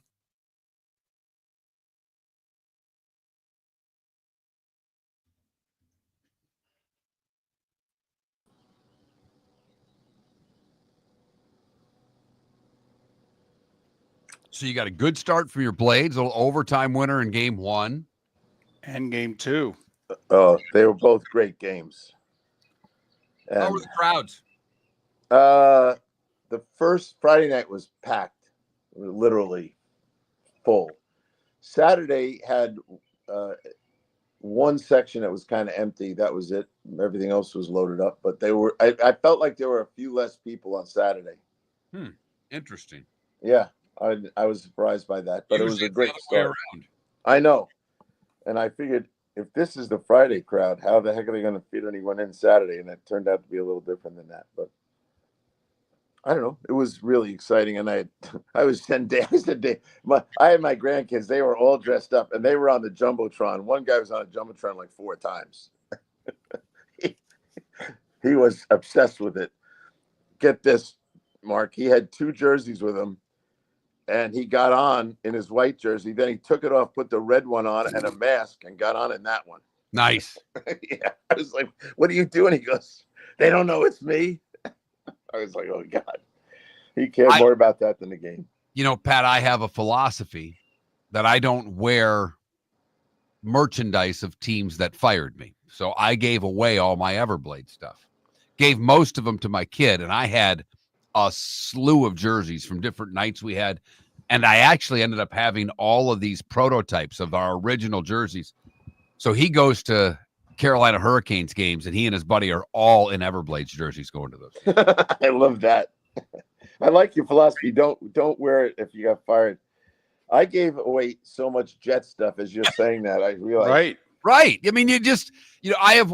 So you got a good start from your Blades, a little overtime winner in game 1. And game 2. Oh, they were both great games. How And, were the crowds? the first Friday night was packed, literally full. Saturday had one section that was kind of empty. That was it. Everything else was loaded up. But I felt like there were a few less people on Saturday. Interesting. Yeah, I was surprised by that. But it was Usually a great it's the other way start. around. I know. And I figured, if this is the Friday crowd, how the heck are they going to fit anyone in Saturday? And it turned out to be a little different than that. But I don't know. It was really exciting. And I was 10 days a day. I had my grandkids. They were all dressed up, and they were on the Jumbotron. One guy was on a Jumbotron like 4 times. He was obsessed with it. Get this, Mark. He had 2 jerseys with him. And he got on in his white jersey. Then he took it off, put the red one on and a mask, and got on in that one. Nice. Yeah. I was like, what are you doing? He goes, they don't know it's me. I was like, oh, God. He cared more about that than the game. You know, Pat, I have a philosophy that I don't wear merchandise of teams that fired me. So I gave away all my Everblade stuff. Gave most of them to my kid, and I had a slew of jerseys from different nights we had. And I actually ended up having all of these prototypes of our original jerseys. So he goes to Carolina Hurricanes games, and he and his buddy are all in Everblades jerseys going to those. I love that. I like your philosophy. Don't wear it if you got fired. I gave away so much Jet stuff as you're saying that. I realized. Right. I mean, I have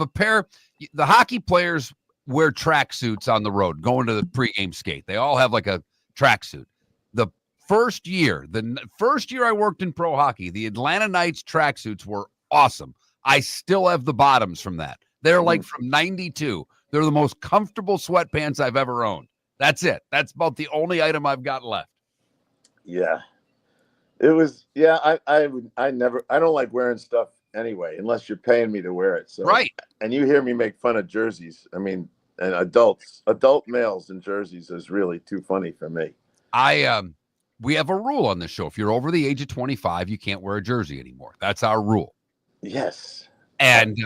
a pair. The hockey players wear tracksuits on the road going to the pregame skate. They all have like a tracksuit. The first year I worked in pro hockey, the Atlanta Knights tracksuits were awesome. I still have the bottoms from that. They're like from 92. They're the most comfortable sweatpants I've ever owned. That's it. That's about the only item I've got left. Yeah. It was, I don't like wearing stuff anyway, unless you're paying me to wear it. So, right. And you hear me make fun of jerseys. I mean, and adult males in jerseys is really too funny for me. We have a rule on this show. If you're over the age of 25, you can't wear a jersey anymore. That's our rule. Yes. And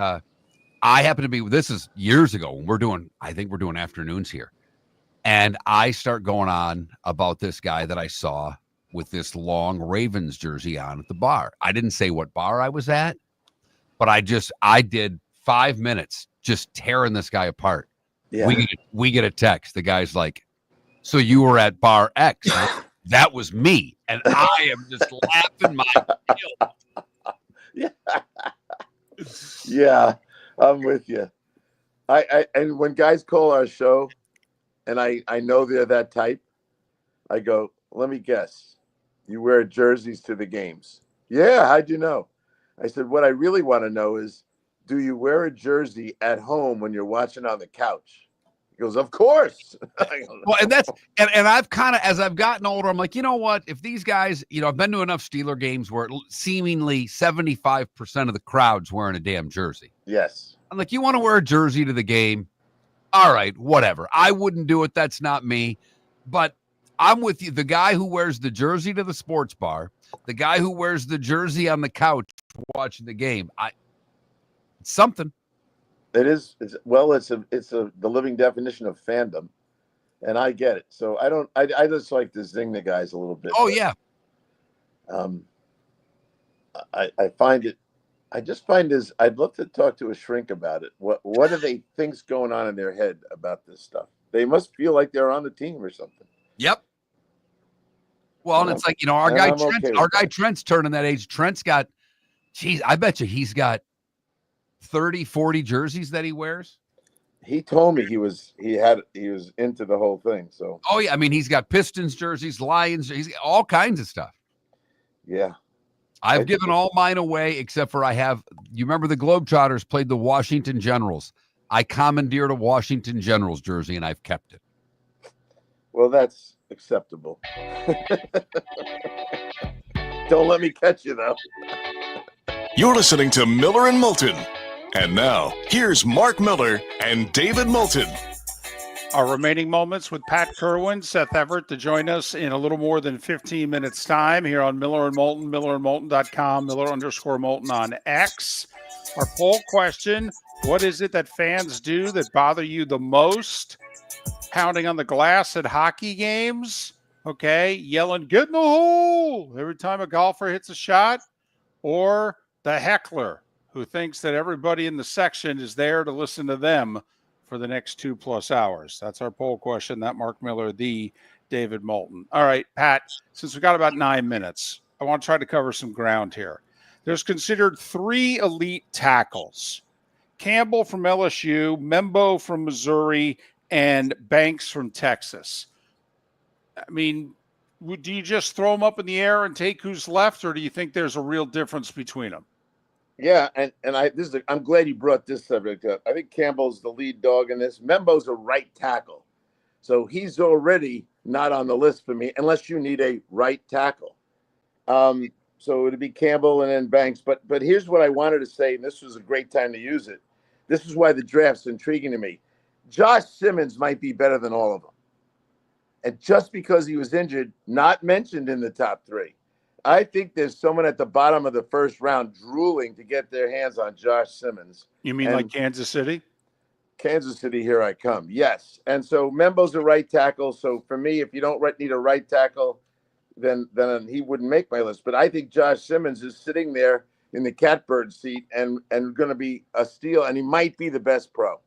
I happen to be, this is years ago when I think we're doing afternoons here. And I start going on about this guy that I saw with this long Ravens jersey on at the bar. I didn't say what bar I was at, but I did 5 minutes just tearing this guy apart. Yeah. We get a text. The guy's like, so you were at bar X. That was me. And I am just laughing my tail. Yeah, I'm with you. And when guys call our show and I know they're that type, I go, let me guess. You wear jerseys to the games. Yeah, how'd you know? I said, what I really want to know is, do you wear a jersey at home when you're watching on the couch? He goes, of course. Well, and I've kind of, as I've gotten older, I'm like, you know what? If these guys, I've been to enough Steeler games where seemingly 75% of the crowd's wearing a damn jersey. Yes. I'm like, you want to wear a jersey to the game? All right, whatever. I wouldn't do it. That's not me. But I'm with you. The guy who wears the jersey to the sports bar, the guy who wears the jersey on the couch watching the game, it's something. It is. It's the living definition of fandom, and I get it. So I just like to zing the guys a little bit. Oh, yeah. I find it. I just find this. I'd love to talk to a shrink about it. What do they think's going on in their head about this stuff? They must feel like they're on the team or something. Yep. Well, and it's like, our and guy I'm Trent, okay with our guy that. Trent's turning that age. Trent's got, geez, I bet you he's got 30, 40 jerseys that he wears. He told me he was into the whole thing. So Oh yeah, I mean he's got Pistons jerseys, Lions, he's got all kinds of stuff. yeah. I've given all mine away except for you remember the Globetrotters played the Washington Generals. I commandeered a Washington Generals jersey and I've kept it. Well, that's acceptable. Don't let me catch you though. You're listening to Miller and Moulton. And now, here's Mark Miller and David Moulton. Our remaining moments with Pat Kirwan, Seth Everett to join us in a little more than 15 minutes time here on Miller and Moulton, millerandmoulton.com, Miller_Moulton on X. Our poll question, what is it that fans do that bother you the most? Pounding on the glass at hockey games, okay? Yelling, get in the hole every time a golfer hits a shot? Or the heckler who thinks that everybody in the section is there to listen to them for the next 2+ hours? That's our poll question. That Mark Miller, the David Moulton. All right, Pat, since we've got about 9 minutes, I want to try to cover some ground here. There's considered 3 elite tackles. Campbell from LSU, Membo from Missouri, and Banks from Texas. I mean, do you just throw them up in the air and take who's left, or do you think there's a real difference between them? Yeah, I'm glad you brought this subject up. I think Campbell's the lead dog in this. Membo's a right tackle, so he's already not on the list for me unless you need a right tackle. So it'd be Campbell and then Banks. But here's what I wanted to say, and this was a great time to use it. This is why the draft's intriguing to me. Josh Simmons might be better than all of them, and just because he was injured, not mentioned in the top 3. I think there's someone at the bottom of the first round drooling to get their hands on Josh Simmons. You mean like Kansas City? Kansas City, here I come. Yes. And so Membo's a right tackle. So for me, if you don't need a right tackle, then he wouldn't make my list. But I think Josh Simmons is sitting there in the catbird seat and going to be a steal, and he might be the best pro.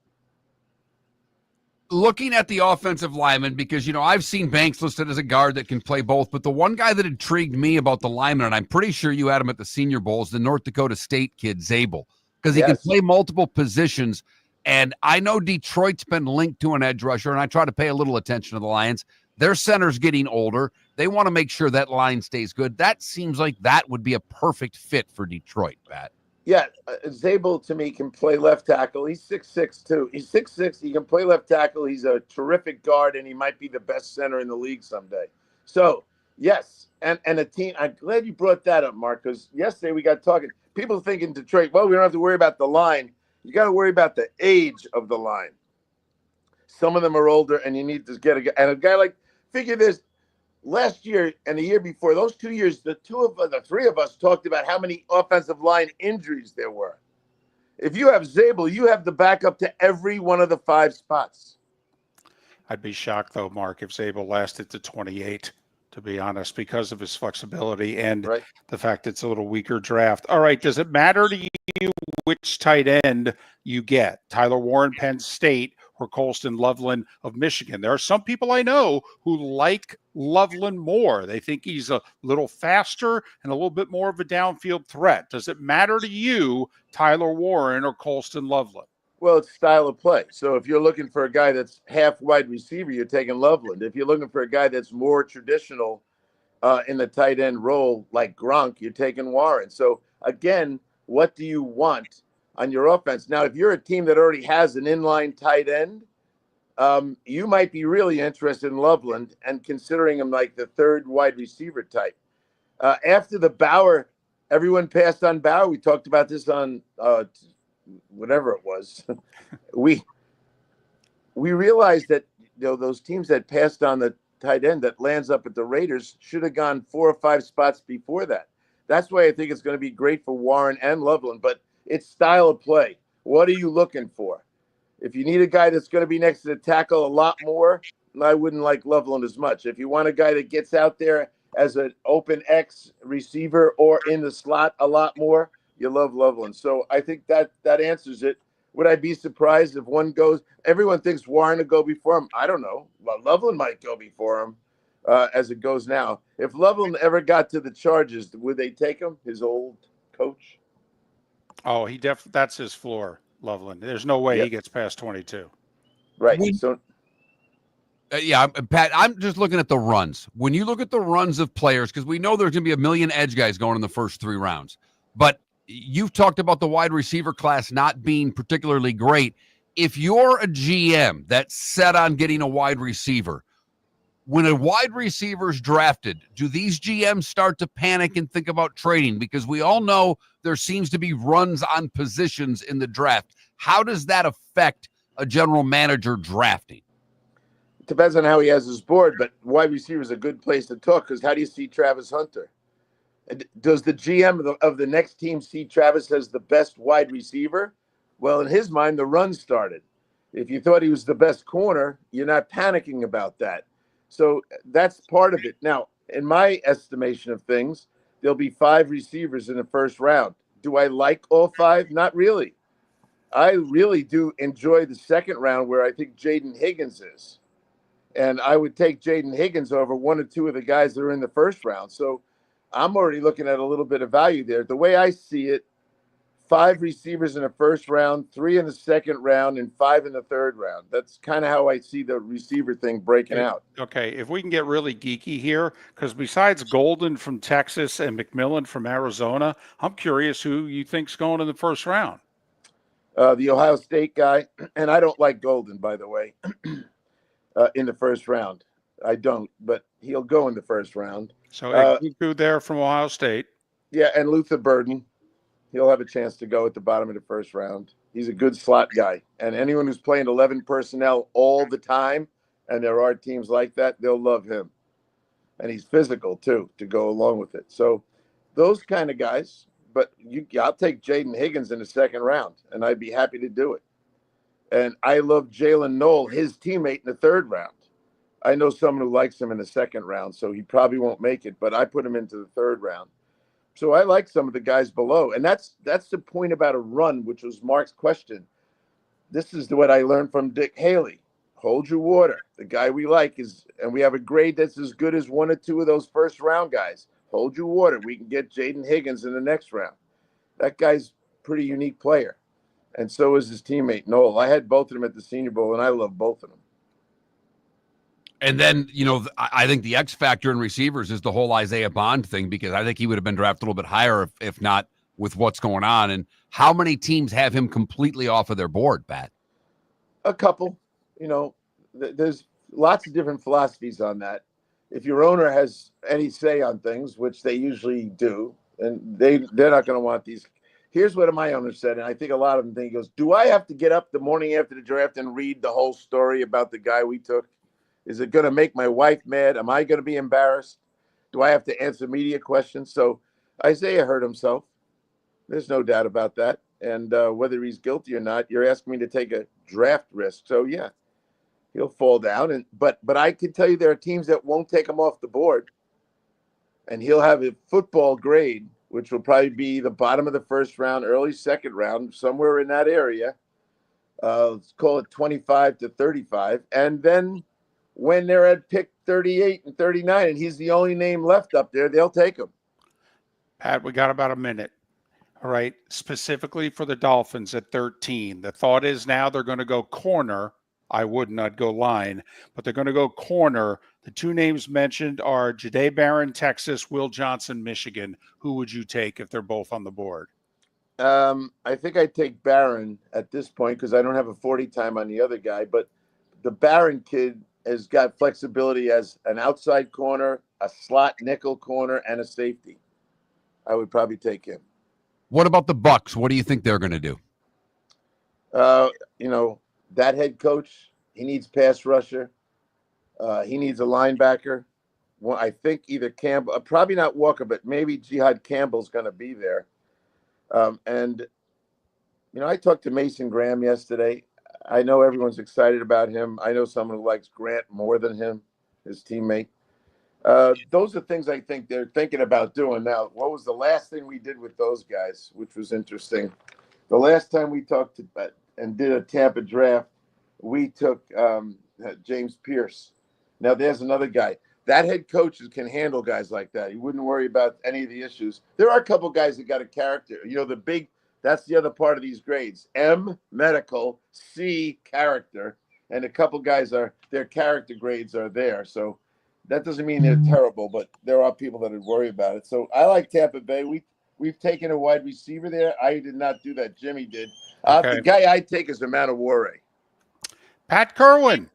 Looking at the offensive lineman, because, I've seen Banks listed as a guard that can play both, but the one guy that intrigued me about the lineman, and I'm pretty sure you had him at the Senior Bowl, is the North Dakota State kid, Zabel, because he can play multiple positions. And I know Detroit's been linked to an edge rusher, and I try to pay a little attention to the Lions. Their center's getting older. They want to make sure that line stays good. That seems like that would be a perfect fit for Detroit, Pat. Yeah, Zabel to me can play left tackle. He's 6'6", too. He's 6'6". He can play left tackle. He's a terrific guard, and he might be the best center in the league someday. So, yes, and a team. I'm glad you brought that up, Mark, because yesterday we got talking. People think in Detroit, well, we don't have to worry about the line. You got to worry about the age of the line. Some of them are older, and you need to get a guy like, figure this. Last year and the year before, those 2 years, the 3 of us talked about how many offensive line injuries there were. If you have Zabel, you have the backup to every one of the 5 spots. I'd be shocked, though, Mark, if Zabel lasted to 28, to be honest, because of his flexibility and the fact it's a little weaker draft. All right, does it matter to you which tight end you get? Tyler Warren, Penn State, or Colston Loveland of Michigan? There are some people I know who like Loveland more. They think he's a little faster and a little bit more of a downfield threat. Does it matter to you, Tyler Warren or Colston Loveland? Well, it's style of play. So if you're looking for a guy that's half wide receiver, you're taking Loveland. If you're looking for a guy that's more traditional in the tight end role, like Gronk, you're taking Warren. So again, what do you want on your offense? Now, if you're a team that already has an inline tight end, you might be really interested in Loveland and considering him like the 3rd wide receiver type. After the Bauer, everyone passed on Bauer. We talked about this on whatever it was. we realized that those teams that passed on the tight end that lands up at the Raiders should have gone 4 or 5 spots before that. That's why I think it's going to be great for Warren and Loveland, but it's style of play. What are you looking for? If you need a guy that's going to be next to the tackle a lot more, I wouldn't like Loveland as much. If you want a guy that gets out there as an open X receiver or in the slot a lot more, You love Loveland. So I think that answers it. Would I be surprised if one goes? Everyone thinks Warren will go before him. I don't know. Well, Loveland might go before him as it goes now. If Loveland ever got to the Chargers, would they take him, his old coach? Oh, that's his floor, Loveland. There's no way he gets past 22. Right. So yeah, Pat, I'm just looking at the runs. When you look at the runs of players, because we know there's going to be a million edge guys going in the first 3 rounds, but you've talked about the wide receiver class not being particularly great. If you're a GM that's set on getting a wide receiver, when a wide receiver is drafted, do these GMs start to panic and think about trading? Because we all know there seems to be runs on positions in the draft. How does that affect a general manager drafting? it depends on how he has his board, but wide receiver is a good place to talk because how do you see Travis Hunter? And does the GM of the next team see Travis as the best wide receiver? Well, in his mind, the run started. If you thought he was the best corner, you're not panicking about that. So that's part of it. Now, in my estimation of things, there'll be 5 receivers in the first round. Do I like all 5? Not really. I really do enjoy the second round where I think Jaden Higgins is. And I would take Jaden Higgins over 1 or 2 of the guys that are in the first round. So I'm already looking at a little bit of value there. The way I see it, 5 receivers in the first round, 3 in the second round, and 5 in the third round. That's kind of how I see the receiver thing breaking out. Okay, if we can get really geeky here, because besides Golden from Texas and McMillan from Arizona, I'm curious who you think's going in the first round. The Ohio State guy, and I don't like Golden, by the way, in the first round. I don't, but he'll go in the first round. So Igbuku there from Ohio State. Yeah, and Luther Burden. He'll have a chance to go at the bottom of the first round. He's a good slot guy. And anyone who's playing 11 personnel all the time, and there are teams like that, they'll love him. And he's physical, too, to go along with it. So those kind of guys. But I'll take Jaden Higgins in the second round, and I'd be happy to do it. And I love Jalen Knoll, his teammate, in the third round. I know someone who likes him in the second round, so he probably won't make it, but I put him into the third round. So I like some of the guys below. And that's the point about a run, which was Mark's question. This is what I learned from Dick Haley. Hold your water. The guy we like is, and we have a grade that's as good as 1 or 2 of those first round guys. Hold your water. We can get Jaden Higgins in the next round. That guy's a pretty unique player. And so is his teammate, Noel. I had both of them at the Senior Bowl, and I love both of them. And then, I think the X factor in receivers is the whole Isaiah Bond thing, because I think he would have been drafted a little bit higher if not with what's going on. And how many teams have him completely off of their board, Pat? A couple. There's lots of different philosophies on that. If your owner has any say on things, which they usually do, and they're not going to want these. Here's what my owner said, and I think a lot of them think, he goes, do I have to get up the morning after the draft and read the whole story about the guy we took? Is it going to make my wife mad? Am I going to be embarrassed? Do I have to answer media questions? So Isaiah hurt himself. There's no doubt about that. And whether he's guilty or not, you're asking me to take a draft risk. So, yeah, he'll fall down. But I can tell you there are teams that won't take him off the board. And he'll have a football grade, which will probably be the bottom of the first round, early second round, somewhere in that area. Let's call it 25 to 35. And then when they're at pick 38 and 39, and he's the only name left up there, they'll take him. Pat, we got about a minute. All right. Specifically for the Dolphins at 13. The thought is now they're going to go corner. I would not go line, but they're going to go corner. The 2 names mentioned are Jahdae Barron, Texas, Will Johnson, Michigan. Who would you take if they're both on the board? I think I'd take Barron at this point because I don't have a 40 time on the other guy, but the Barron kid has got flexibility as an outside corner, a slot nickel corner, and a safety. I would probably take him. What about the Bucs? What do you think they're going to do? That head coach, he needs pass rusher. He needs a linebacker. Well, I think either Campbell, probably not Walker, but maybe Jihad Campbell's going to be there. I talked to Mason Graham yesterday. I know everyone's excited about him. I know someone who likes Grant more than him, his teammate. Those are things I think they're thinking about doing now. What was the last thing we did with those guys, which was interesting? The last time we talked and did a Tampa draft, we took James Pierce. Now there's another guy. That head coach can handle guys like that. He wouldn't worry about any of the issues. There are a couple guys that got a character. That's the other part of these grades. M, medical, C, character. And a couple guys their character grades are there. So that doesn't mean they're terrible, but there are people that would worry about it. So I like Tampa Bay. We've taken a wide receiver there. I did not do that. Jimmy did. The guy I take is Manawari. Pat Kirwan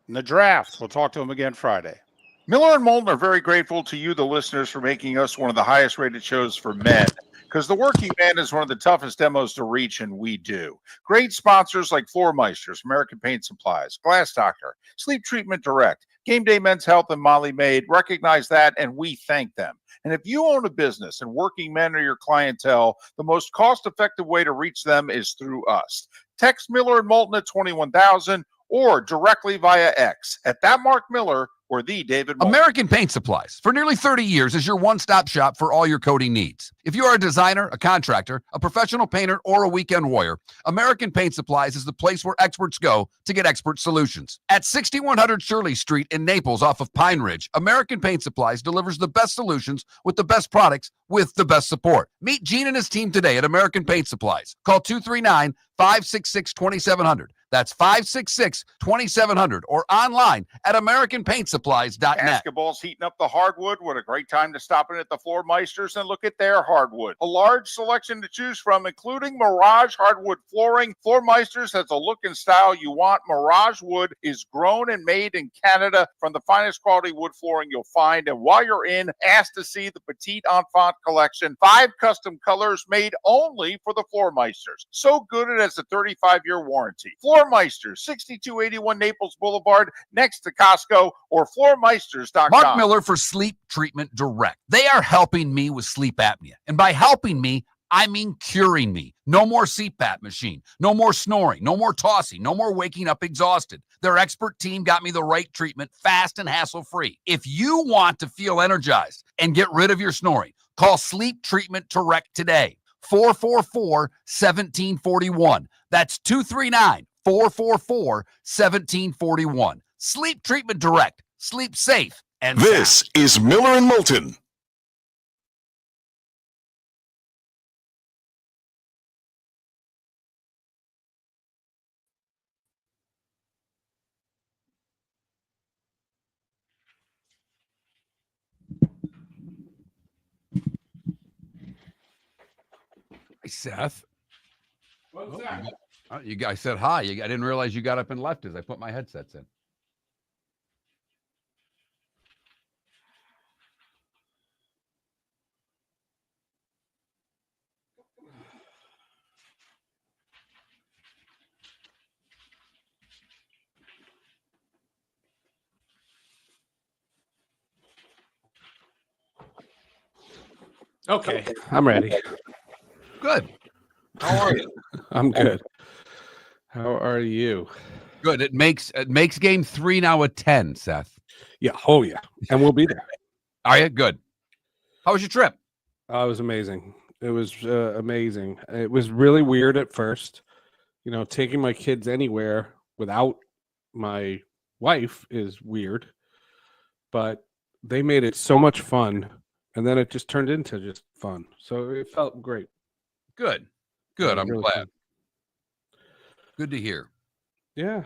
in the draft. We'll talk to him again Friday. Miller and Moulton are very grateful to you, the listeners, for making us one of the highest rated shows for men, because the working man is one of the toughest demos to reach, and we do. Great sponsors like Floor Meisters, American Paint Supplies, Glass Doctor, Sleep Treatment Direct, Game Day Men's Health, and Molly Maid recognize that, and we thank them. And if you own a business and working men are your clientele, the most cost-effective way to reach them is through us. Text Miller and Moulton at 21,000 or directly via X at that Mark Miller or the David Moulton. American Paint Supplies, for nearly 30 years, is your one-stop shop for all your coating needs. If you are a designer, a contractor, a professional painter, or a weekend warrior, American Paint Supplies is the place where experts go to get expert solutions. At 6100 Shirley Street in Naples off of Pine Ridge, American Paint Supplies delivers the best solutions with the best products with the best support. Meet Gene and his team today at American Paint Supplies. Call 239-566-2700. That's 566-2700 or online at AmericanPaintSupplies.net. Basketball's heating up the hardwood. What a great time to stop in at the Floor Meisters and look at their hardwood. A large selection to choose from, including Mirage hardwood flooring. Floor Meisters has a look and style you want. Mirage wood is grown and made in Canada from the finest quality wood flooring you'll find. And while you're in, ask to see the Petite Enfant collection. 5 custom colors made only for the Floor Meisters. So good it has a 35-year warranty. Floor Meisters, 6281 Naples Boulevard, next to Costco, or floormeisters.com. Mark Miller for Sleep Treatment Direct. They are helping me with sleep apnea. And by helping me, I mean curing me. No more CPAP machine. No more snoring. No more tossing. No more waking up exhausted. Their expert team got me the right treatment, fast and hassle-free. If you want to feel energized and get rid of your snoring, call Sleep Treatment Direct today. 444-1741. That's 239-444-1741. Sleep Treatment Direct. Sleep safe and This sound. is Miller and Moulton. Hi, Seth. What's that? You guys said hi. I didn't realize you got up and left as I put my headsets in. Okay, I'm ready. Good. How are you? I'm good. How are you? Good. It makes game 3 now a 10, Seth. Yeah. Oh, yeah. And we'll be there. Are you? Good. How was your trip? It was amazing. It was amazing. It was really weird at first. You know, taking my kids anywhere without my wife is weird, but they made it so much fun. And then it just turned into just fun. So it felt great. Good. Good. I'm really glad. fun. Good to hear. Yeah.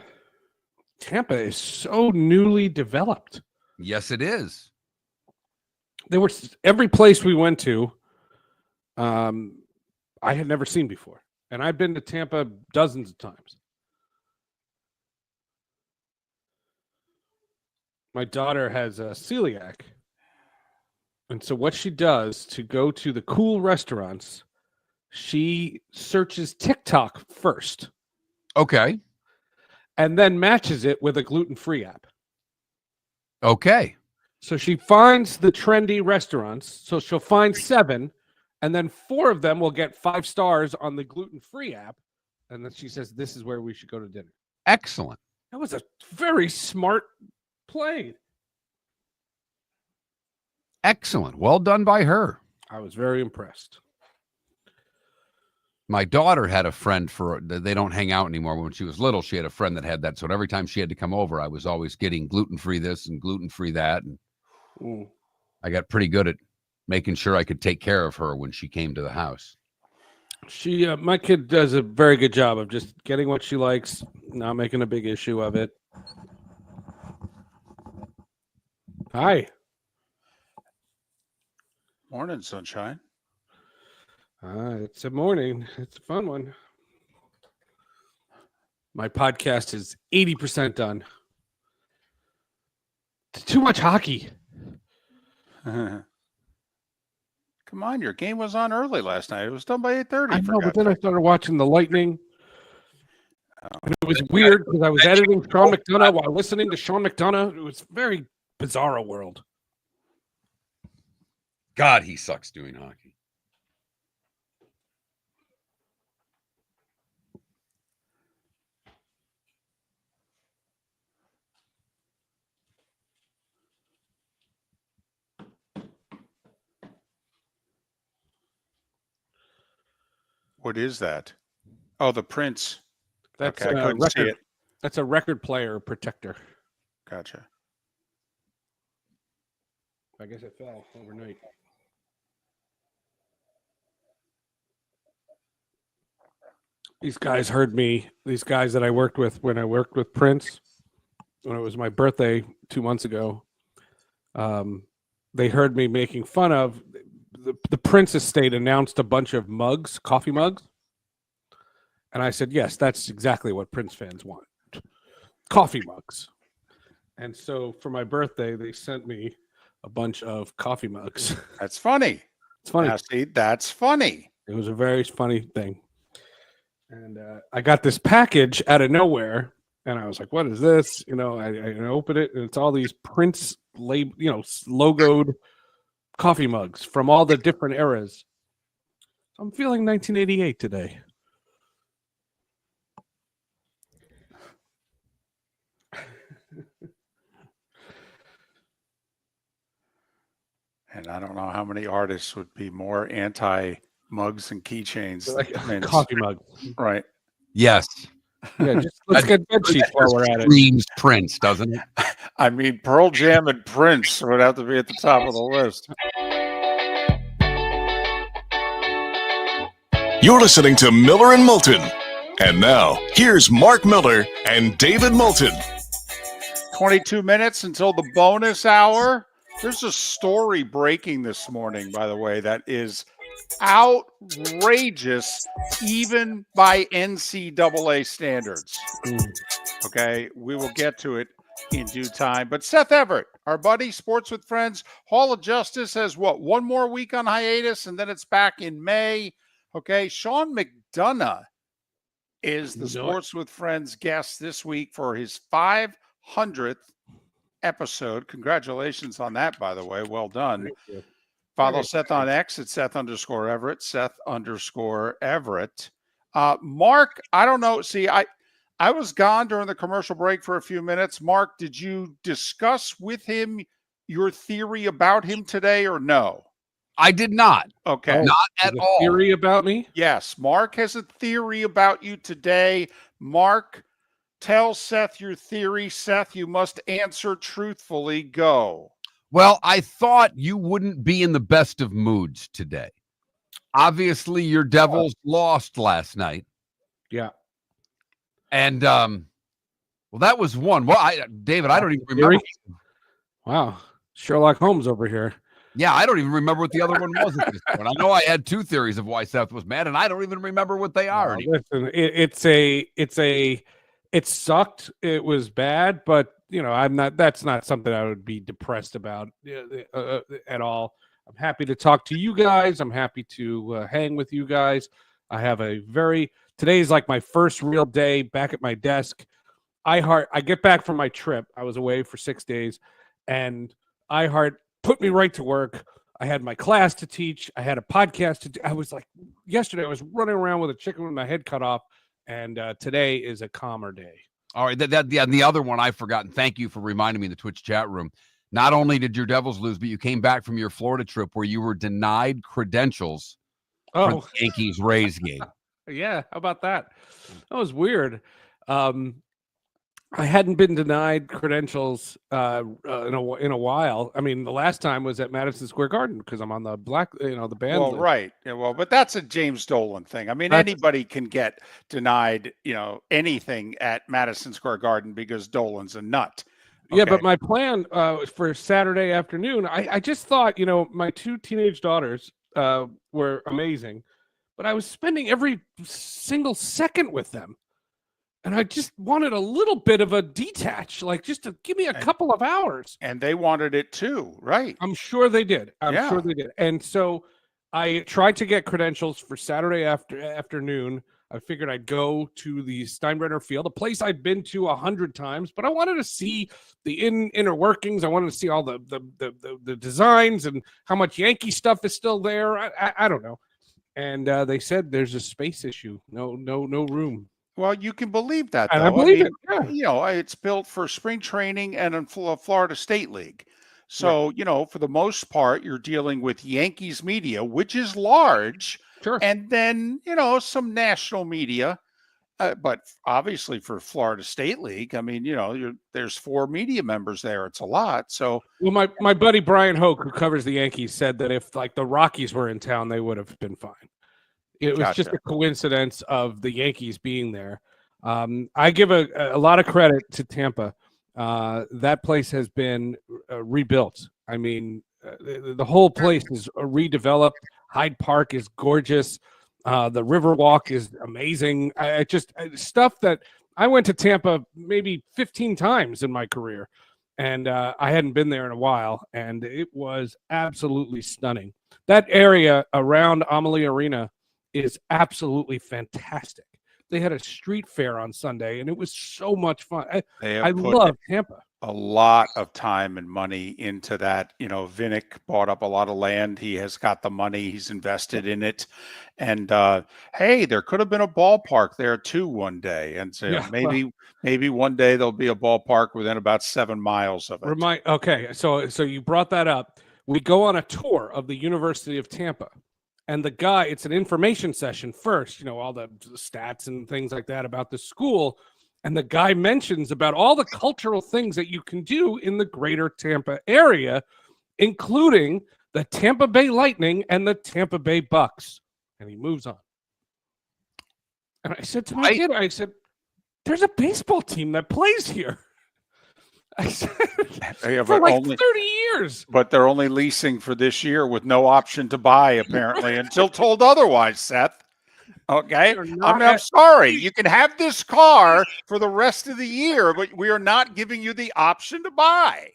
Tampa is so newly developed. Yes, it is. There were every place we went to, I had never seen before. And I've been to Tampa dozens of times. My daughter has a celiac. And so what she does to go to the cool restaurants, she searches TikTok first. Okay. And then matches it with a gluten-free app. Okay. So she finds the trendy restaurants. So she'll find 7, and then 4 of them will get 5 stars on the gluten-free app. And then she says, this is where we should go to dinner. Excellent. That was a very smart play. Excellent. Well done by her. I was very impressed. My daughter had a friend they don't hang out anymore. When she was little, she had a friend that had that. So every time she had to come over, I was always getting gluten-free this and gluten-free that. And I got pretty good at making sure I could take care of her when she came to the house. My kid does a very good job of just getting what she likes, not making a big issue of it. Hi. Morning, sunshine. It's a morning. It's a fun one. My podcast is 80% done. Too much hockey. Come on, your game was on early last night. It was done by 8:30. I know, but then I started watching the Lightning. And it was weird because I was editing Sean McDonough while listening to Sean McDonough. It was very bizarre world. God, he sucks doing hockey. What is that? Oh, the Prince. That's okay, I couldn't see record. it. That's a record player protector. Gotcha. I guess it fell overnight. These guys heard me. These guys that I worked with when I worked with Prince, when it was my birthday 2 months ago, they heard me making fun of the Prince estate announced a bunch of mugs, coffee mugs. And I said, yes, that's exactly what Prince fans want. Coffee mugs. And so for my birthday, they sent me a bunch of coffee mugs. That's funny. It's funny. Now, see, that's funny. It was a very funny thing. And I got this package out of nowhere. And I was like, what is this? You know, I open it and it's all these Prince logoed coffee mugs from all the different eras. I'm feeling 1988 today. And I don't know how many artists would be more anti-mugs and keychains. Like than coffee mugs. Right. Yes. Yeah, let's get bed sheets while we're at it. Screams Prince, doesn't it? I mean, Pearl Jam and Prince would have to be at the top of the list. You're listening to Miller and Moulton. And now, here's Mark Miller and David Moulton. 22 minutes until the bonus hour. There's a story breaking this morning, by the way, that is outrageous, even by NCAA standards. Okay, we will get to it in due time. But Seth Everett, our buddy, Sports with Friends, Hall of Justice has one more week on hiatus, and then it's back in May. Okay, Sean McDonough is the Sports with Friends guest this week for his 500th episode. Congratulations on that, by the way. Well done. Follow Seth on X at Seth_Everett, Seth_Everett. Mark, I don't know. See, I was gone during the commercial break for a few minutes. Mark, did you discuss with him your theory about him today or no? I did not. Okay. Not at all. Theory about me? Yes. Mark has a theory about you today. Mark, tell Seth your theory. Seth, you must answer truthfully. Go. Well, I thought you wouldn't be in the best of moods today. Obviously, your Devils lost last night. Yeah. And, well, that was one. Well, David, I don't even remember. Wow. Sherlock Holmes over here. Yeah, I don't even remember what the other one was at this point. I know I had two theories of why Seth was mad, and I don't even remember what they are. Listen, it sucked. It was bad, but that's not something I would be depressed about at all. I'm happy to talk to you guys. I'm happy to hang with you guys. I have today is like my first real day back at my desk. I get back from my trip. I was away for 6 days, and iHeart put me right to work. I had my class to teach. I had a podcast to do. I was like, yesterday I was running around with a chicken with my head cut off, and today is a calmer day. All right, the other one I've forgotten. Thank you for reminding me in the Twitch chat room. Not only did your Devils lose, but you came back from your Florida trip where you were denied credentials for the Yankees-Rays game. Yeah, how about that? That was weird. I hadn't been denied credentials in a while. I mean, the last time was at Madison Square Garden because I'm on the the band. Well, list. right. Yeah, well, but that's a James Dolan thing. I mean, anybody can get denied, anything at Madison Square Garden because Dolan's a nut. Yeah, Okay? but my plan for Saturday afternoon, I just thought, my 2 teenage daughters were amazing, but I was spending every single second with them. And I just wanted a little bit of a detach, like just to give me a couple of hours. And they wanted it too, right? I'm sure they did. I'm sure they did. And so I tried to get credentials for Saturday afternoon. I figured I'd go to the Steinbrenner Field, a place I'd been to 100 times, but I wanted to see the inner workings. I wanted to see all the designs and how much Yankee stuff is still there. I don't know. And they said there's a space issue. No room. Well, you can believe that, And though. I believe it. Yeah. It's built for spring training and in Florida State League. So, for the most part, you're dealing with Yankees media, which is large. Sure. And then, some national media. But obviously for Florida State League, I mean, there's 4 media members there. It's a lot. So, well, my buddy Brian Hoke, who covers the Yankees, said that if like the Rockies were in town, they would have been fine. It was just a coincidence of the Yankees being there. I give a lot of credit to Tampa. That place has been rebuilt. I mean, the whole place is redeveloped. Hyde Park is gorgeous. The Riverwalk is amazing. Stuff that I went to Tampa maybe 15 times in my career, and I hadn't been there in a while, and it was absolutely stunning. That area around Amalie Arena is absolutely fantastic. They had a street fair on Sunday, and it was so much fun. I love Tampa. A lot of time and money into that. Vinnick bought up a lot of land. He has got the money. He's invested in it. And hey, there could have been a ballpark there too one day. And so maybe one day there'll be a ballpark within about 7 miles of it. Okay, so you brought that up. We go on a tour of the University of Tampa. And the guy, it's an information session first, all the stats and things like that about the school. And the guy mentions about all the cultural things that you can do in the greater Tampa area, including the Tampa Bay Lightning and the Tampa Bay Bucks. And he moves on. And I said to my kid, there's a baseball team that plays here. I said, for like 30 years. But they're only leasing for this year with no option to buy, apparently, until told otherwise, Seth. Okay? I'm sorry. You can have this car for the rest of the year, but we are not giving you the option to buy.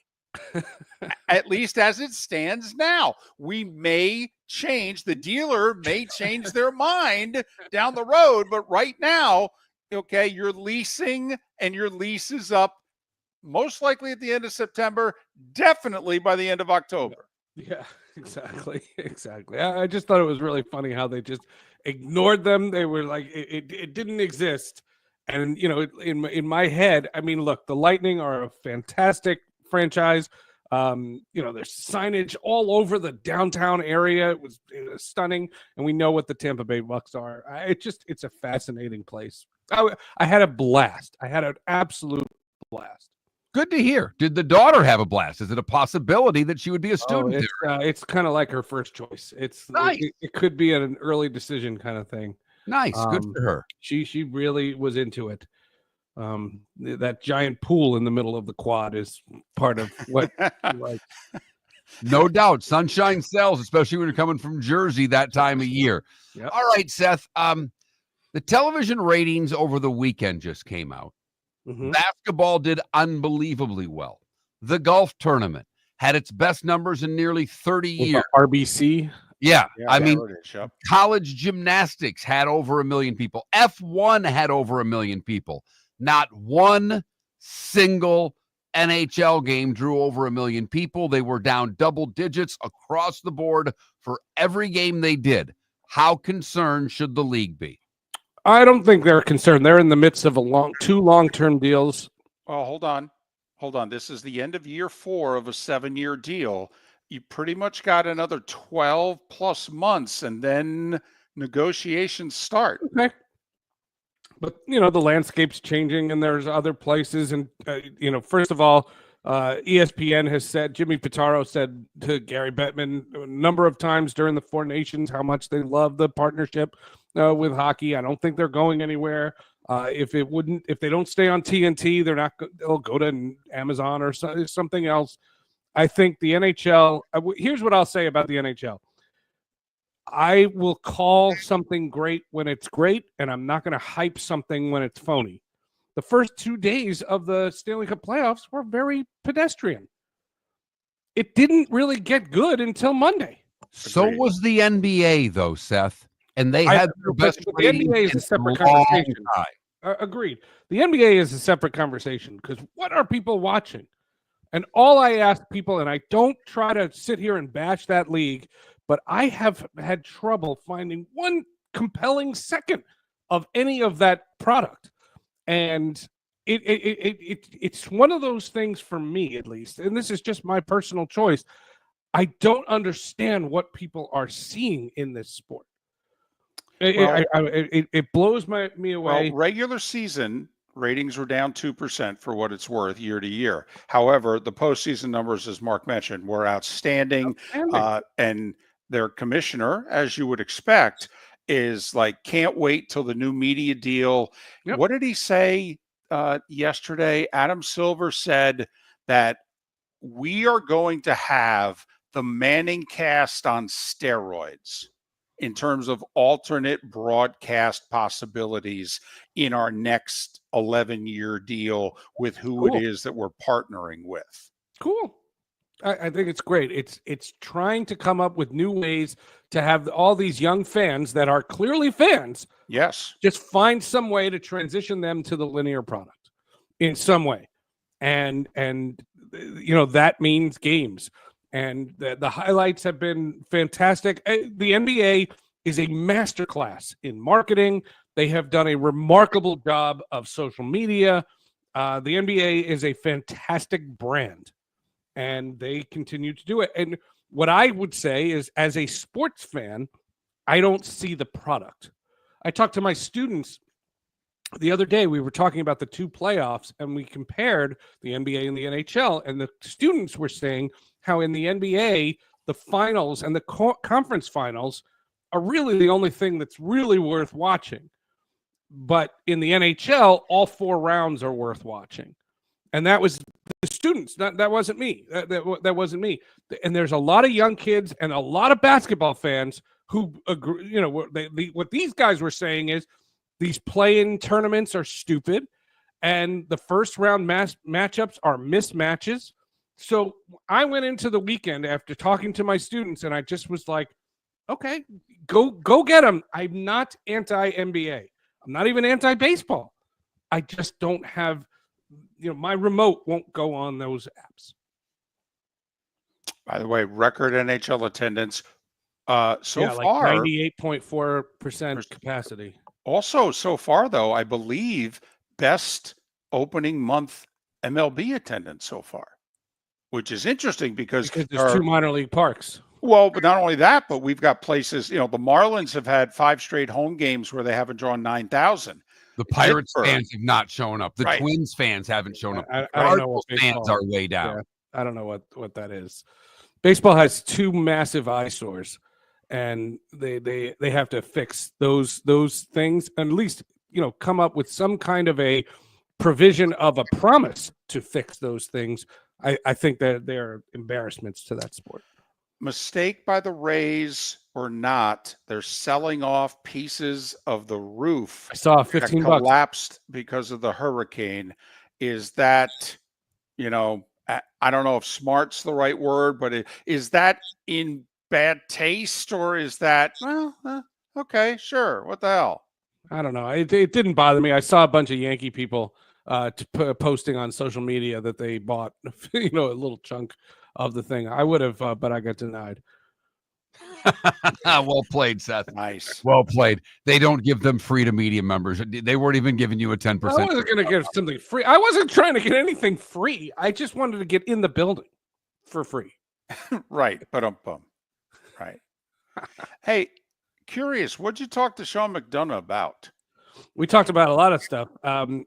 At least as it stands now. We may change. The dealer may change their mind down the road, but right now, okay, you're leasing and your lease is up most likely at the end of September, definitely by the end of October. Yeah, exactly. I just thought it was really funny how they just ignored them. They were like, it didn't exist. And, in my head, I mean, look, the Lightning are a fantastic franchise. There's signage all over the downtown area. It was stunning. And we know what the Tampa Bay Bucks are. It's a fascinating place. I had a blast. I had an absolute blast. Good to hear. Did the daughter have a blast? Is it a possibility that she would be a student there? It's kind of like her first choice. It's nice. It could be an early decision kind of thing. Nice. Good for her. She really was into it. That giant pool in the middle of the quad is part of what like. No doubt. Sunshine sells, especially when you're coming from Jersey that time of year. Yep. All right, Seth. The television ratings over the weekend just came out. Mm-hmm. Basketball did unbelievably well. The golf tournament had its best numbers in nearly 30 years. RBC? Yeah. I mean, college gymnastics had over 1 million people. F1 had over 1 million people. Not one single NHL game drew over 1 million people. They were down double digits across the board for every game they did. How concerned should the league be? I don't think they're concerned. They're in the midst of two long-term deals. Oh, hold on. hold on. This is the end of year 4 of a 7-year deal. You pretty much got another 12 plus months, and then negotiations start. Okay. But, the landscape's changing and there's other places. And, first of all, ESPN has said, Jimmy Pitaro said to Gary Bettman a number of times during the Four Nations how much they love the partnership with hockey. I don't think they're going anywhere. If they don't stay on TNT, they'll go to Amazon or something else. I think the NHL, here's what I'll say about the NHL. I will call something great when it's great, and I'm not going to hype something when it's phony. The first 2 days of the Stanley Cup playoffs were very pedestrian. It didn't really get good until Monday. So was the NBA, though, Seth. And they had their best the NBA is a separate conversation. Agreed. The NBA is a separate conversation because what are people watching? And all I ask people, and I don't try to sit here and bash that league, but I have had trouble finding one compelling second of any of that product. And it's one of those things for me, at least, and this is just my personal choice. I don't understand what people are seeing in this sport. It blows me away. Well, regular season ratings were down 2% for what it's worth year to year. However, the postseason numbers, as Mark mentioned, were outstanding. And their commissioner, as you would expect, is like, can't wait till the new media deal. Yep. What did he say yesterday? Adam Silver said that we are going to have the Manning cast on steroids in terms of alternate broadcast possibilities in our next 11-year deal with who it is that we're partnering with. Cool. I think it's great. It's trying to come up with new ways to have all these young fans that are clearly fans. Yes. Just find some way to transition them to the linear product in some way. And that means games. And the highlights have been fantastic. The NBA is a masterclass in marketing. They have done a remarkable job of social media. The NBA is a fantastic brand, and they continue to do it. And what I would say is, as a sports fan, I don't see the product. I talked to my students the other day. We were talking about the two playoffs, and we compared the NBA and the NHL, and the students were saying how in the NBA, the finals and the conference finals are really the only thing that's really worth watching. But in the NHL, all 4 rounds are worth watching. And that was the students. That wasn't me. That wasn't me. And there's a lot of young kids and a lot of basketball fans who agree. What these guys were saying is these play-in tournaments are stupid, and the first round matchups are mismatches. So I went into the weekend after talking to my students, and I just was like, okay, go get them. I'm not anti-NBA. I'm not even anti-baseball. I just don't have, my remote won't go on those apps. By the way, record NHL attendance far. 98.4% capacity. Also, so far, though, I believe best opening month MLB attendance so far, which is interesting because there's 2 minor league parks. Well, but not only that, but we've got places, the Marlins have had 5 straight home games where they haven't drawn 9,000. The Pirates fans have not shown up. The Twins fans haven't shown up. I don't know what fans are way down. Yeah, I don't know what that is. Baseball has 2 massive eyesores, and they have to fix those things, and at least come up with some kind of a provision of a promise to fix those things. I think that they're embarrassments to that sport. Mistake by the Rays or not, they're selling off pieces of the roof. I saw $15 collapsed because of the hurricane. Is that, I don't know if smart's the right word, but is that in bad taste, or is that, okay, sure, what the hell? I don't know. It didn't bother me. I saw a bunch of Yankee people posting on social media that they bought, a little chunk of the thing. I would have, but I got denied. Well played, Seth. Nice. Well played. They don't give them free to media members. They weren't even giving you a 10%. I wasn't going to give something free. I wasn't trying to get anything free. I just wanted to get in the building for free. Right. But right. Hey, curious, what'd you talk to Sean McDonough about? We talked about a lot of stuff.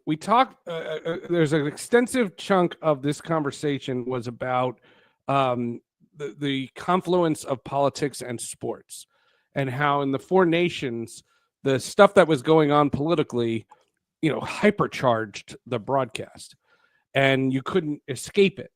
We talked. There's an extensive chunk of this conversation was about the confluence of politics and sports, and how in the four nations, the stuff that was going on politically, hypercharged the broadcast, and you couldn't escape it.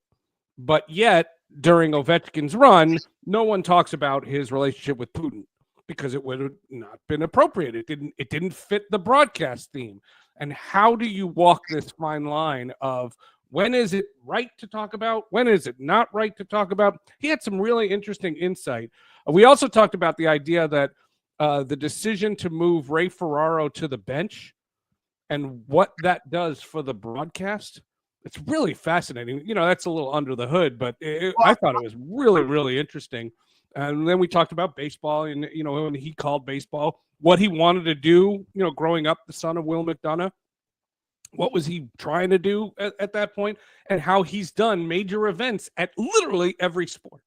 But yet, during Ovechkin's run, no one talks about his relationship with Putin, because it would have not been appropriate. It didn't fit the broadcast theme. And how do you walk this fine line of when is it right to talk about? When is it not right to talk about? He had some really interesting insight. We also talked about the idea that the decision to move Ray Ferraro to the bench and what that does for the broadcast. It's really fascinating. That's a little under the hood, but I thought it was really, really interesting. And then we talked about baseball and, when he called baseball, what he wanted to do, growing up the son of Will McDonough. What was he trying to do at that point, and how he's done major events at literally every sport.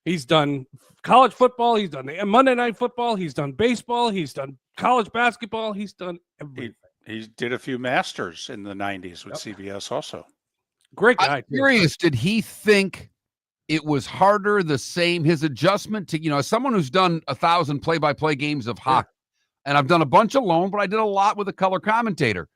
He's done college football. He's done the Monday Night Football. He's done baseball. He's done college basketball. He's done everything. He did a few Masters in the 90s with CBS also. Great guy. I'm curious, did he think it was harder, the same, his adjustment to, as someone who's done 1,000 play-by-play games of hockey, and I've done a bunch alone, but I did a lot with a color commentator.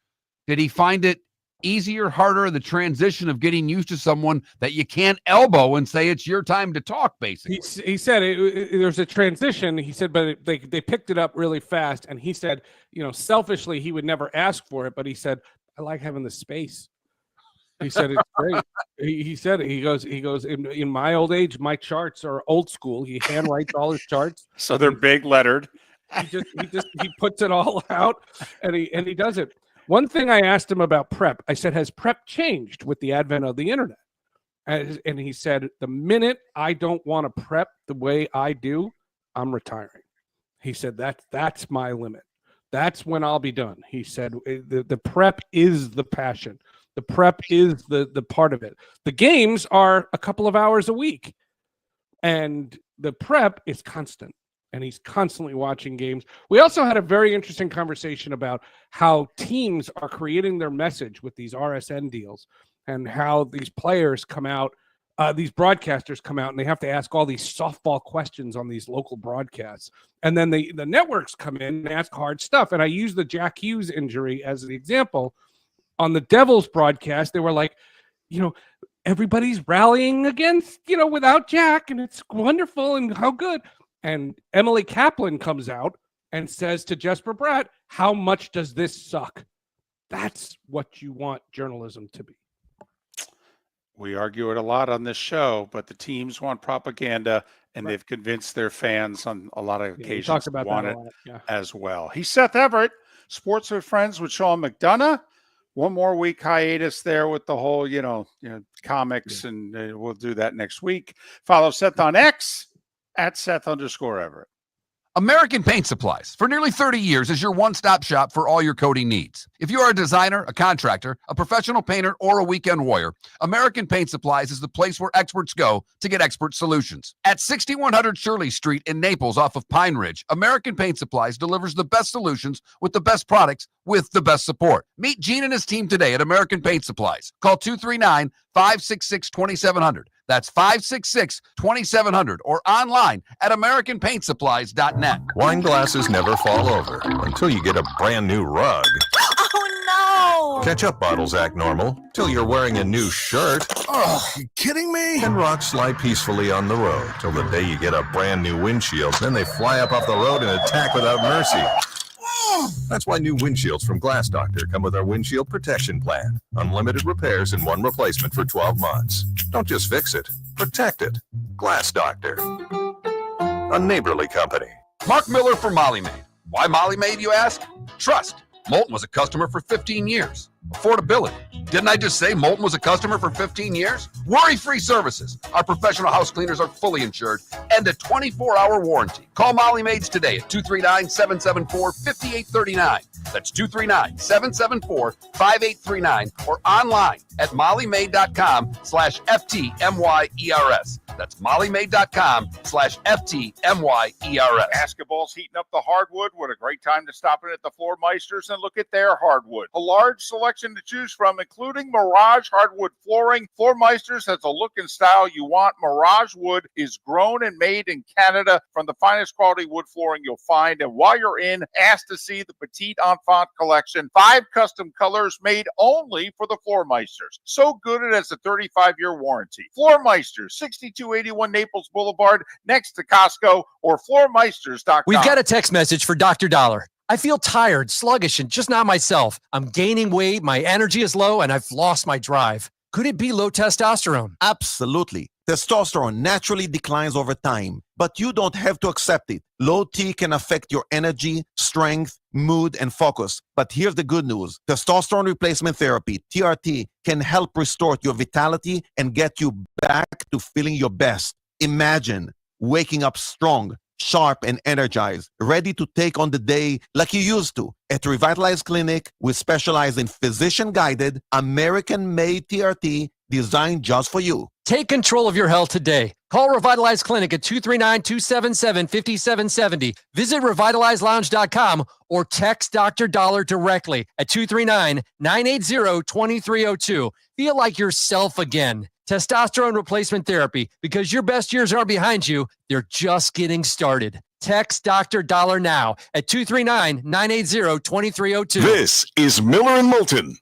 Did he find it easier, harder, the transition of getting used to someone that you can't elbow and say it's your time to talk, basically? He said there's a transition. He said, but they picked it up really fast. And he said, selfishly, he would never ask for it, but he said, I like having the space. He said it's great. He said it. He goes. In my old age, my charts are old school. He handwrites all his charts, so they're big lettered. He puts it all out, and he does it. One thing I asked him about prep, I said, has prep changed with the advent of the internet? And he said, the minute I don't want to prep the way I do, I'm retiring. He said that's my limit. That's when I'll be done. He said the prep is the passion. The prep is the part of it. The games are a couple of hours a week, and the prep is constant, and he's constantly watching games. We also had a very interesting conversation about how teams are creating their message with these RSN deals, and how these players come out, these broadcasters come out, and they have to ask all these softball questions on these local broadcasts. And then the networks come in and ask hard stuff. And I use the Jack Hughes injury as an example. On the Devils broadcast, they were like, everybody's rallying against, without Jack, and it's wonderful and how good. And Emily Kaplan comes out and says to Jesper Bratt, how much does this suck? That's what you want journalism to be. We argue it a lot on this show, but the teams want propaganda, and they've convinced their fans on a lot of occasions to want it as well. He's Seth Everett, Sports with Friends with Sean McDonough. One more week hiatus there with the whole, comics, and we'll do that next week. Follow Seth on X at Seth_Everett. American Paint Supplies, for nearly 30 years, is your one-stop shop for all your coating needs. If you are a designer, a contractor, a professional painter, or a weekend warrior, American Paint Supplies is the place where experts go to get expert solutions. At 6100 Shirley Street in Naples off of Pine Ridge, American Paint Supplies delivers the best solutions with the best products with the best support. Meet Gene and his team today at American Paint Supplies. Call 239-566-2700. That's 566-2700 or online at AmericanPaintSupplies.net. Wine glasses never fall over until you get a brand new rug. Oh, no! Ketchup bottles act normal till you're wearing a new shirt. Oh, you kidding me? And rocks slide peacefully on the road till the day you get a brand new windshield. Then they fly up off the road and attack without mercy. That's why new windshields from Glass Doctor come with our windshield protection plan. Unlimited repairs and one replacement for 12 months. Don't just fix it, protect it. Glass Doctor. A neighborly company. Mark Miller for Molly Maid. Why Molly Maid, you ask? Trust. Moulton was a customer for 15 years. Affordability. Didn't I just say Moulton was a customer for 15 years? Worry-free services. Our professional house cleaners are fully insured and a 24-hour warranty. Call Molly Maids today at 239-774-5839. That's 239-774-5839 or online at mollymaid.com/FTMYERS. That's mollymaid.com/FTMYERS. Basketball's heating up the hardwood. What a great time to stop in at the Floor Meisters and look at their hardwood. A large selection to choose from, including Mirage hardwood flooring. Floor Meisters has a look and style you want. Mirage wood is grown and made in Canada from the finest quality wood flooring you'll find. And while you're in, ask to see the Petite Enfant collection. 5 custom colors made only for the Floor Meisters. So good it has a 35-year warranty. Floor Meisters, 6281 Naples Boulevard, next to Costco, or floormeisters.com. We've got a text message for Dr. Dollar. I feel tired, sluggish, and just not myself. I'm gaining weight, my energy is low, and I've lost my drive. Could it be low testosterone? Absolutely. Testosterone naturally declines over time, but you don't have to accept it. Low T can affect your energy, strength, mood, and focus. But here's the good news. Testosterone replacement therapy, TRT, can help restore your vitality and get you back to feeling your best. Imagine waking up strong, sharp, and energized, ready to take on the day like you used to. At Revitalize Clinic, we specialize in physician-guided, American-made TRT designed just for you. Take control of your health today. Call Revitalize Clinic at 239-277-5770. Visit revitalizelounge.com or text Dr. Dollar directly at 239-980-2302. Feel like yourself again. Testosterone replacement therapy, because your best years aren't behind you, they're just getting started. Text Dr. Dollar now at 239-980-2302. This is Miller and Moulton.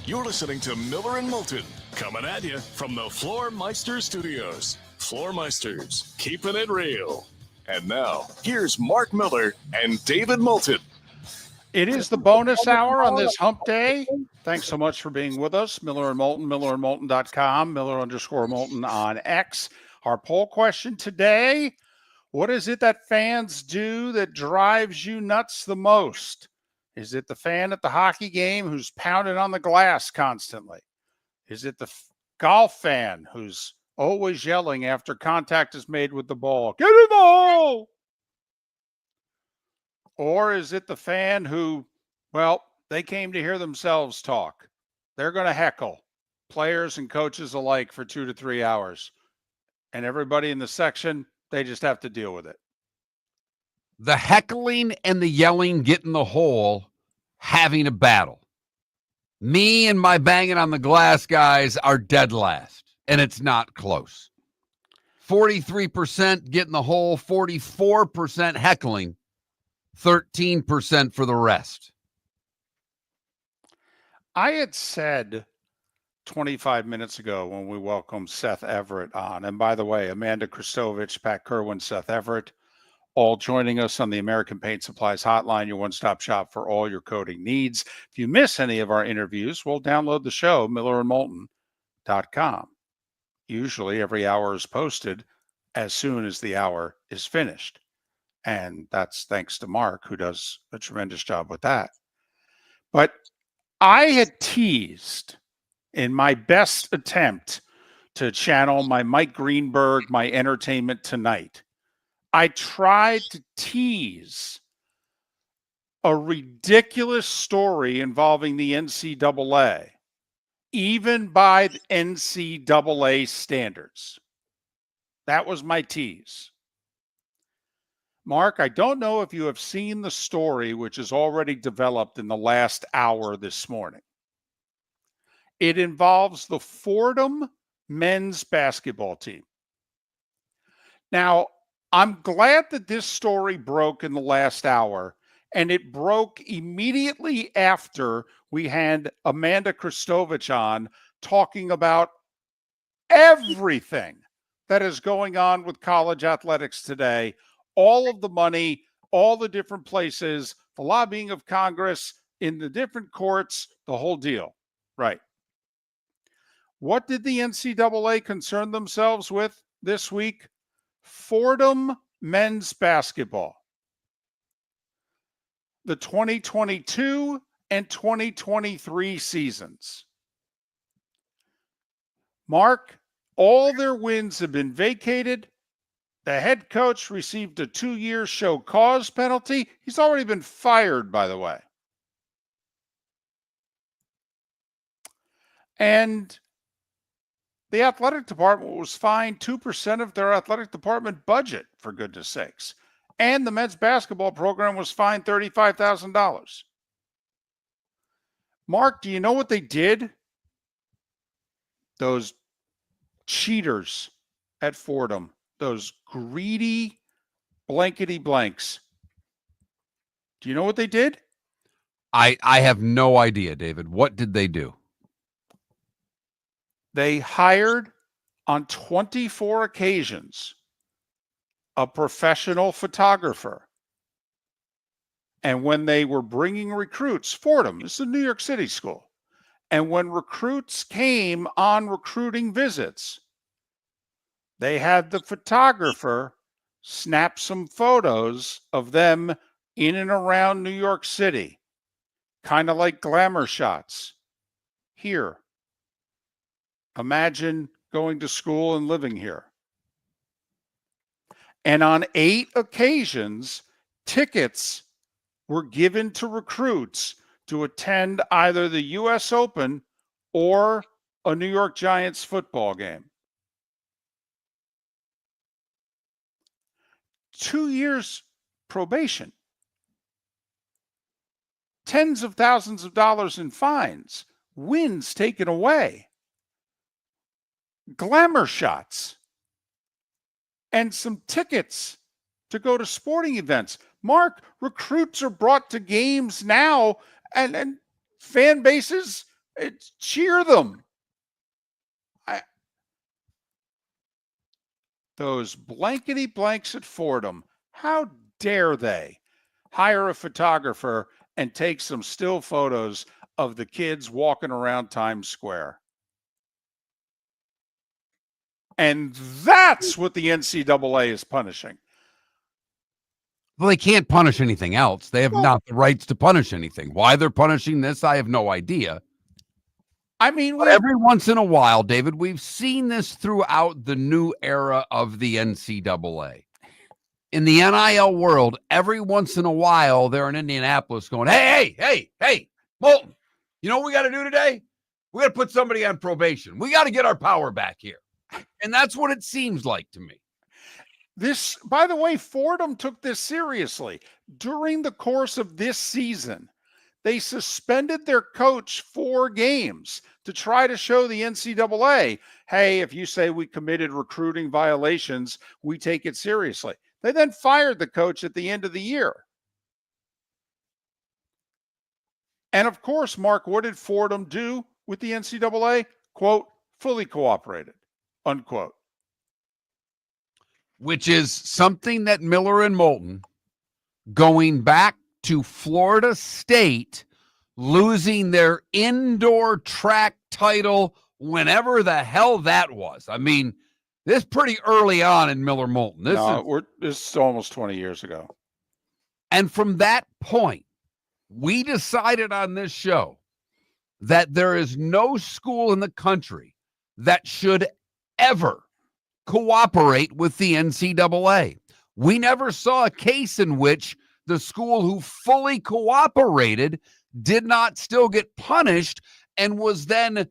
You're listening to Miller and Moulton, coming at you from the Floor Meister Studios. Floor Meisters, keeping it real. And now, here's Mark Miller and David Moulton. It is the bonus hour on this hump day. Thanks so much for being with us. Miller and Moulton, millerandmoulton.com, Miller_Moulton on X. Our poll question today: what is it that fans do that drives you nuts the most? Is it the fan at the hockey game who's pounding on the glass constantly? Is it the golf fan who's always yelling after contact is made with the ball, "Get in the hole"? Or is it the fan who, well, they came to hear themselves talk? They're going to heckle players and coaches alike for 2 to 3 hours. And everybody in the section, they just have to deal with it. The heckling and the yelling get in the hole having a battle. Me and my banging on the glass guys are dead last, and it's not close. 43% get in the hole, 44% heckling, 13% for the rest. I had said 25 minutes ago when we welcomed Seth Everett on, and by the way, Amanda Christovich, Pat Kirwan, Seth Everett, all joining us on the American Paint Supplies Hotline, your one-stop shop for all your coating needs. If you miss any of our interviews, we'll download the show, millerandmoulton.com. Usually every hour is posted as soon as the hour is finished. And that's thanks to Mark, who does a tremendous job with that. But I had teased in my best attempt to channel my Mike Greenberg, my Entertainment Tonight. I tried to tease a ridiculous story involving the NCAA, even by the NCAA standards. That was my tease. Mark, I don't know if you have seen the story, which is already developed in the last hour this morning. It involves the Fordham men's basketball team. Now, I'm glad that this story broke in the last hour, and it broke immediately after we had Amanda Christovich on talking about everything that is going on with college athletics today. All of the money, all the different places, the lobbying of Congress in the different courts, the whole deal. Right. What did the NCAA concern themselves with this week? Fordham men's basketball. The 2022 and 2023 seasons. Mark, all their wins have been vacated. The head coach received a 2-year show cause penalty. He's already been fired, by the way. And the athletic department was fined 2% of their athletic department budget, for goodness sakes. And the men's basketball program was fined $35,000. Mark, do you know what they did? Those cheaters at Fordham. Those greedy blankety blanks. Do you know what they did? I have no idea, David. What did they do? They hired on 24 occasions a professional photographer. And when they were bringing recruits, Fordham, this is a New York City school. And when recruits came on recruiting visits, they had the photographer snap some photos of them in and around New York City, kind of like glamour shots. Here, imagine going to school and living here. And on 8 occasions, tickets were given to recruits to attend either the U.S. Open or a New York Giants football game. 2 years probation. Tens of thousands of dollars in fines. Wins taken away. Glamour shots. And some tickets to go to sporting events. Mark, recruits are brought to games now, and fan bases Cheer them. Those blankety blanks at Fordham, how dare they hire a photographer and take some still photos of the kids walking around Times Square? And that's what the NCAA is punishing. Well, they can't punish anything else. They have not the rights to punish anything. Why they're punishing this, I have no idea. I mean, but every once in a while, David, we've seen this throughout the new era of the NCAA. In the NIL world, every once in a while, they're in Indianapolis going, hey, Moulton, you know what we got to do today? We got to put somebody on probation. We got to get our power back here. And that's what it seems like to me. This, by the way, Fordham took this seriously. During the course of this season, they suspended their coach 4 games to try to show the NCAA, hey, if you say we committed recruiting violations, we take it seriously. They then fired the coach at the end of the year. And of course, Mark, what did Fordham do with the NCAA? Quote, fully cooperated, unquote. Which is something that Miller and Moulton, going back to Florida State, losing their indoor track title whenever the hell that was. I mean, this is pretty early on in Miller Moulton. This is almost 20 years ago. And from that point, we decided on this show that there is no school in the country that should ever cooperate with the NCAA. We never saw a case in which the school who fully cooperated did not still get punished and was then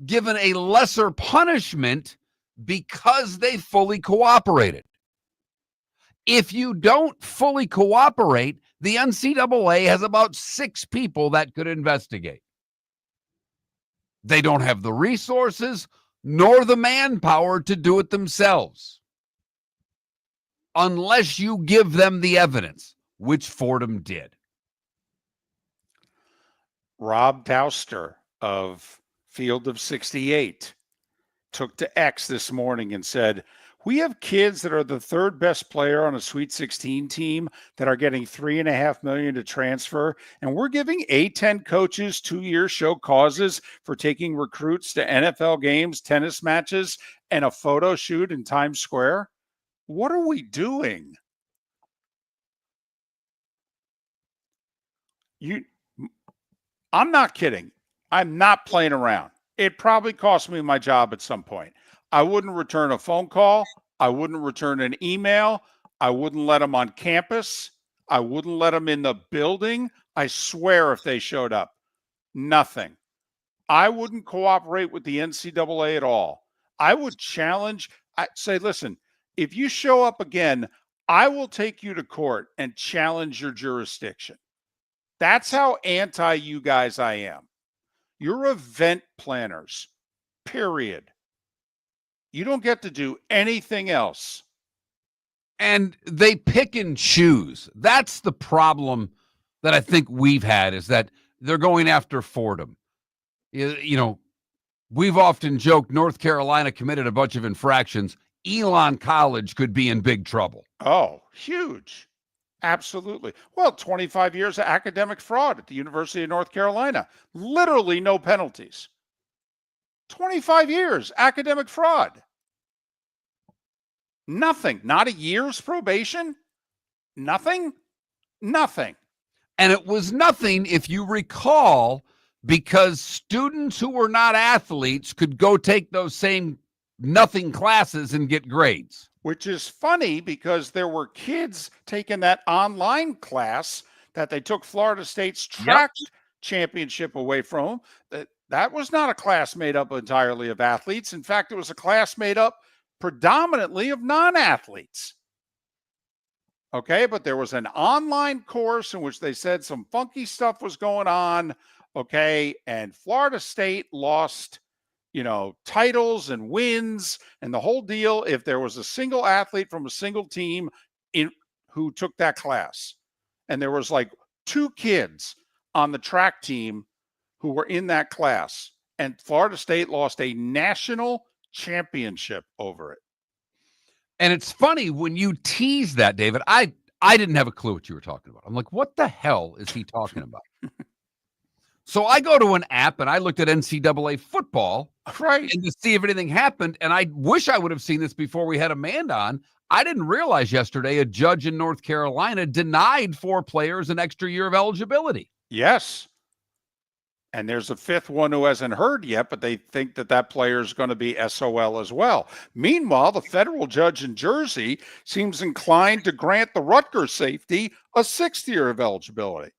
given a lesser punishment because they fully cooperated. If you don't fully cooperate, the NCAA has about 6 people that could investigate. They don't have the resources nor the manpower to do it themselves, unless you give them the evidence, which Fordham did. Rob Tauster of Field of 68 took to X this morning and said, we have kids that are the 3rd best player on a Sweet 16 team that are getting $3.5 million to transfer. And we're giving A-10 coaches 2-year show causes for taking recruits to NFL games, tennis matches, and a photo shoot in Times Square. What are we doing? I'm not kidding. I'm not playing around. It probably cost me my job at some point. I wouldn't return a phone call. I wouldn't return an email. I wouldn't let them on campus. I wouldn't let them in the building. I swear if they showed up, nothing. I wouldn't cooperate with the NCAA at all. I would challenge, I'd say, listen, if you show up again, I will take you to court and challenge your jurisdiction. That's how anti you guys I am. You're event planners, period. You don't get to do anything else. And they pick and choose. That's the problem that I think we've had, is that they're going after Fordham. You know, we've often joked North Carolina committed a bunch of infractions. Elon College could be in big trouble. Oh, huge. Absolutely. Well, 25 years of academic fraud at the University of North Carolina. Literally no penalties. 25 years, academic fraud. Nothing. Not a year's probation. Nothing. Nothing. And it was nothing, if you recall, because students who were not athletes could go take those same nothing classes and get grades. Which is funny because there were kids taking that online class that they took Florida State's track championship away from. That was not a class made up entirely of athletes. In fact, it was a class made up predominantly of non-athletes. Okay, but there was an online course in which they said some funky stuff was going on. Okay, and Florida State lost, titles and wins and the whole deal if there was a single athlete from a single team who took that class. And there was like 2 kids on the track team who were in that class, and Florida State lost a national championship over it. And it's funny when you tease that, David. I didn't have a clue what you were talking about. I'm like, what the hell is he talking about? So I go to an app and I looked at NCAA football, right, and to see if anything happened. And I wish I would have seen this before we had Amanda on. I didn't realize yesterday a judge in North Carolina denied 4 players an extra year of eligibility. Yes. And there's a 5th one who hasn't heard yet, but they think that player is going to be SOL as well. Meanwhile, the federal judge in Jersey seems inclined to grant the Rutgers safety a 6th year of eligibility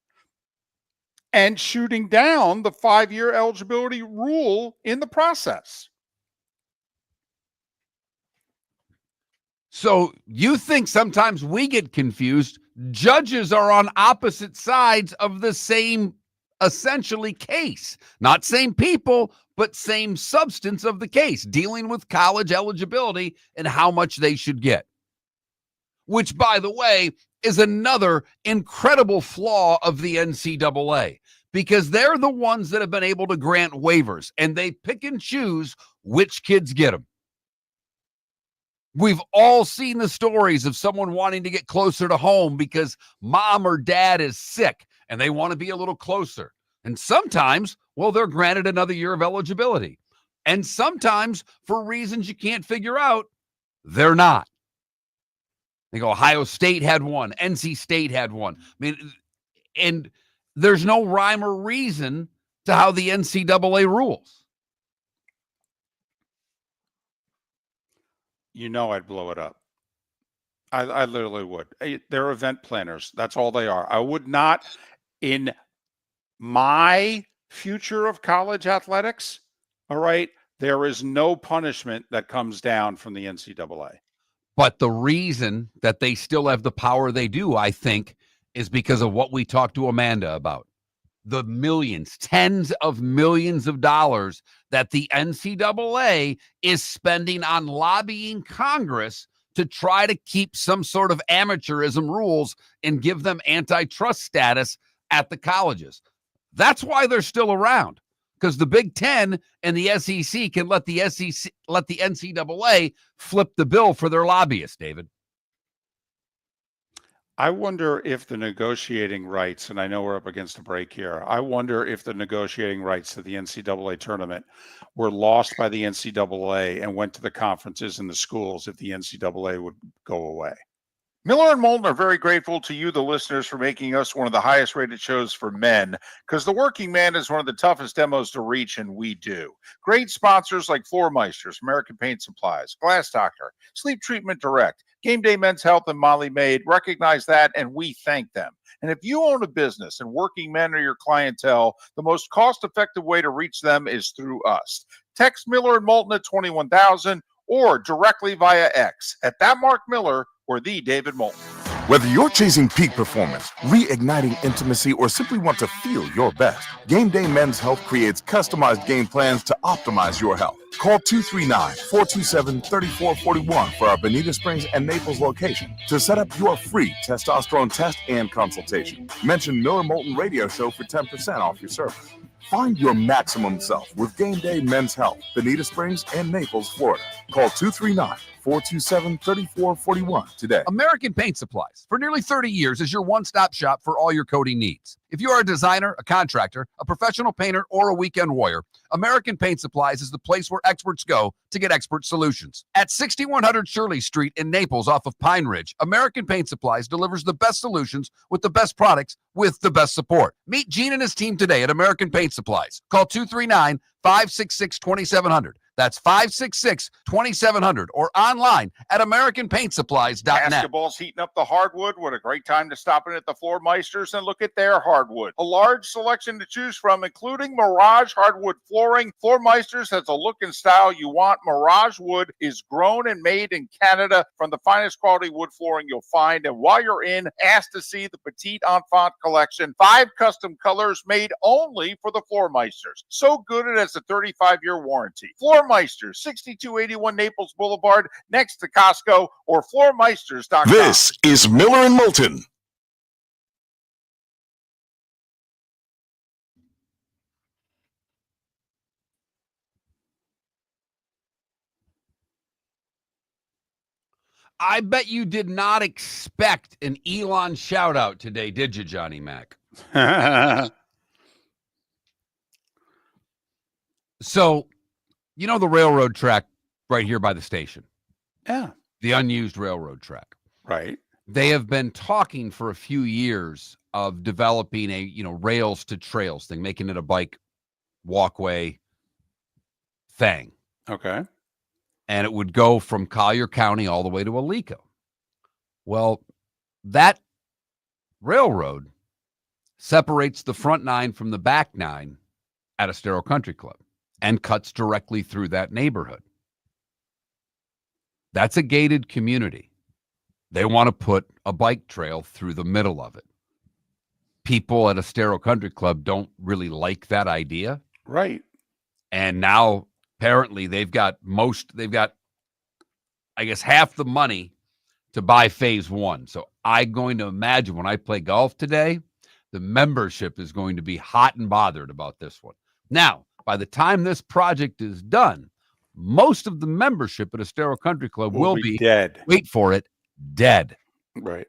and shooting down the 5-year eligibility rule in the process. So you think sometimes we get confused? Judges are on opposite sides of the same essentially case, not same people, but same substance of the case, dealing with college eligibility and how much they should get, which, by the way, is another incredible flaw of the NCAA, because they're the ones that have been able to grant waivers, and they pick and choose which kids get them. We've all seen the stories of someone wanting to get closer to home because mom or dad is sick and they want to be a little closer. And sometimes, well, they're granted another year of eligibility. And sometimes, for reasons you can't figure out, they're not. I think Ohio State had one. NC State had one. I mean, and there's no rhyme or reason to how the NCAA rules. You know I'd blow it up. I literally would. They're event planners. That's all they are. I would not, in my future of college athletics, all right, there is no punishment that comes down from the NCAA. But the reason that they still have the power they do, I think, is because of what we talked to Amanda about. The millions, tens of millions of dollars that the NCAA is spending on lobbying Congress to try to keep some sort of amateurism rules and give them antitrust status at the colleges. That's why they're still around, because the Big Ten and the SEC can let the NCAA flip the bill for their lobbyists, David. I wonder if the negotiating rights, and I know we're up against a break here, I wonder if the negotiating rights to the NCAA tournament were lost by the NCAA and went to the conferences and the schools if the NCAA would go away. Miller and Moulton are very grateful to you, the listeners, for making us one of the highest rated shows for men, because the working man is one of the toughest demos to reach, and we do. Great sponsors like Floor Meisters, American Paint Supplies, Glass Doctor, Sleep Treatment Direct, Game Day Men's Health, and Molly Maid recognize that, and we thank them. And if you own a business and working men are your clientele, the most cost-effective way to reach them is through us. Text Miller and Moulton at 21,000 or directly via X at that Mark Miller or the David Moulton. Whether you're chasing peak performance, reigniting intimacy, or simply want to feel your best, Game Day Men's Health creates customized game plans to optimize your health. Call 239-427-3441 for our Bonita Springs and Naples location to set up your free testosterone test and consultation. Mention Miller Moulton Radio Show for 10% off your service. Find your maximum self with Game Day Men's Health, Bonita Springs and Naples, Florida. Call 239-427-3441 today. American Paint Supplies, for nearly 30 years, is your one-stop shop for all your coating needs. If you are a designer, a contractor, a professional painter, or a weekend warrior, American Paint Supplies is the place where experts go to get expert solutions. At 6100 Shirley Street in Naples off of Pine Ridge, American Paint Supplies delivers the best solutions with the best products with the best support. Meet Gene and his team today at American Paint Supplies. Call 239-566-2700. That's 566-2700 or online at AmericanPaintSupplies.net. Basketball's heating up the hardwood. What a great time to stop in at the Floor Meisters and look at their hardwood. A large selection to choose from, including Mirage hardwood flooring. Floor Meisters has a look and style you want. Mirage wood is grown and made in Canada from the finest quality wood flooring you'll find. And while you're in, ask to see the Petite Enfant collection. 5 custom colors made only for the Floor Meisters. So good it has a 35-year warranty. Floor Meisters, 6281 Naples Boulevard, next to Costco, or floormeisters.com. This is Miller and Moulton. I bet you did not expect an Elon shout out today, did you, Johnny Mac? So, you know the railroad track right here by the station? Yeah. The unused railroad track. Right. They have been talking for a few years of developing a, rails to trails thing, making it a bike walkway thing. Okay. And it would go from Collier County all the way to Alico. Well, that railroad separates the front 9 from the back 9 at Estero Country Club and cuts directly through that neighborhood. That's a gated community. They want to put a bike trail through the middle of it. People at Estero Country Club don't really like that idea. Right. And now apparently they've got, I guess, half the money to buy phase 1. So I'm going to imagine when I play golf today, the membership is going to be hot and bothered about this one. Now, by the time this project is done, most of the membership at Estero Country Club will be dead. Wait for it, dead. Right.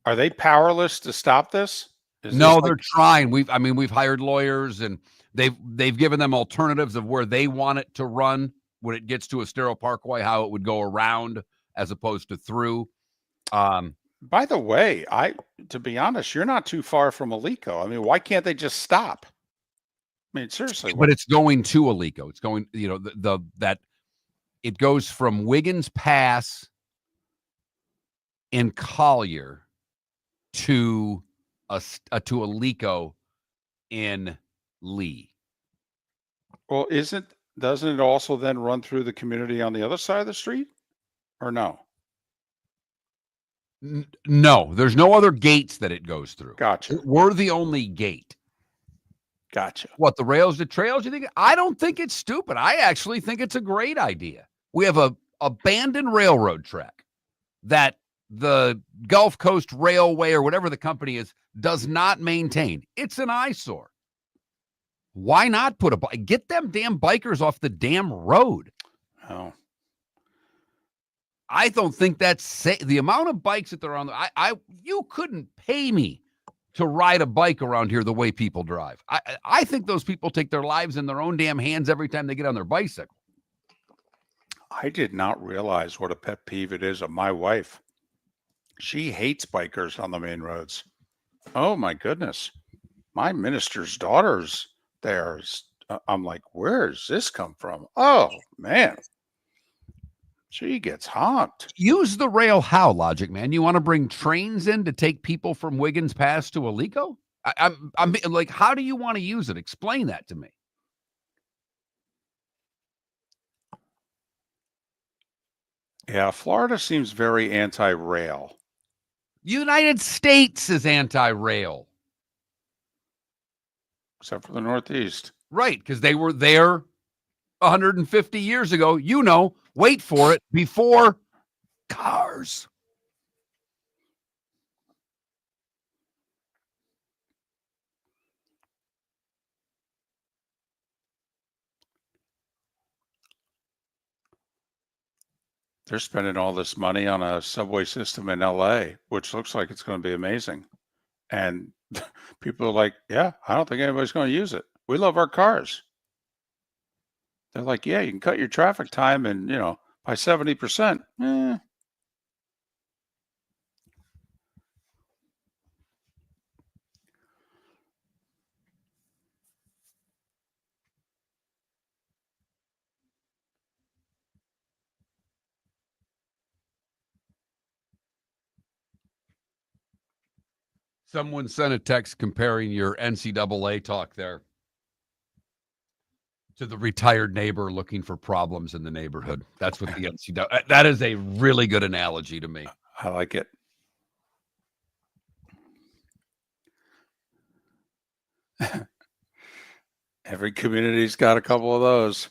Are they powerless to stop this? No, they're trying. We've hired lawyers, and they've given them alternatives of where they want it to run when it gets to Estero Parkway, how it would go around as opposed to through. By the way, to be honest, you're not too far from Alico. I mean, why can't they just stop? I mean, seriously. But it's going to Alico. It's going, that it goes from Wiggins Pass in Collier to Alico in Lee. Well, doesn't it also then run through the community on the other side of the street, or no? No, there's no other gates that it goes through. Gotcha. We're the only gate. Gotcha. What, the rails to trails, you think? I don't think it's stupid. I actually think it's a great idea. We have a abandoned railroad track that the Gulf Coast Railway or whatever the company is does not maintain. It's an eyesore. Why not get them damn bikers off the damn road? Oh. I don't think that's the amount of bikes that they're on. You couldn't pay me to ride a bike around here the way people drive. I think those people take their lives in their own damn hands every time they get on their bicycle. I did not realize what a pet peeve it is of my wife. She hates bikers on the main roads. Oh my goodness. My minister's daughter's there. I'm like, where does this come from? Oh man. She gets honked. Use the rail how, Logic Man? You want to bring trains in to take people from Wiggins Pass to Alico? I'm like, how do you want to use it? Explain that to me. Yeah, Florida seems very anti-rail. United States is anti-rail. Except for the Northeast. Right, because they were there 150 years ago. Wait for it, before cars. They're spending all this money on a subway system in LA, which looks like it's going to be amazing. And people are like, yeah, I don't think anybody's going to use it. We love our cars. They're like, yeah, you can cut your traffic time and, by 70%. Someone sent a text comparing your NCAA talk there to the retired neighbor looking for problems in the neighborhood. That's what the NCAA, that is a really good analogy to me. I like it. Every community's got a couple of those.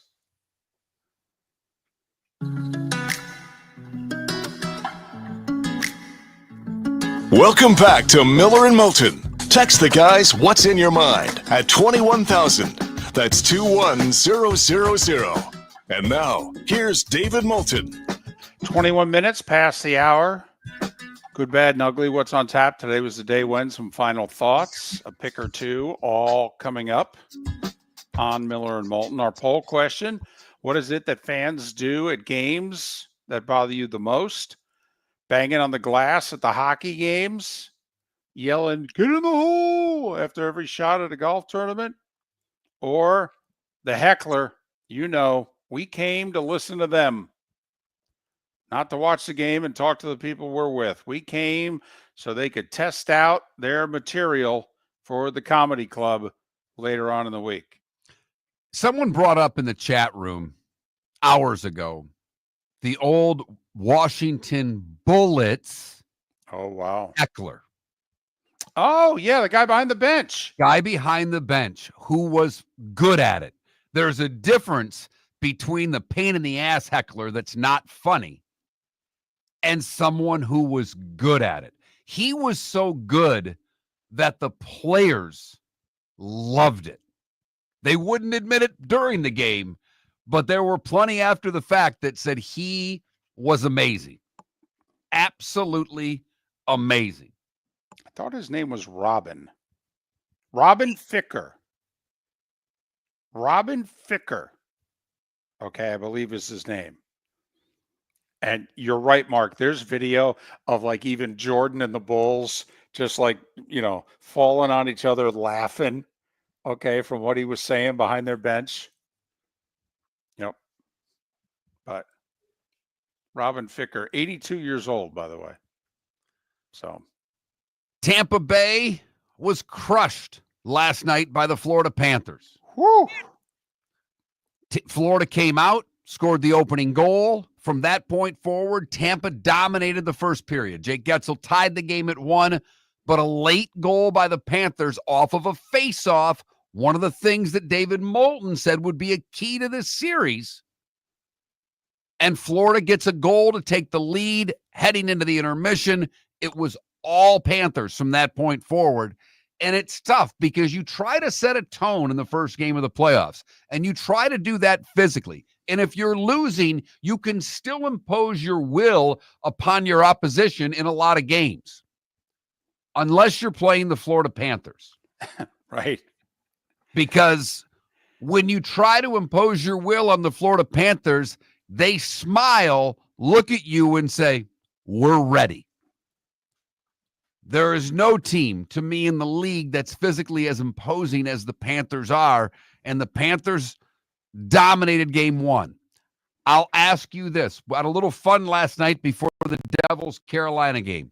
Welcome back to Miller and Moulton. Text the guys what's in your mind at 21,000. That's 21000. And now, here's David Moulton. 21 minutes past the hour. Good, bad, and ugly. What's on tap? Today was the day when. Some final thoughts, a pick or two, all coming up on Miller and Moulton. Our poll question: what is it that fans do at games that bother you the most? Banging on the glass at the hockey games, yelling, "Get in the hole!" after every shot at a golf tournament, or the heckler, we came to listen to them, not to watch the game and talk to the people we're with. We came so they could test out their material for the comedy club later on in the week. Someone brought up in the chat room hours ago the old Washington Bullets. Oh, wow. Heckler. Oh, yeah, the guy behind the bench. Guy behind the bench who was good at it. There's a difference between the pain in the ass heckler that's not funny and someone who was good at it. He was so good that the players loved it. They wouldn't admit it during the game, but there were plenty after the fact that said he was amazing. Absolutely amazing. I thought his name was Robin. Robin Ficker. Robin Ficker. Okay, I believe is his name. And you're right, Mark. There's video of like even Jordan and the Bulls just like, falling on each other laughing, okay, from what he was saying behind their bench. Yep. But Robin Ficker, 82 years old, by the way. So Tampa Bay was crushed last night by the Florida Panthers. Woo! Florida came out, scored the opening goal. From that point forward, Tampa dominated the first period. Jake Getzel tied the game at 1, but a late goal by the Panthers off of a face-off, one of the things that David Moulton said would be a key to this series. And Florida gets a goal to take the lead heading into the intermission. It was all Panthers from that point forward. And it's tough because you try to set a tone in the first game of the playoffs, and you try to do that physically. And if you're losing, you can still impose your will upon your opposition in a lot of games, unless you're playing the Florida Panthers. Right. Because when you try to impose your will on the Florida Panthers, they smile, look at you, and say, "We're ready." There is no team to me in the league that's physically as imposing as the Panthers are, and the Panthers dominated game 1. I'll ask you this. We had a little fun last night before the Devils-Carolina game.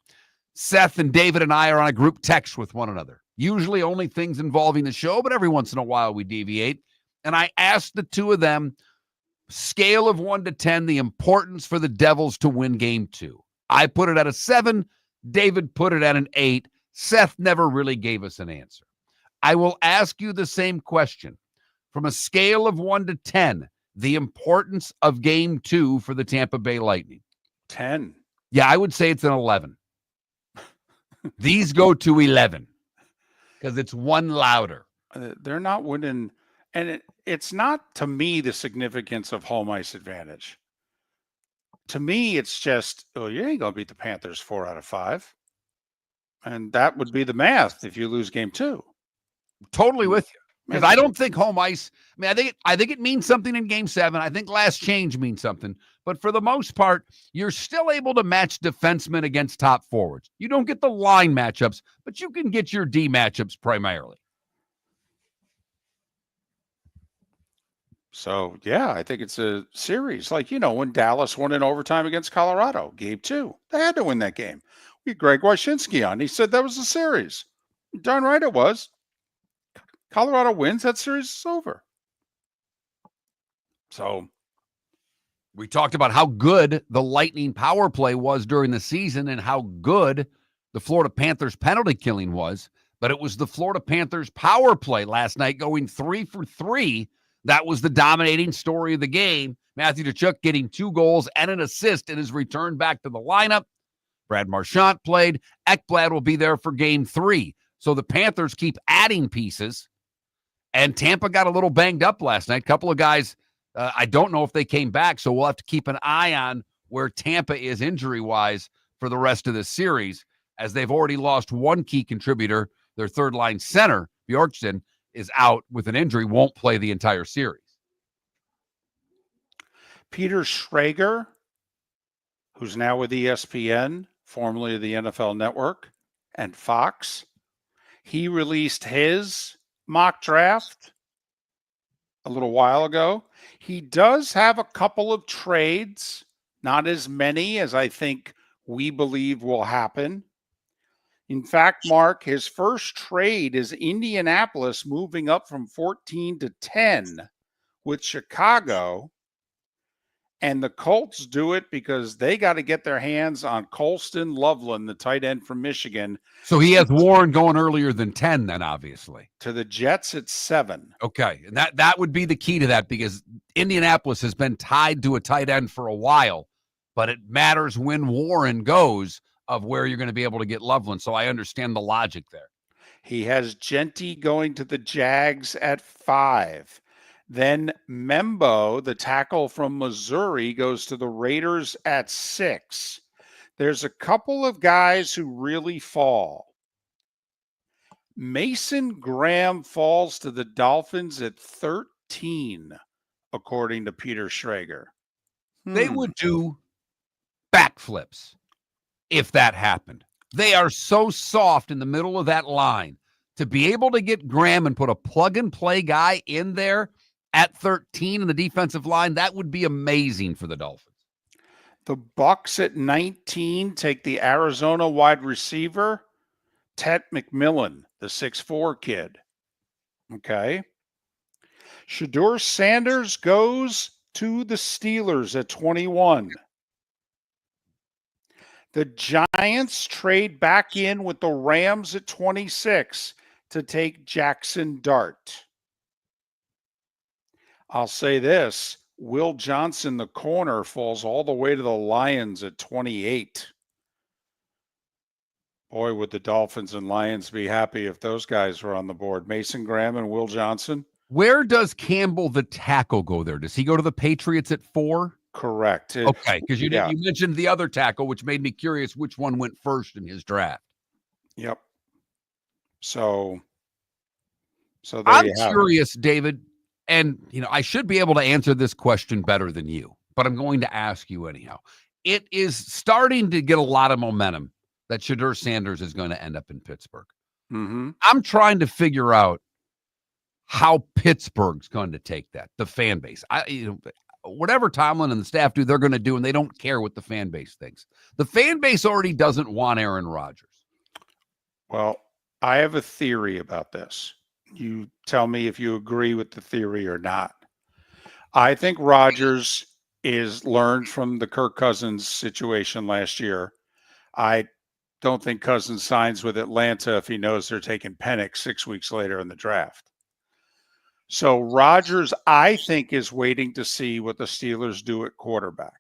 Seth and David and I are on a group text with one another. Usually only things involving the show, but every once in a while we deviate. And I asked the two of them, scale of 1 to 10, the importance for the Devils to win game 2. I put it at a 7. David put it at an 8. Seth never really gave us an answer. I will ask you the same question. From a scale of 1 to 10, the importance of game 2 for the Tampa Bay Lightning. 10. Yeah, I would say it's an 11. These go to 11 because it's one louder. They're not winning. And it's not, to me, the significance of home ice advantage. To me, it's just, you ain't going to beat the Panthers 4 out of 5. And that would be the math if you lose game 2. Totally with you. Because I don't think home ice, I think it means something in game 7. I think last change means something. But for the most part, you're still able to match defensemen against top forwards. You don't get the line matchups, but you can get your D matchups primarily. So, yeah, I think it's a series. Like, when Dallas won in overtime against Colorado, game 2, they had to win that game. We had Greg Wyshynski on. He said that was a series. Darn right it was. Colorado wins, that series is over. So we talked about how good the Lightning power play was during the season and how good the Florida Panthers penalty killing was. But it was the Florida Panthers power play last night going 3 for 3. That was the dominating story of the game. Matthew Tkachuk getting 2 goals and an assist in his return back to the lineup. Brad Marchand played. Ekblad will be there for game 3. So the Panthers keep adding pieces. And Tampa got a little banged up last night. A couple of guys I don't know if they came back, so we'll have to keep an eye on where Tampa is injury-wise for the rest of the series, as they've already lost one key contributor. Their third-line center, Bjorkstrand, is out with an injury, won't play the entire series. Peter Schrager, who's now with ESPN, formerly of the NFL Network and Fox, he released his mock draft a little while ago. He does have a couple of trades, not as many as I think we believe will happen. In fact, Mark, his first trade is Indianapolis moving up from 14 to 10 with Chicago. And the Colts do it because they got to get their hands on Colston Loveland, the tight end from Michigan. So he has Warren going earlier than 10 then, obviously. To the Jets at 7. Okay, and that would be the key to that, because Indianapolis has been tied to a tight end for a while, but it matters when Warren goes of where you're going to be able to get Loveland. So I understand the logic there. He has Genty going to the Jags at 5. Then Membo, the tackle from Missouri, goes to the Raiders at 6. There's a couple of guys who really fall. Mason Graham falls to the Dolphins at 13, according to Peter Schrager. They would do backflips if that happened. They are so soft in the middle of that line. To be able to get Graham and put a plug-and-play guy in there at 13 in the defensive line, that would be amazing for the Dolphins. The Bucs at 19 take the Arizona wide receiver, Ted McMillan, the 6'4" kid. Okay. Shedeur Sanders goes to the Steelers at 21. The Giants trade back in with the Rams at 26 to take Jackson Dart. I'll say this, Will Johnson, the corner, falls all the way to the Lions at 28. Boy, would the Dolphins and Lions be happy if those guys were on the board. Mason Graham and Will Johnson. Where does Campbell, the tackle, go there? Does he go to the Patriots at 4? Correct. Okay, because you mentioned the other tackle, which made me curious which one went first in his draft. Yep. So there I'm you have curious, David, and I should be able to answer this question better than you, but I'm going to ask you anyhow. It is starting to get a lot of momentum that Shedeur Sanders is going to end up in Pittsburgh. Mm-hmm. I'm trying to figure out how Pittsburgh's going to take that, the fan base. Whatever Tomlin and the staff do, they're going to do, and they don't care what the fan base thinks. The fan base already doesn't want Aaron Rodgers. Well, I have a theory about this. You tell me if you agree with the theory or not. I think Rodgers is learned from the Kirk Cousins situation last year. I don't think Cousins signs with Atlanta if he knows they're taking Penix 6 weeks later in the draft. So Rodgers, I think, is waiting to see what the Steelers do at quarterback.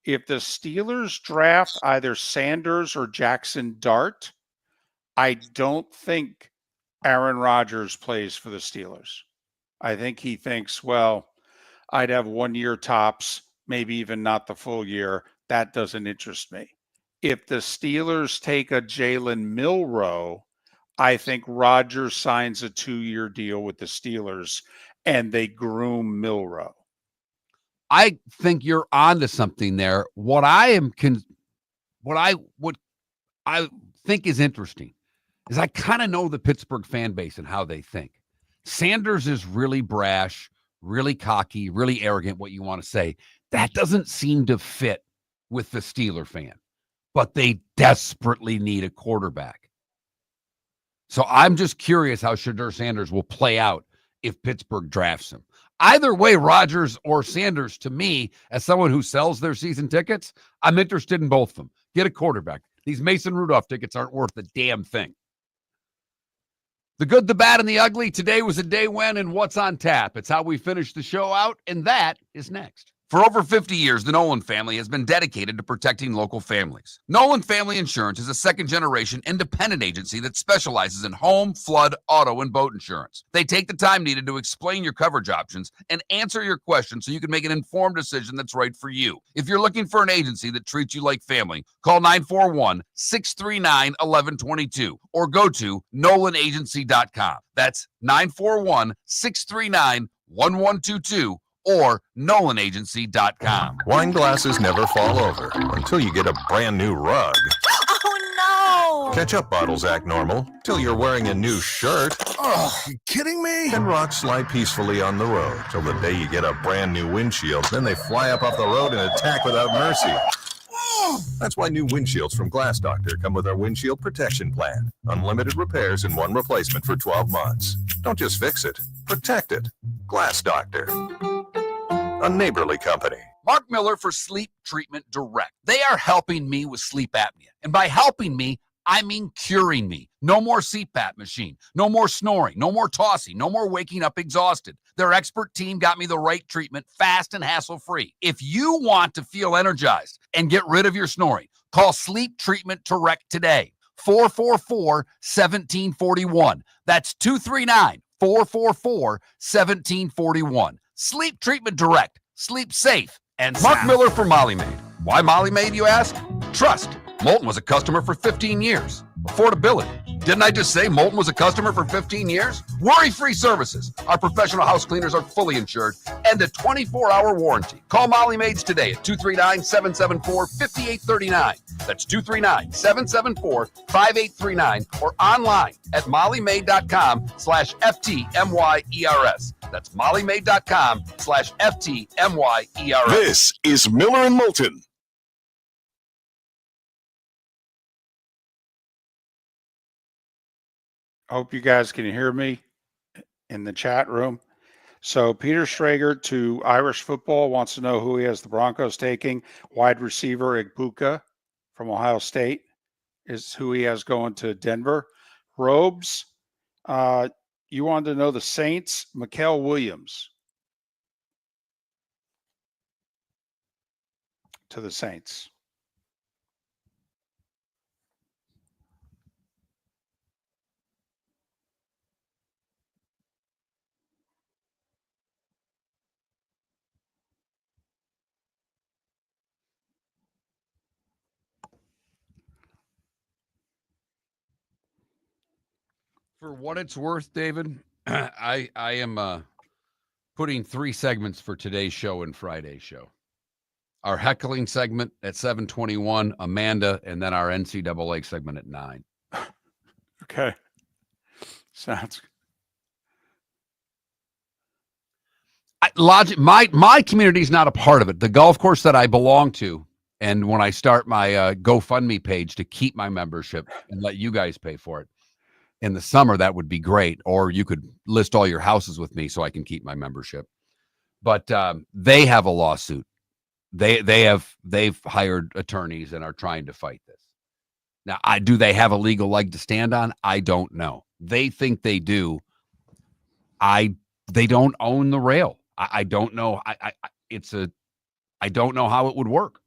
If the Steelers draft either Sanders or Jackson Dart, I don't think Aaron Rodgers plays for the Steelers. I think he thinks, well, I'd have 1 year tops, maybe even not the full year. That doesn't interest me. If the Steelers take a Jalen Milroe, I think Rodgers signs a 2-year deal with the Steelers and they groom Milroe. I think you're onto something there. What I think is interesting is I kind of know the Pittsburgh fan base and how they think. Sanders is really brash, really cocky, really arrogant, what you want to say. That doesn't seem to fit with the Steeler fan, but they desperately need a quarterback. So I'm just curious how Shedeur Sanders will play out if Pittsburgh drafts him. Either way, Rodgers or Sanders, to me, as someone who sells their season tickets, I'm interested in both of them. Get a quarterback. These Mason Rudolph tickets aren't worth a damn thing. The good, the bad, and the ugly. Today was a day when and what's on tap. It's how we finish the show out, and that is next. For over 50 years, the Nolan family has been dedicated to protecting local families. Nolan Family Insurance is a second-generation independent agency that specializes in home, flood, auto, and boat insurance. They take the time needed to explain your coverage options and answer your questions so you can make an informed decision that's right for you. If you're looking for an agency that treats you like family, call 941-639-1122 or go to nolanagency.com. That's 941-639-1122 or nolanagency.com. Wine glasses never fall over until you get a brand new rug. Oh no! Ketchup bottles act normal till you're wearing a new shirt. Oh, you kidding me? And rocks slide peacefully on the road till the day you get a brand new windshield. Then they fly up off the road and attack without mercy. That's why new windshields from Glass Doctor come with our windshield protection plan. Unlimited repairs and one replacement for 12 months. Don't just fix it, protect it. Glass Doctor, a neighborly company. Mark Miller for Sleep Treatment Direct. They are helping me with sleep apnea. And by helping me, I mean curing me. No more CPAP machine, no more snoring, no more tossing, no more waking up exhausted. Their expert team got me the right treatment fast and hassle-free. If you want to feel energized and get rid of your snoring, call Sleep Treatment Direct today. 444-1741. That's 239-444-1741. Sleep Treatment Direct. Sleep safe and sound. Mark Miller for Molly Maid. Why Molly Maid, you ask? Trust. Moulton was a customer for 15 years. Affordability. Didn't I just say Moulton was a customer for 15 years? Worry-free services. Our professional house cleaners are fully insured and a 24-hour warranty. Call Molly Maids today at 239-774-5839. That's 239-774-5839 or online at mollymaid.com/FTMYERS. That's mollymaid.com/FTMYERS. This is Miller and Moulton. I hope you guys can hear me in the chat room. So Peter Strager to Irish football wants to know who he has the Broncos taking. Wide receiver Igbuka from Ohio State is who he has going to Denver. Robes, you wanted to know the Saints, Mikael Williams to the Saints. For what it's worth, David, I am putting 3 segments for today's show and Friday's show. Our heckling segment at 7:21, Amanda, and then our NCAA segment at 9. Okay. Sounds my community is not a part of it. The golf course that I belong to, and when I start my GoFundMe page to keep my membership and let you guys pay for it, in the summer, that would be great. Or you could list all your houses with me so I can keep my membership. But they have a lawsuit. They've hired attorneys and are trying to fight this. Now, do they have a legal leg to stand on? I don't know. They think they do. They don't own the rail. I don't know. I don't know how it would work.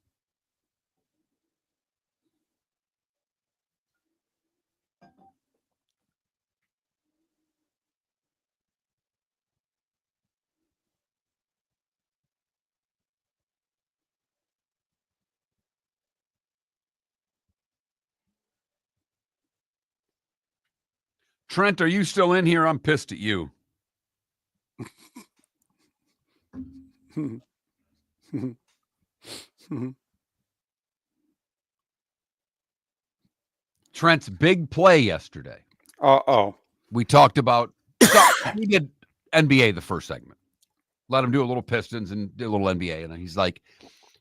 Trent, are you still in here? I'm pissed at you. Trent's big play yesterday. We talked about, we did NBA the first segment. Let him do a little Pistons and do a little NBA. And he's like,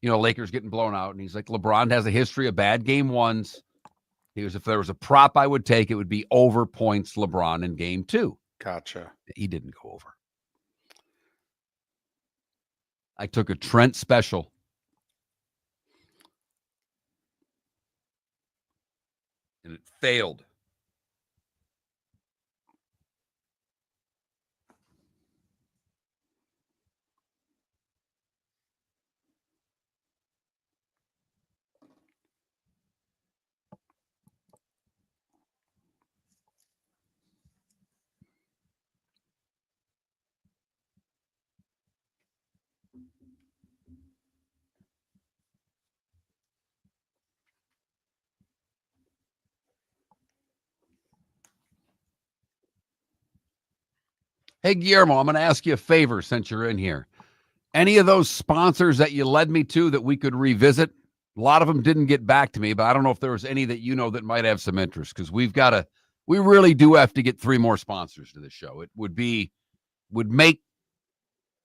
Lakers getting blown out. And he's like, LeBron has a history of bad game ones. He was, if there was a prop I would take, it would be over points LeBron in game 2. Gotcha. He didn't go over. I took a Trent special. And it failed. Hey, Guillermo, I'm going to ask you a favor since you're in here. Any of those sponsors that you led me to that we could revisit? A lot of them didn't get back to me, but I don't know if there was any that you know that might have some interest, because we really do have to get 3 more sponsors to the show. It would make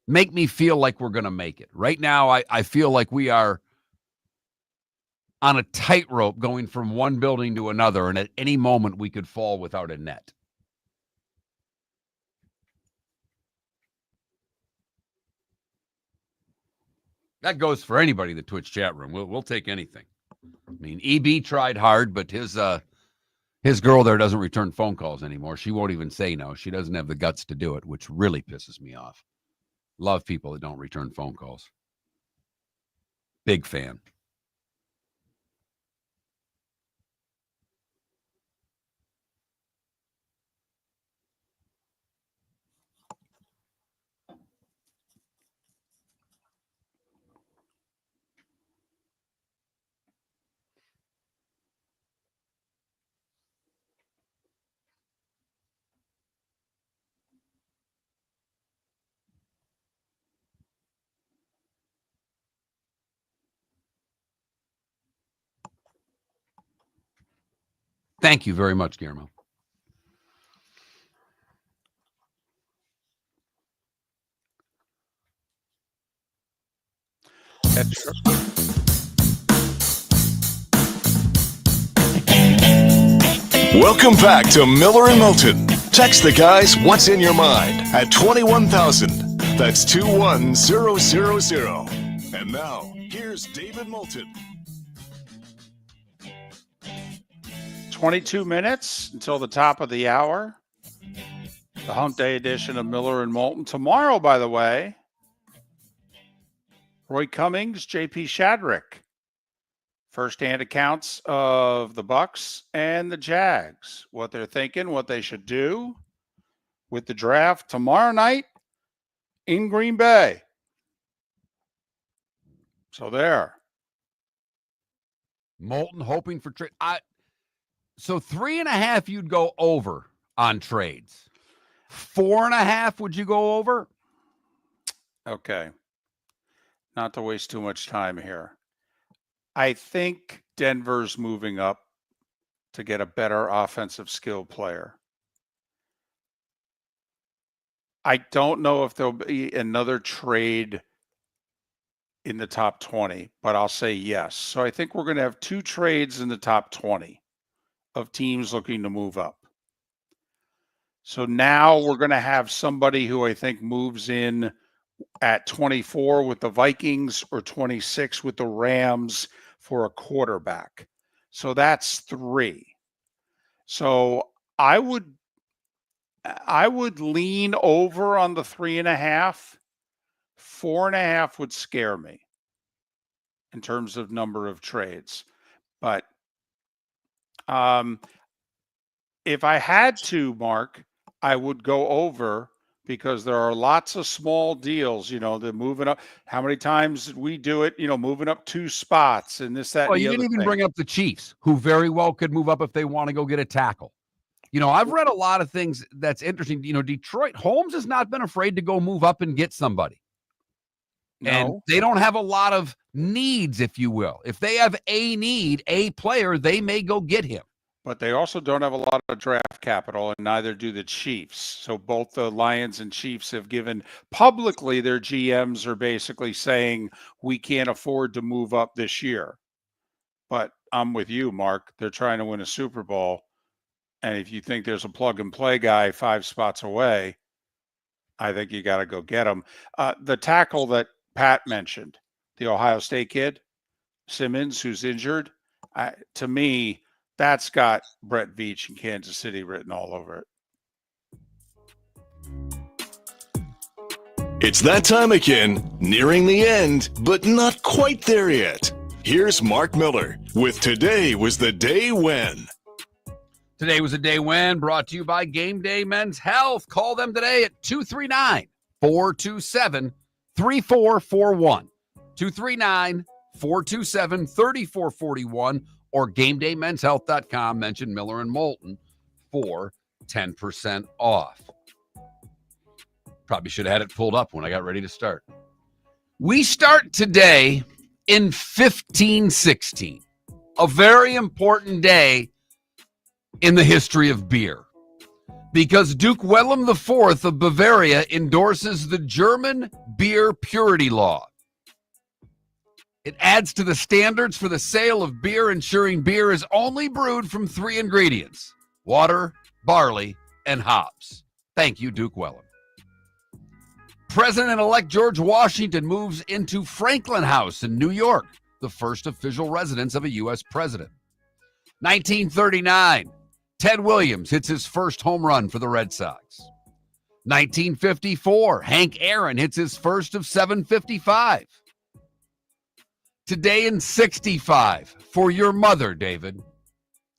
me feel like we're going to make it. Right now, I feel like we are on a tightrope going from one building to another, and at any moment we could fall without a net. That goes for anybody in the Twitch chat room. We'll take anything. I mean, EB tried hard, but his girl there doesn't return phone calls anymore. She won't even say no. She doesn't have the guts to do it, which really pisses me off. Love people that don't return phone calls. Big fan. Thank you very much, Guillermo. Welcome back to Miller and Moulton. Text the guys what's in your mind at 21,000. That's 21000. And now, here's David Moulton. 22 minutes until the top of the hour. The Hump Day edition of Miller and Moulton. Tomorrow, by the way, Roy Cummings, JP Shadrick. First-hand accounts of the Bucks and the Jags. What they're thinking, what they should do with the draft tomorrow night in Green Bay. So there. Moulton hoping for trade. So 3.5, you'd go over on trades. 4.5, would you go over? Okay. Not to waste too much time here. I think Denver's moving up to get a better offensive skill player. I don't know if there'll be another trade in the top 20, but I'll say yes. So I think we're going to have 2 trades in the top 20 of teams looking to move up. So now we're going to have somebody who I think moves in at 24 with the Vikings or 26 with the Rams for a quarterback. So that's 3. So I would lean over on the 3.5. 4.5 would scare me in terms of number of trades. But if I had to, Mark, I would go over, because there are lots of small deals, they're moving up. How many times did we do it, moving up 2 spots and this, that, Well, and the you didn't other even thing. bring up the Chiefs, who very well could move up if they want to go get a tackle. I've read a lot of things that's interesting. Detroit, Holmes has not been afraid to go move up and get somebody. No. And they don't have a lot of needs, if you will. If they have a need, a player, they may go get him. But they also don't have a lot of draft capital, and neither do the Chiefs. So both the Lions and Chiefs have given publicly, their GMs are basically saying we can't afford to move up this year. But I'm with you, Mark. They're trying to win a Super Bowl. And if you think there's a plug-and-play guy 5 spots away, I think you got to go get him. The tackle that Pat mentioned, the Ohio State kid, Simmons, who's injured, to me, that's got Brett Veach in Kansas City written all over it. It's that time again, nearing the end, but not quite there yet. Here's Mark Miller with Today Was the Day When. Today was a day when, brought to you by Game Day Men's Health. Call them today at 239-427-3441. 239-427-3441 or GameDayMen'sHealth.com. Mention Miller and Moulton for 10% off. Probably should have had it pulled up when I got ready to start. We start today in 1516, a very important day in the history of beer, because Duke Wilhelm IV of Bavaria endorses the German beer purity law. It adds to the standards for the sale of beer, ensuring beer is only brewed from 3 ingredients: water, barley, and hops. Thank you, Duke Wilhelm. President-elect George Washington moves into Franklin House in New York, the first official residence of a U.S. president. 1939, Ted Williams hits his first home run for the Red Sox. 1954, Hank Aaron hits his first of 755. Today in 65, For Your Mother, David,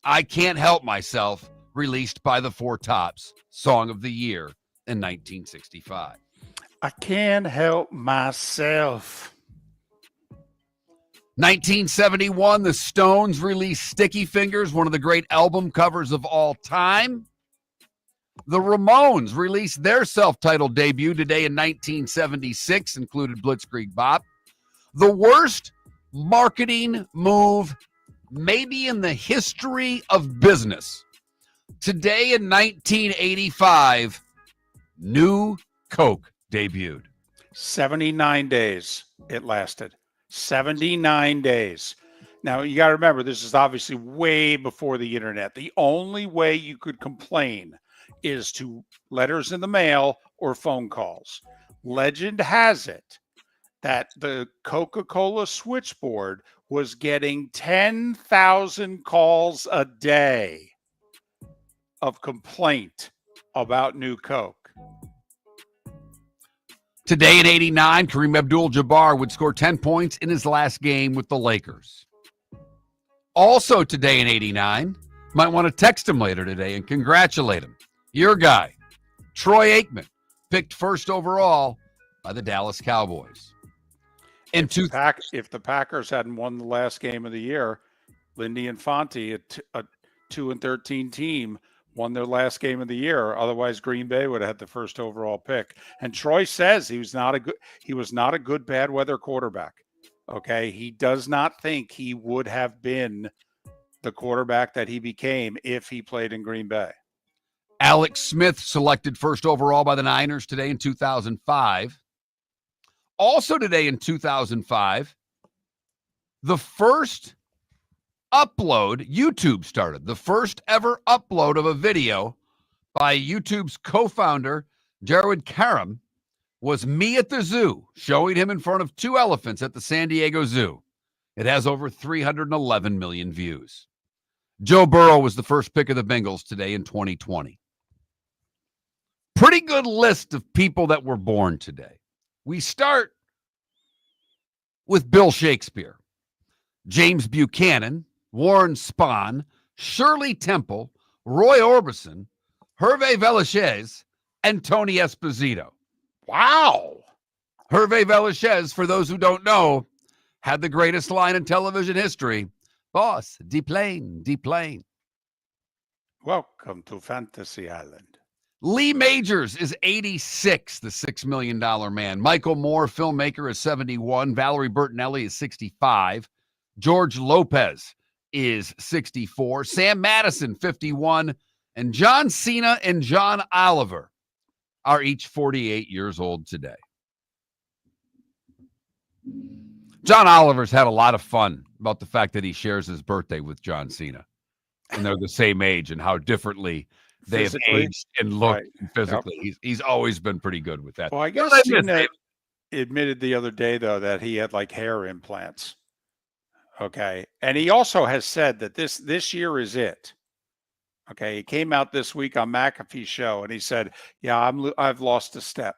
I Can't Help Myself, released by the Four Tops, Song of the Year in 1965. I can't help myself. 1971, the Stones released Sticky Fingers, one of the great album covers of all time. The Ramones released their self-titled debut today in 1976, included Blitzkrieg Bop. The worst marketing move maybe in the history of business. Today in 1985, New Coke debuted. 79 days it lasted. 79 days. Now, you got to remember, this is obviously way before the internet. The only way you could complain is to letters in the mail or phone calls. Legend has it that the Coca-Cola switchboard was getting 10,000 calls a day of complaint about New Coke. Today in 89, Kareem Abdul-Jabbar would score 10 points in his last game with the Lakers. Also today in 89, might want to text him later today and congratulate him. Your guy, Troy Aikman, picked first overall by the Dallas Cowboys. If the Packers hadn't won the last game of the year, Lindy Infante, a 2-13 team, won their last game of the year. Otherwise, Green Bay would have had the first overall pick. And Troy says he was not a good bad weather quarterback. Okay, he does not think he would have been the quarterback that he became if he played in Green Bay. Alex Smith selected first overall by the Niners today in 2005. Also today in 2005, the first upload, YouTube started. The first ever upload of a video by YouTube's co-founder, Jared Karam, was me at the zoo, showing him in front of 2 elephants at the San Diego Zoo. It has over 311 million views. Joe Burrow was the first pick of the Bengals today in 2020. Pretty good list of people that were born today. We start with Bill Shakespeare, James Buchanan, Warren Spahn, Shirley Temple, Roy Orbison, Hervé Villechaize, and Tony Esposito. Wow. Hervé Villechaize, for those who don't know, had the greatest line in television history. Boss, deplane, deplane. Welcome to Fantasy Island. Lee Majors is 86, the $6 million man. Michael Moore, filmmaker, is 71. Valerie Bertinelli is 65. George Lopez is 64. Sam Madison, 51. And John Cena and John Oliver are each 48 years old today. John Oliver's had a lot of fun about the fact that he shares his birthday with John Cena. And they're the same age and how differently they have aged and looked physically. Yep. He's always been pretty good with that. Well, I guess Cena admitted the other day, though, that he had like hair implants. Okay. And he also has said that this year is it. Okay. He came out this week on McAfee's show and he said, yeah, I've lost a step.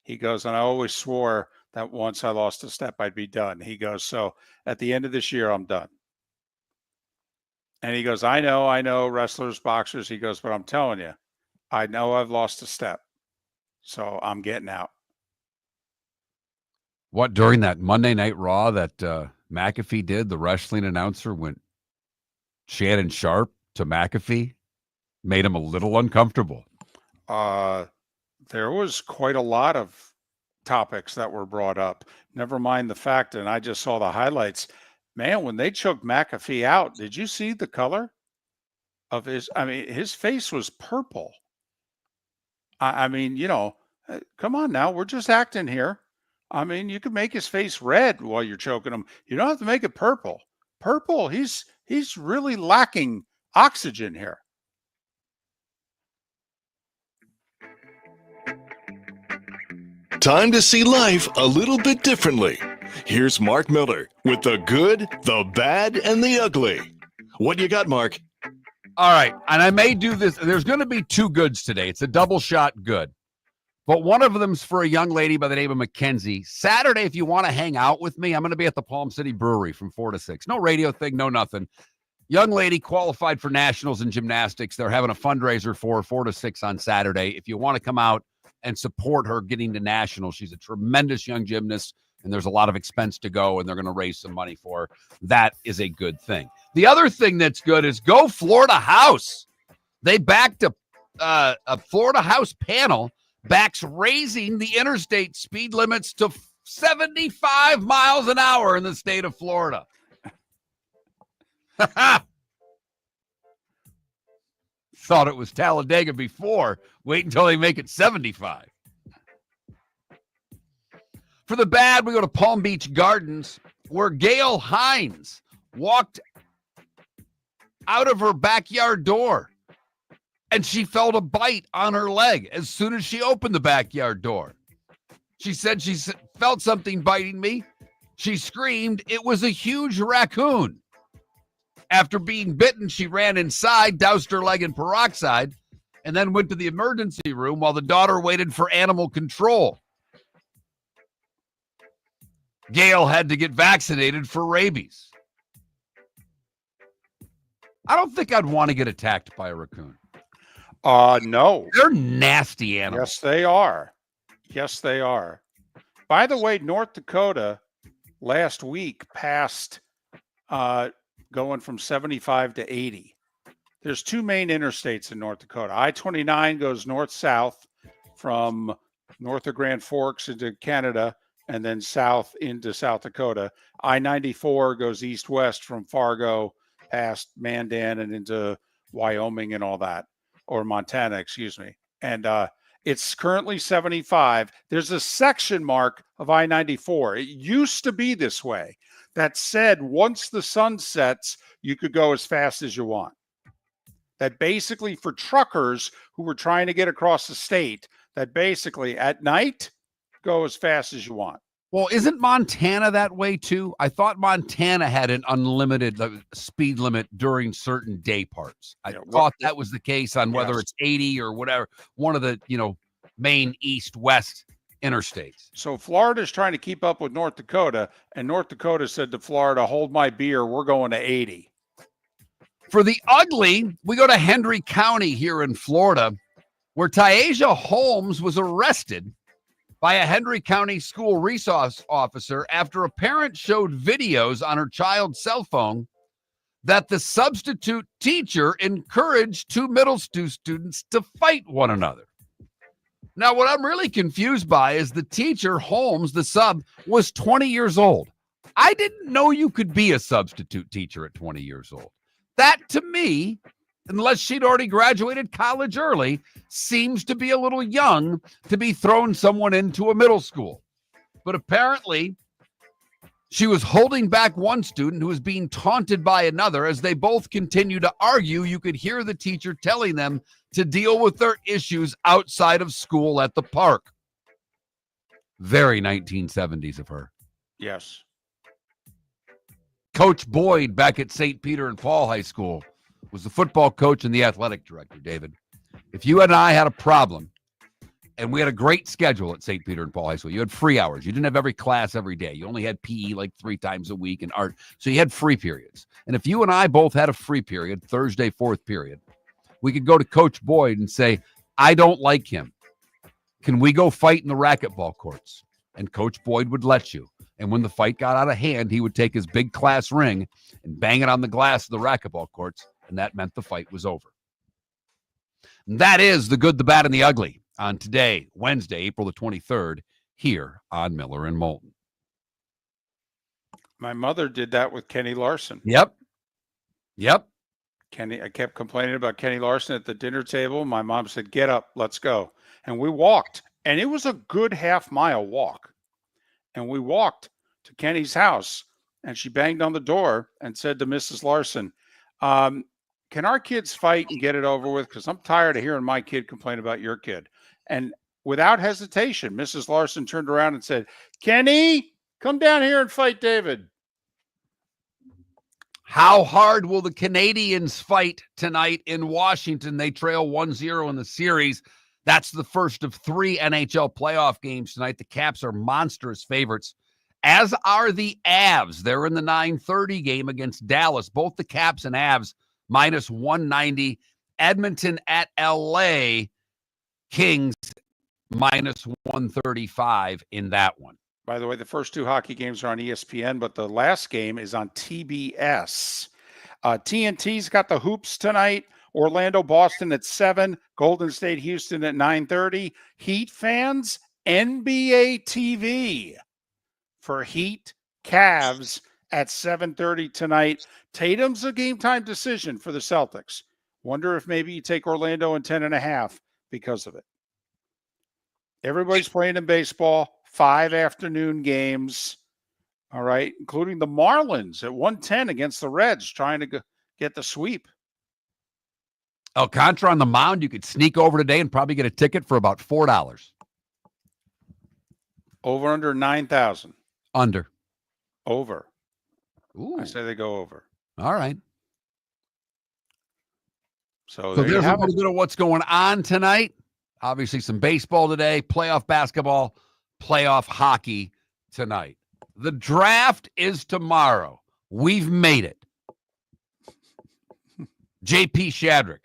He goes, and I always swore that once I lost a step, I'd be done. He goes, so at the end of this year, I'm done. And he goes, I know wrestlers, boxers. He goes, but I'm telling you, I know I've lost a step. So I'm getting out. What, during that Monday Night Raw that McAfee did, the wrestling announcer went Shannon Sharp to McAfee, made him a little uncomfortable. There was quite a lot of topics that were brought up. Never mind the fact, and I just saw the highlights. Man, when they choked McAfee out, did you see the color of his? I mean, his face was purple. I mean, come on now, we're just acting here. I mean, you could make his face red while you're choking him. You don't have to make it purple. Purple, he's really lacking oxygen here. Time to see life a little bit differently. Here's Mark Miller with the good, the bad, and the ugly. What you got, Mark? All right, and I may do this. There's going to be two goods today. It's a double shot good. But one of them's for a young lady by the name of Mackenzie. Saturday, if you want to hang out with me, I'm going to be at the Palm City Brewery from 4 to 6. No radio thing, no nothing. Young lady qualified for nationals in gymnastics. They're having a fundraiser for her 4 to 6 on Saturday. If you want to come out and support her getting to nationals, she's a tremendous young gymnast, and there's a lot of expense to go, and they're going to raise some money for her. That is a good thing. The other thing that's good is go Florida House. They backed a Florida House panel backs raising the interstate speed limits to 75 miles an hour in the state of Florida. Thought it was Talladega before. Wait until they make it 75. For the bad, we go to Palm Beach Gardens, where Gail Hines walked out of her backyard door, and she felt a bite on her leg as soon as she opened the backyard door. She said she felt something biting me. She screamed. It was a huge raccoon. After being bitten, she ran inside, doused her leg in peroxide, and then went to the emergency room while the daughter waited for animal control. Gail had to get vaccinated for rabies. I don't think I'd want to get attacked by a raccoon. No. They're nasty animals. Yes, they are. Yes, they are. By the way, North Dakota last week passed going from 75 to 80. There's two main interstates in North Dakota. I-29 goes north-south from north of Grand Forks into Canada and then south into South Dakota. I-94 goes east-west from Fargo past Mandan and into Wyoming and all that, or Montana, excuse me. And it's currently 75. There's a section mark of I-94. It used to be this way. That said, once the sun sets, you could go as fast as you want. That basically for truckers who were trying to get across the state, that basically at night, go as fast as you want. Well, isn't Montana that way too? I thought Montana had an unlimited speed limit during certain day parts. I thought that was the case on whether it's 80 or whatever, one of the, main east-west interstates. So Florida's trying to keep up with North Dakota, and North Dakota said to Florida, hold my beer, we're going to 80. For the ugly, we go to Hendry County here in Florida, where Taisha Holmes was arrested by a Hendry County school resource officer after a parent showed videos on her child's cell phone that the substitute teacher encouraged two middle school students to fight one another. Now, what I'm really confused by is the teacher, Holmes, the sub, was 20 years old. I didn't know you could be a substitute teacher at 20 years old. That, to me, unless she'd already graduated college early, seems to be a little young to be throwing someone into a middle school. But apparently, she was holding back one student who was being taunted by another as they both continue to argue. You could hear the teacher telling them to deal with their issues outside of school at the park. Very 1970s of her. Yes. Coach Boyd back at St. Peter and Paul High School was the football coach and the athletic director, David. If you and I had a problem, and we had a great schedule at St. Peter and Paul High School, you had free hours. You didn't have every class every day. You only had PE like 3 times a week and art. So you had free periods. And if you and I both had a free period, Thursday, 4th period, we could go to Coach Boyd and say, I don't like him. Can we go fight in the racquetball courts? And Coach Boyd would let you. And when the fight got out of hand, he would take his big class ring and bang it on the glass of the racquetball courts. And that meant the fight was over. And that is the good, the bad, and the ugly on today, Wednesday, April the 23rd, here on Miller and Moulton. My mother did that with Kenny Larson. Yep. I kept complaining about Kenny Larson at the dinner table. My mom said, "Get up, let's go." And we walked, and it was a good half-mile walk. And we walked to Kenny's house, and she banged on the door and said to Mrs. Larson, "Can our kids fight and get it over with? Because I'm tired of hearing my kid complain about your kid." And without hesitation, Mrs. Larson turned around and said, "Kenny, come down here and fight David." How hard will the Canadians fight tonight in Washington? They trail 1-0 in the series. That's the first of 3 NHL playoff games tonight. The Caps are monstrous favorites, as are the Avs. They're in the 9:30 game against Dallas. Both the Caps and Avs minus 190. Edmonton at LA. Kings minus 135 in that one. By the way, the first 2 hockey games are on ESPN, but the last game is on TBS. TNT's got the hoops tonight. Orlando, Boston at 7. Golden State, Houston at 9:30. Heat fans, NBA TV for Heat Cavs at 7:30 tonight. Tatum's a game time decision for the Celtics. Wonder if maybe you take Orlando in 10.5 because of it. Everybody's playing in baseball. 5 afternoon games, all right, including the Marlins at 1:10 against the Reds, trying to get the sweep. Alcantara on the mound. You could sneak over today and probably get a ticket for about $4. Over under 9,000. Under. Over. Ooh. I say they go over. All right. So there's a have little bit of what's going on tonight. Obviously, some baseball today, playoff basketball, playoff hockey tonight. The draft is tomorrow. We've made it. JP Shadrick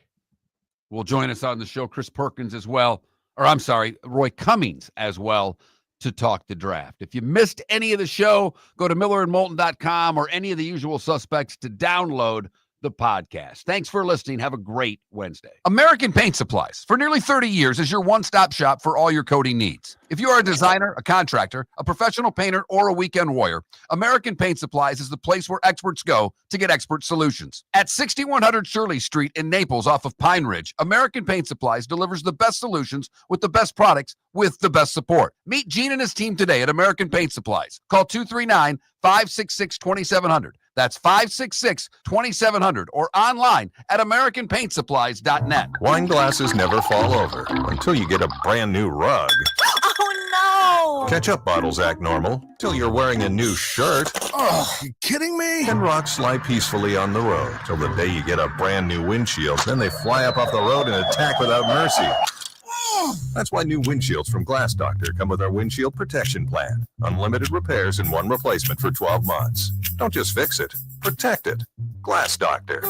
will join us on the show. Chris Perkins as well. Or I'm sorry, Roy Cummings as well to talk the draft. If you missed any of the show, go to millerandmoulton.com or any of the usual suspects to download the podcast. Thanks for listening. Have a great Wednesday. American Paint Supplies, for nearly 30 years, is your one-stop shop for all your coating needs. If you are a designer, a contractor, a professional painter, or a weekend warrior, American Paint Supplies is the place where experts go to get expert solutions. At 6100 Shirley Street in Naples off of Pine Ridge, American Paint Supplies delivers the best solutions with the best products with the best support. Meet Gene and his team today at American Paint Supplies. Call 239-566-2700. That's 566-2700 or online at AmericanPaintSupplies.net. Wine glasses never fall over until you get a brand new rug. Oh, no. Ketchup bottles act normal till you're wearing a new shirt. Oh, you kidding me? And rocks lie peacefully on the road till the day you get a brand new windshield. Then they fly up off the road and attack without mercy. That's why new windshields from Glass Doctor come with our windshield protection plan. Unlimited repairs and 1 replacement for 12 months. Don't just fix it, protect it. Glass Doctor.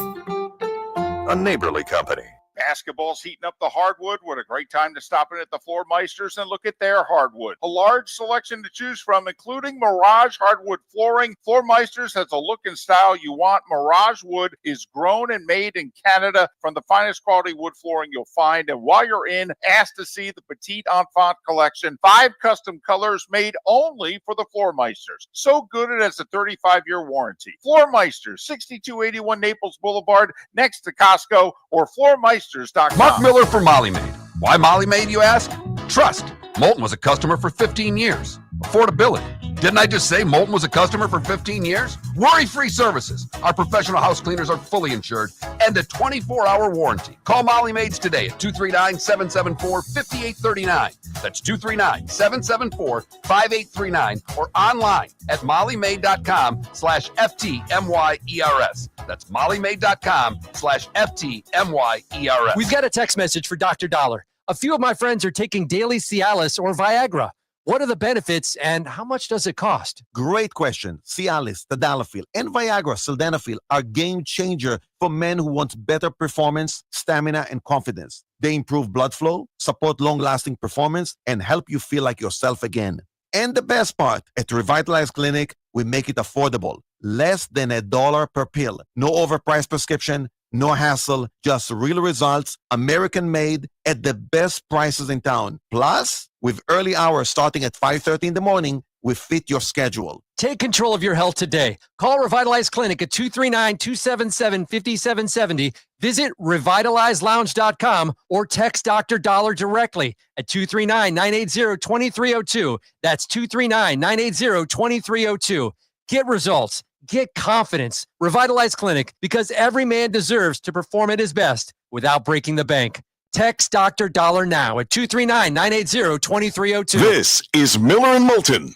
A neighborly company. Basketball's heating up the hardwood. What a great time to stop in at the Floor Meisters and look at their hardwood. A large selection to choose from, including Mirage hardwood flooring. Floor Meisters has a look and style you want. Mirage wood is grown and made in Canada from the finest quality wood flooring you'll find. And while you're in, ask to see the Petite Enfant collection. 5 custom colors made only for the Floor Meisters. So good it has a 35-year warranty. Floor Meisters, 6281 Naples Boulevard, next to Costco, or floormeisters.com. Mark Miller for Molly Maid. Why Molly Maid, you ask? Trust. Moulton was a customer for 15 years. Affordability. Didn't I just say Moulton was a customer for 15 years? Worry-free services. Our professional house cleaners are fully insured and a 24-hour warranty. Call Molly Maids today at 239-774-5839. That's 239-774-5839 or online at mollymaid.com/FTMYERS. That's mollymaid.com/FTMYERS. We've got a text message for Dr. Dollar. A few of my friends are taking daily Cialis or Viagra. What are the benefits and how much does it cost? Great question. Cialis, Tadalafil, and Viagra, Sildenafil are game changer for men who want better performance, stamina, and confidence. They improve blood flow, support long-lasting performance, and help you feel like yourself again. And the best part, at Revitalize Clinic, we make it affordable. Less than $1 per pill. No overpriced prescription, No hassle, just real results, American made at the best prices in town. Plus, with early hours starting at 5:30 in the morning, we fit your schedule. Take control of your health today. Call Revitalize Clinic at 239-277-5770. Visit revitalizelounge.com or text Dr. Dollar directly at 239-980-2302. That's 239-980-2302. Get results. Get confidence. Revitalize Clinic, because every man deserves to perform at his best without breaking the bank. Text Dr. Dollar now at 239-980-2302. This is Miller and Moulton